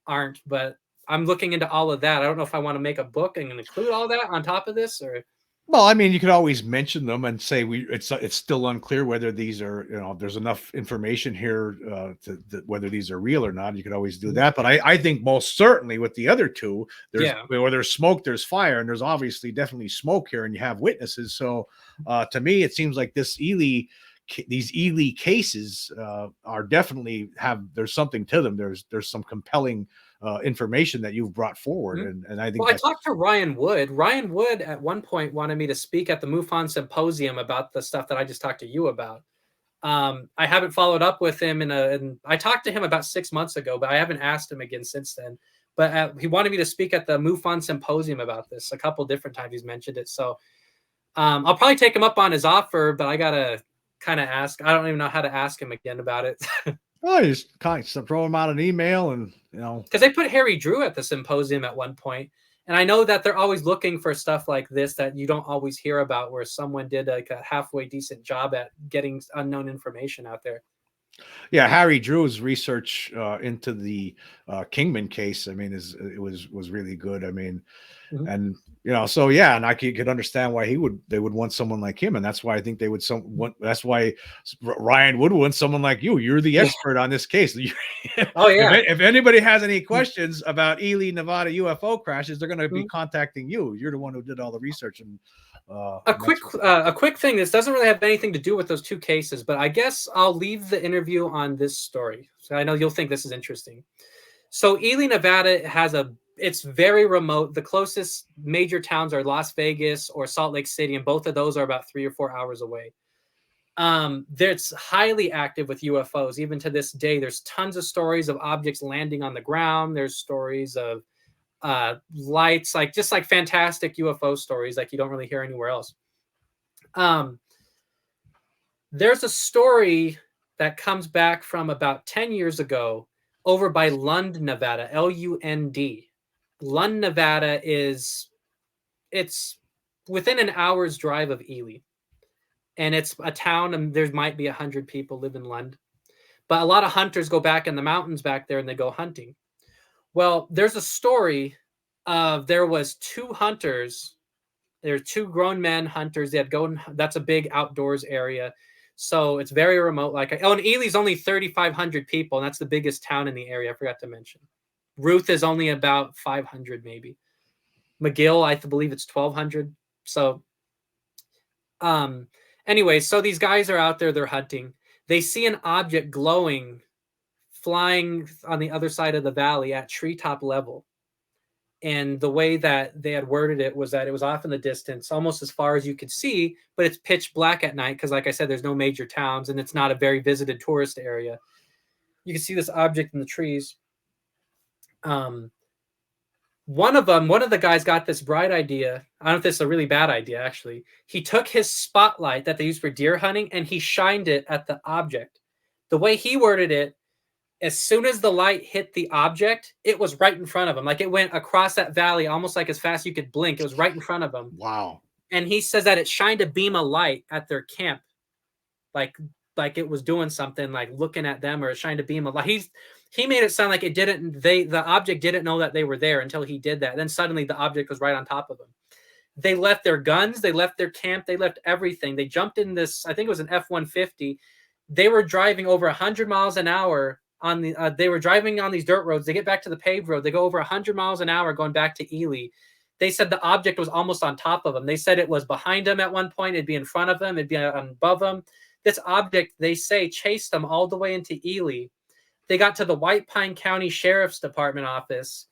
aren't. But I'm looking into all of that. I don't know if I want to make a book and include all that on top of this, or.
Well, I mean, you could always mention them and say it's still unclear whether these are, there's enough information here whether these are real or not. You could always do that, but I think most certainly with the other two, where there's smoke, there's fire, and there's obviously definitely smoke here, and you have witnesses. So to me, it seems like these Ely cases are definitely there's something to them. There's some compelling information that you've brought forward, and I think.
Well, I talked to Ryan Wood. Ryan Wood at one point wanted me to speak at the MUFON Symposium about the stuff that I just talked to you about. I haven't followed up with him and I talked to him about 6 months ago, but I haven't asked him again since then. But he wanted me to speak at the MUFON Symposium about this a couple different times. He's mentioned it, so I'll probably take him up on his offer, but I gotta kind of ask. I don't even know how to ask him again about it.
Oh, you just kind of throw him out an email, and
because they put Harry Drew at the symposium at one point, and I know that they're always looking for stuff like this that you don't always hear about, where someone did like a halfway decent job at getting unknown information out there.
Yeah, Harry Drew's research into the Kingman case, I mean, was really good. I mean, and so yeah, and I could understand why they would want someone like him, and that's why I think they would that's why Ryan would want someone like you. You're the expert on this case.
Oh yeah.
If anybody has any questions about Ely, Nevada UFO crashes, they're going to be contacting you. You're the one who did all the research. And a
quick thing. This doesn't really have anything to do with those two cases, but I guess I'll leave the interview on this story. So I know you'll think this is interesting. So Ely, Nevada it's very remote. The closest major towns are Las Vegas or Salt Lake City, and both of those are about 3 or 4 hours away. It's highly active with UFOs. Even to this day, there's tons of stories of objects landing on the ground. There's stories of lights, just like fantastic UFO stories like you don't really hear anywhere else. There's a story that comes back from about 10 years ago over by Lund, Nevada, Lund. Lund, Nevada it's within an hour's drive of Ely, and it's a town, and there might be 100 people live in Lund, but a lot of hunters go back in the mountains back there and they go hunting. Well, there's a story of there was 2 hunters. There's 2 grown men hunters. That's a big outdoors area. So it's very remote. And Ely's only 3,500 people, and that's the biggest town in the area. I forgot to mention. Ruth is only about 500, maybe. McGill, I believe it's 1,200. So, anyway, so these guys are out there. They're hunting. They see an object glowing, flying on the other side of the valley at treetop level. And the way that they had worded it was that it was off in the distance, almost as far as you could see, but it's pitch black at night because, like I said, there's no major towns and it's not a very visited tourist area. You can see this object in the trees. One of the guys got this bright idea. I don't know if this is a really bad idea, actually. He took his spotlight that they use for deer hunting and he shined it at the object. The way he worded it, as soon as the light hit the object, it was right in front of him. Like it went across that valley almost like as fast as you could blink. It was right in front of him.
Wow.
And he says that it shined a beam of light at their camp. Like it was doing something, like looking at them, or it shined a beam of light. He made it sound like the object didn't know that they were there until he did that. Then suddenly the object was right on top of them. They left their guns, they left their camp, they left everything. They jumped in this, I think it was an F-150, they were driving over 100 miles an hour on the. They were driving on these dirt roads. They get back to the paved road. They go over 100 miles an hour going back to Ely. They said the object was almost on top of them. They said it was behind them at one point. It'd be in front of them. It'd be above them. This object, they say, chased them all the way into Ely. They got to the White Pine County Sheriff's Department office,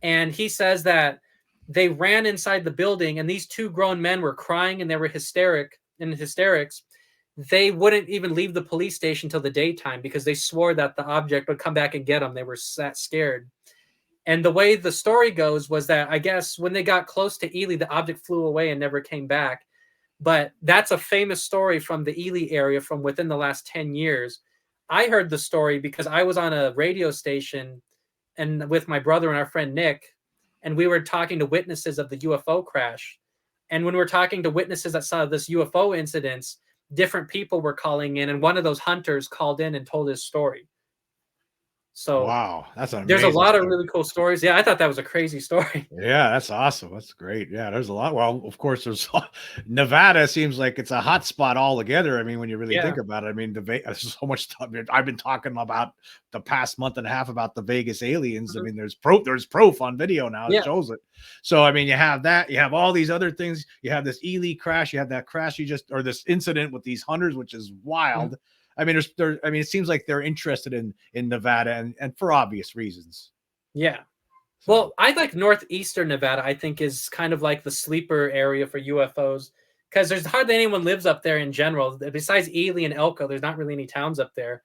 and he says that they ran inside the building, and these two grown men were crying and they were hysterics. They wouldn't even leave the police station till the daytime because they swore that the object would come back and get them. They were that scared. And the way the story goes was that I guess when they got close to Ely, the object flew away and never came back. But that's a famous story from the Ely area from within the last 10 years. I heard the story because I was on a radio station and with my brother and our friend Nick, and we were talking to witnesses of the UFO crash. And when we were talking to witnesses that saw this UFO incidents, different people were calling in, and one of those hunters called in and told his story. So
wow, that's amazing.
There's a lot of really cool stories. Yeah, I thought that was a crazy story.
Yeah, that's awesome. That's great. Yeah, there's a lot. Well, of course, there's Nevada seems like it's a hot spot altogether. I mean, when you really think about it, I mean, there's so much stuff. I've been talking about the past month and a half about the Vegas aliens. I mean, there's proof on video now that shows it. So, I mean, you have that. You have all these other things. You have this Ely crash. You have that crash or this incident with these hunters, which is wild. I mean, it seems like they're interested in Nevada and for obvious reasons.
Yeah. So. Well, I like northeastern Nevada, I think, is kind of like the sleeper area for UFOs because there's hardly anyone lives up there in general. Besides Ely and Elko, there's not really any towns up there.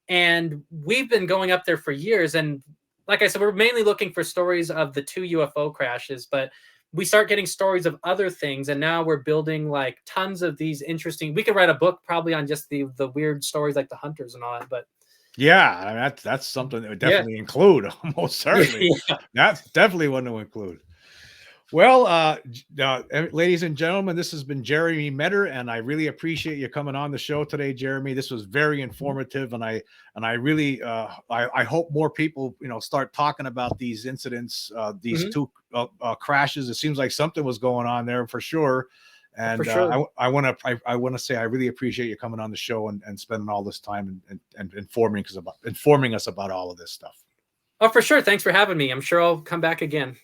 And we've been going up there for years. And like I said, we're mainly looking for stories of the 2 UFO crashes, but we start getting stories of other things, and now we're building like tons of these interesting. We could write a book probably on just the weird stories like the hunters and all that. But
yeah, I mean, that's something that would definitely include. Most certainly, that's definitely one to include. Well, ladies and gentlemen, this has been Jeremy Meador, and I really appreciate you coming on the show today, Jeremy. This was very informative, and I really I hope more people start talking about these incidents, these 2 crashes. It seems like something was going on there for sure, and I want to say I really appreciate you coming on the show and spending all this time and informing us about all of this stuff.
Oh, for sure. Thanks for having me. I'm sure I'll come back again.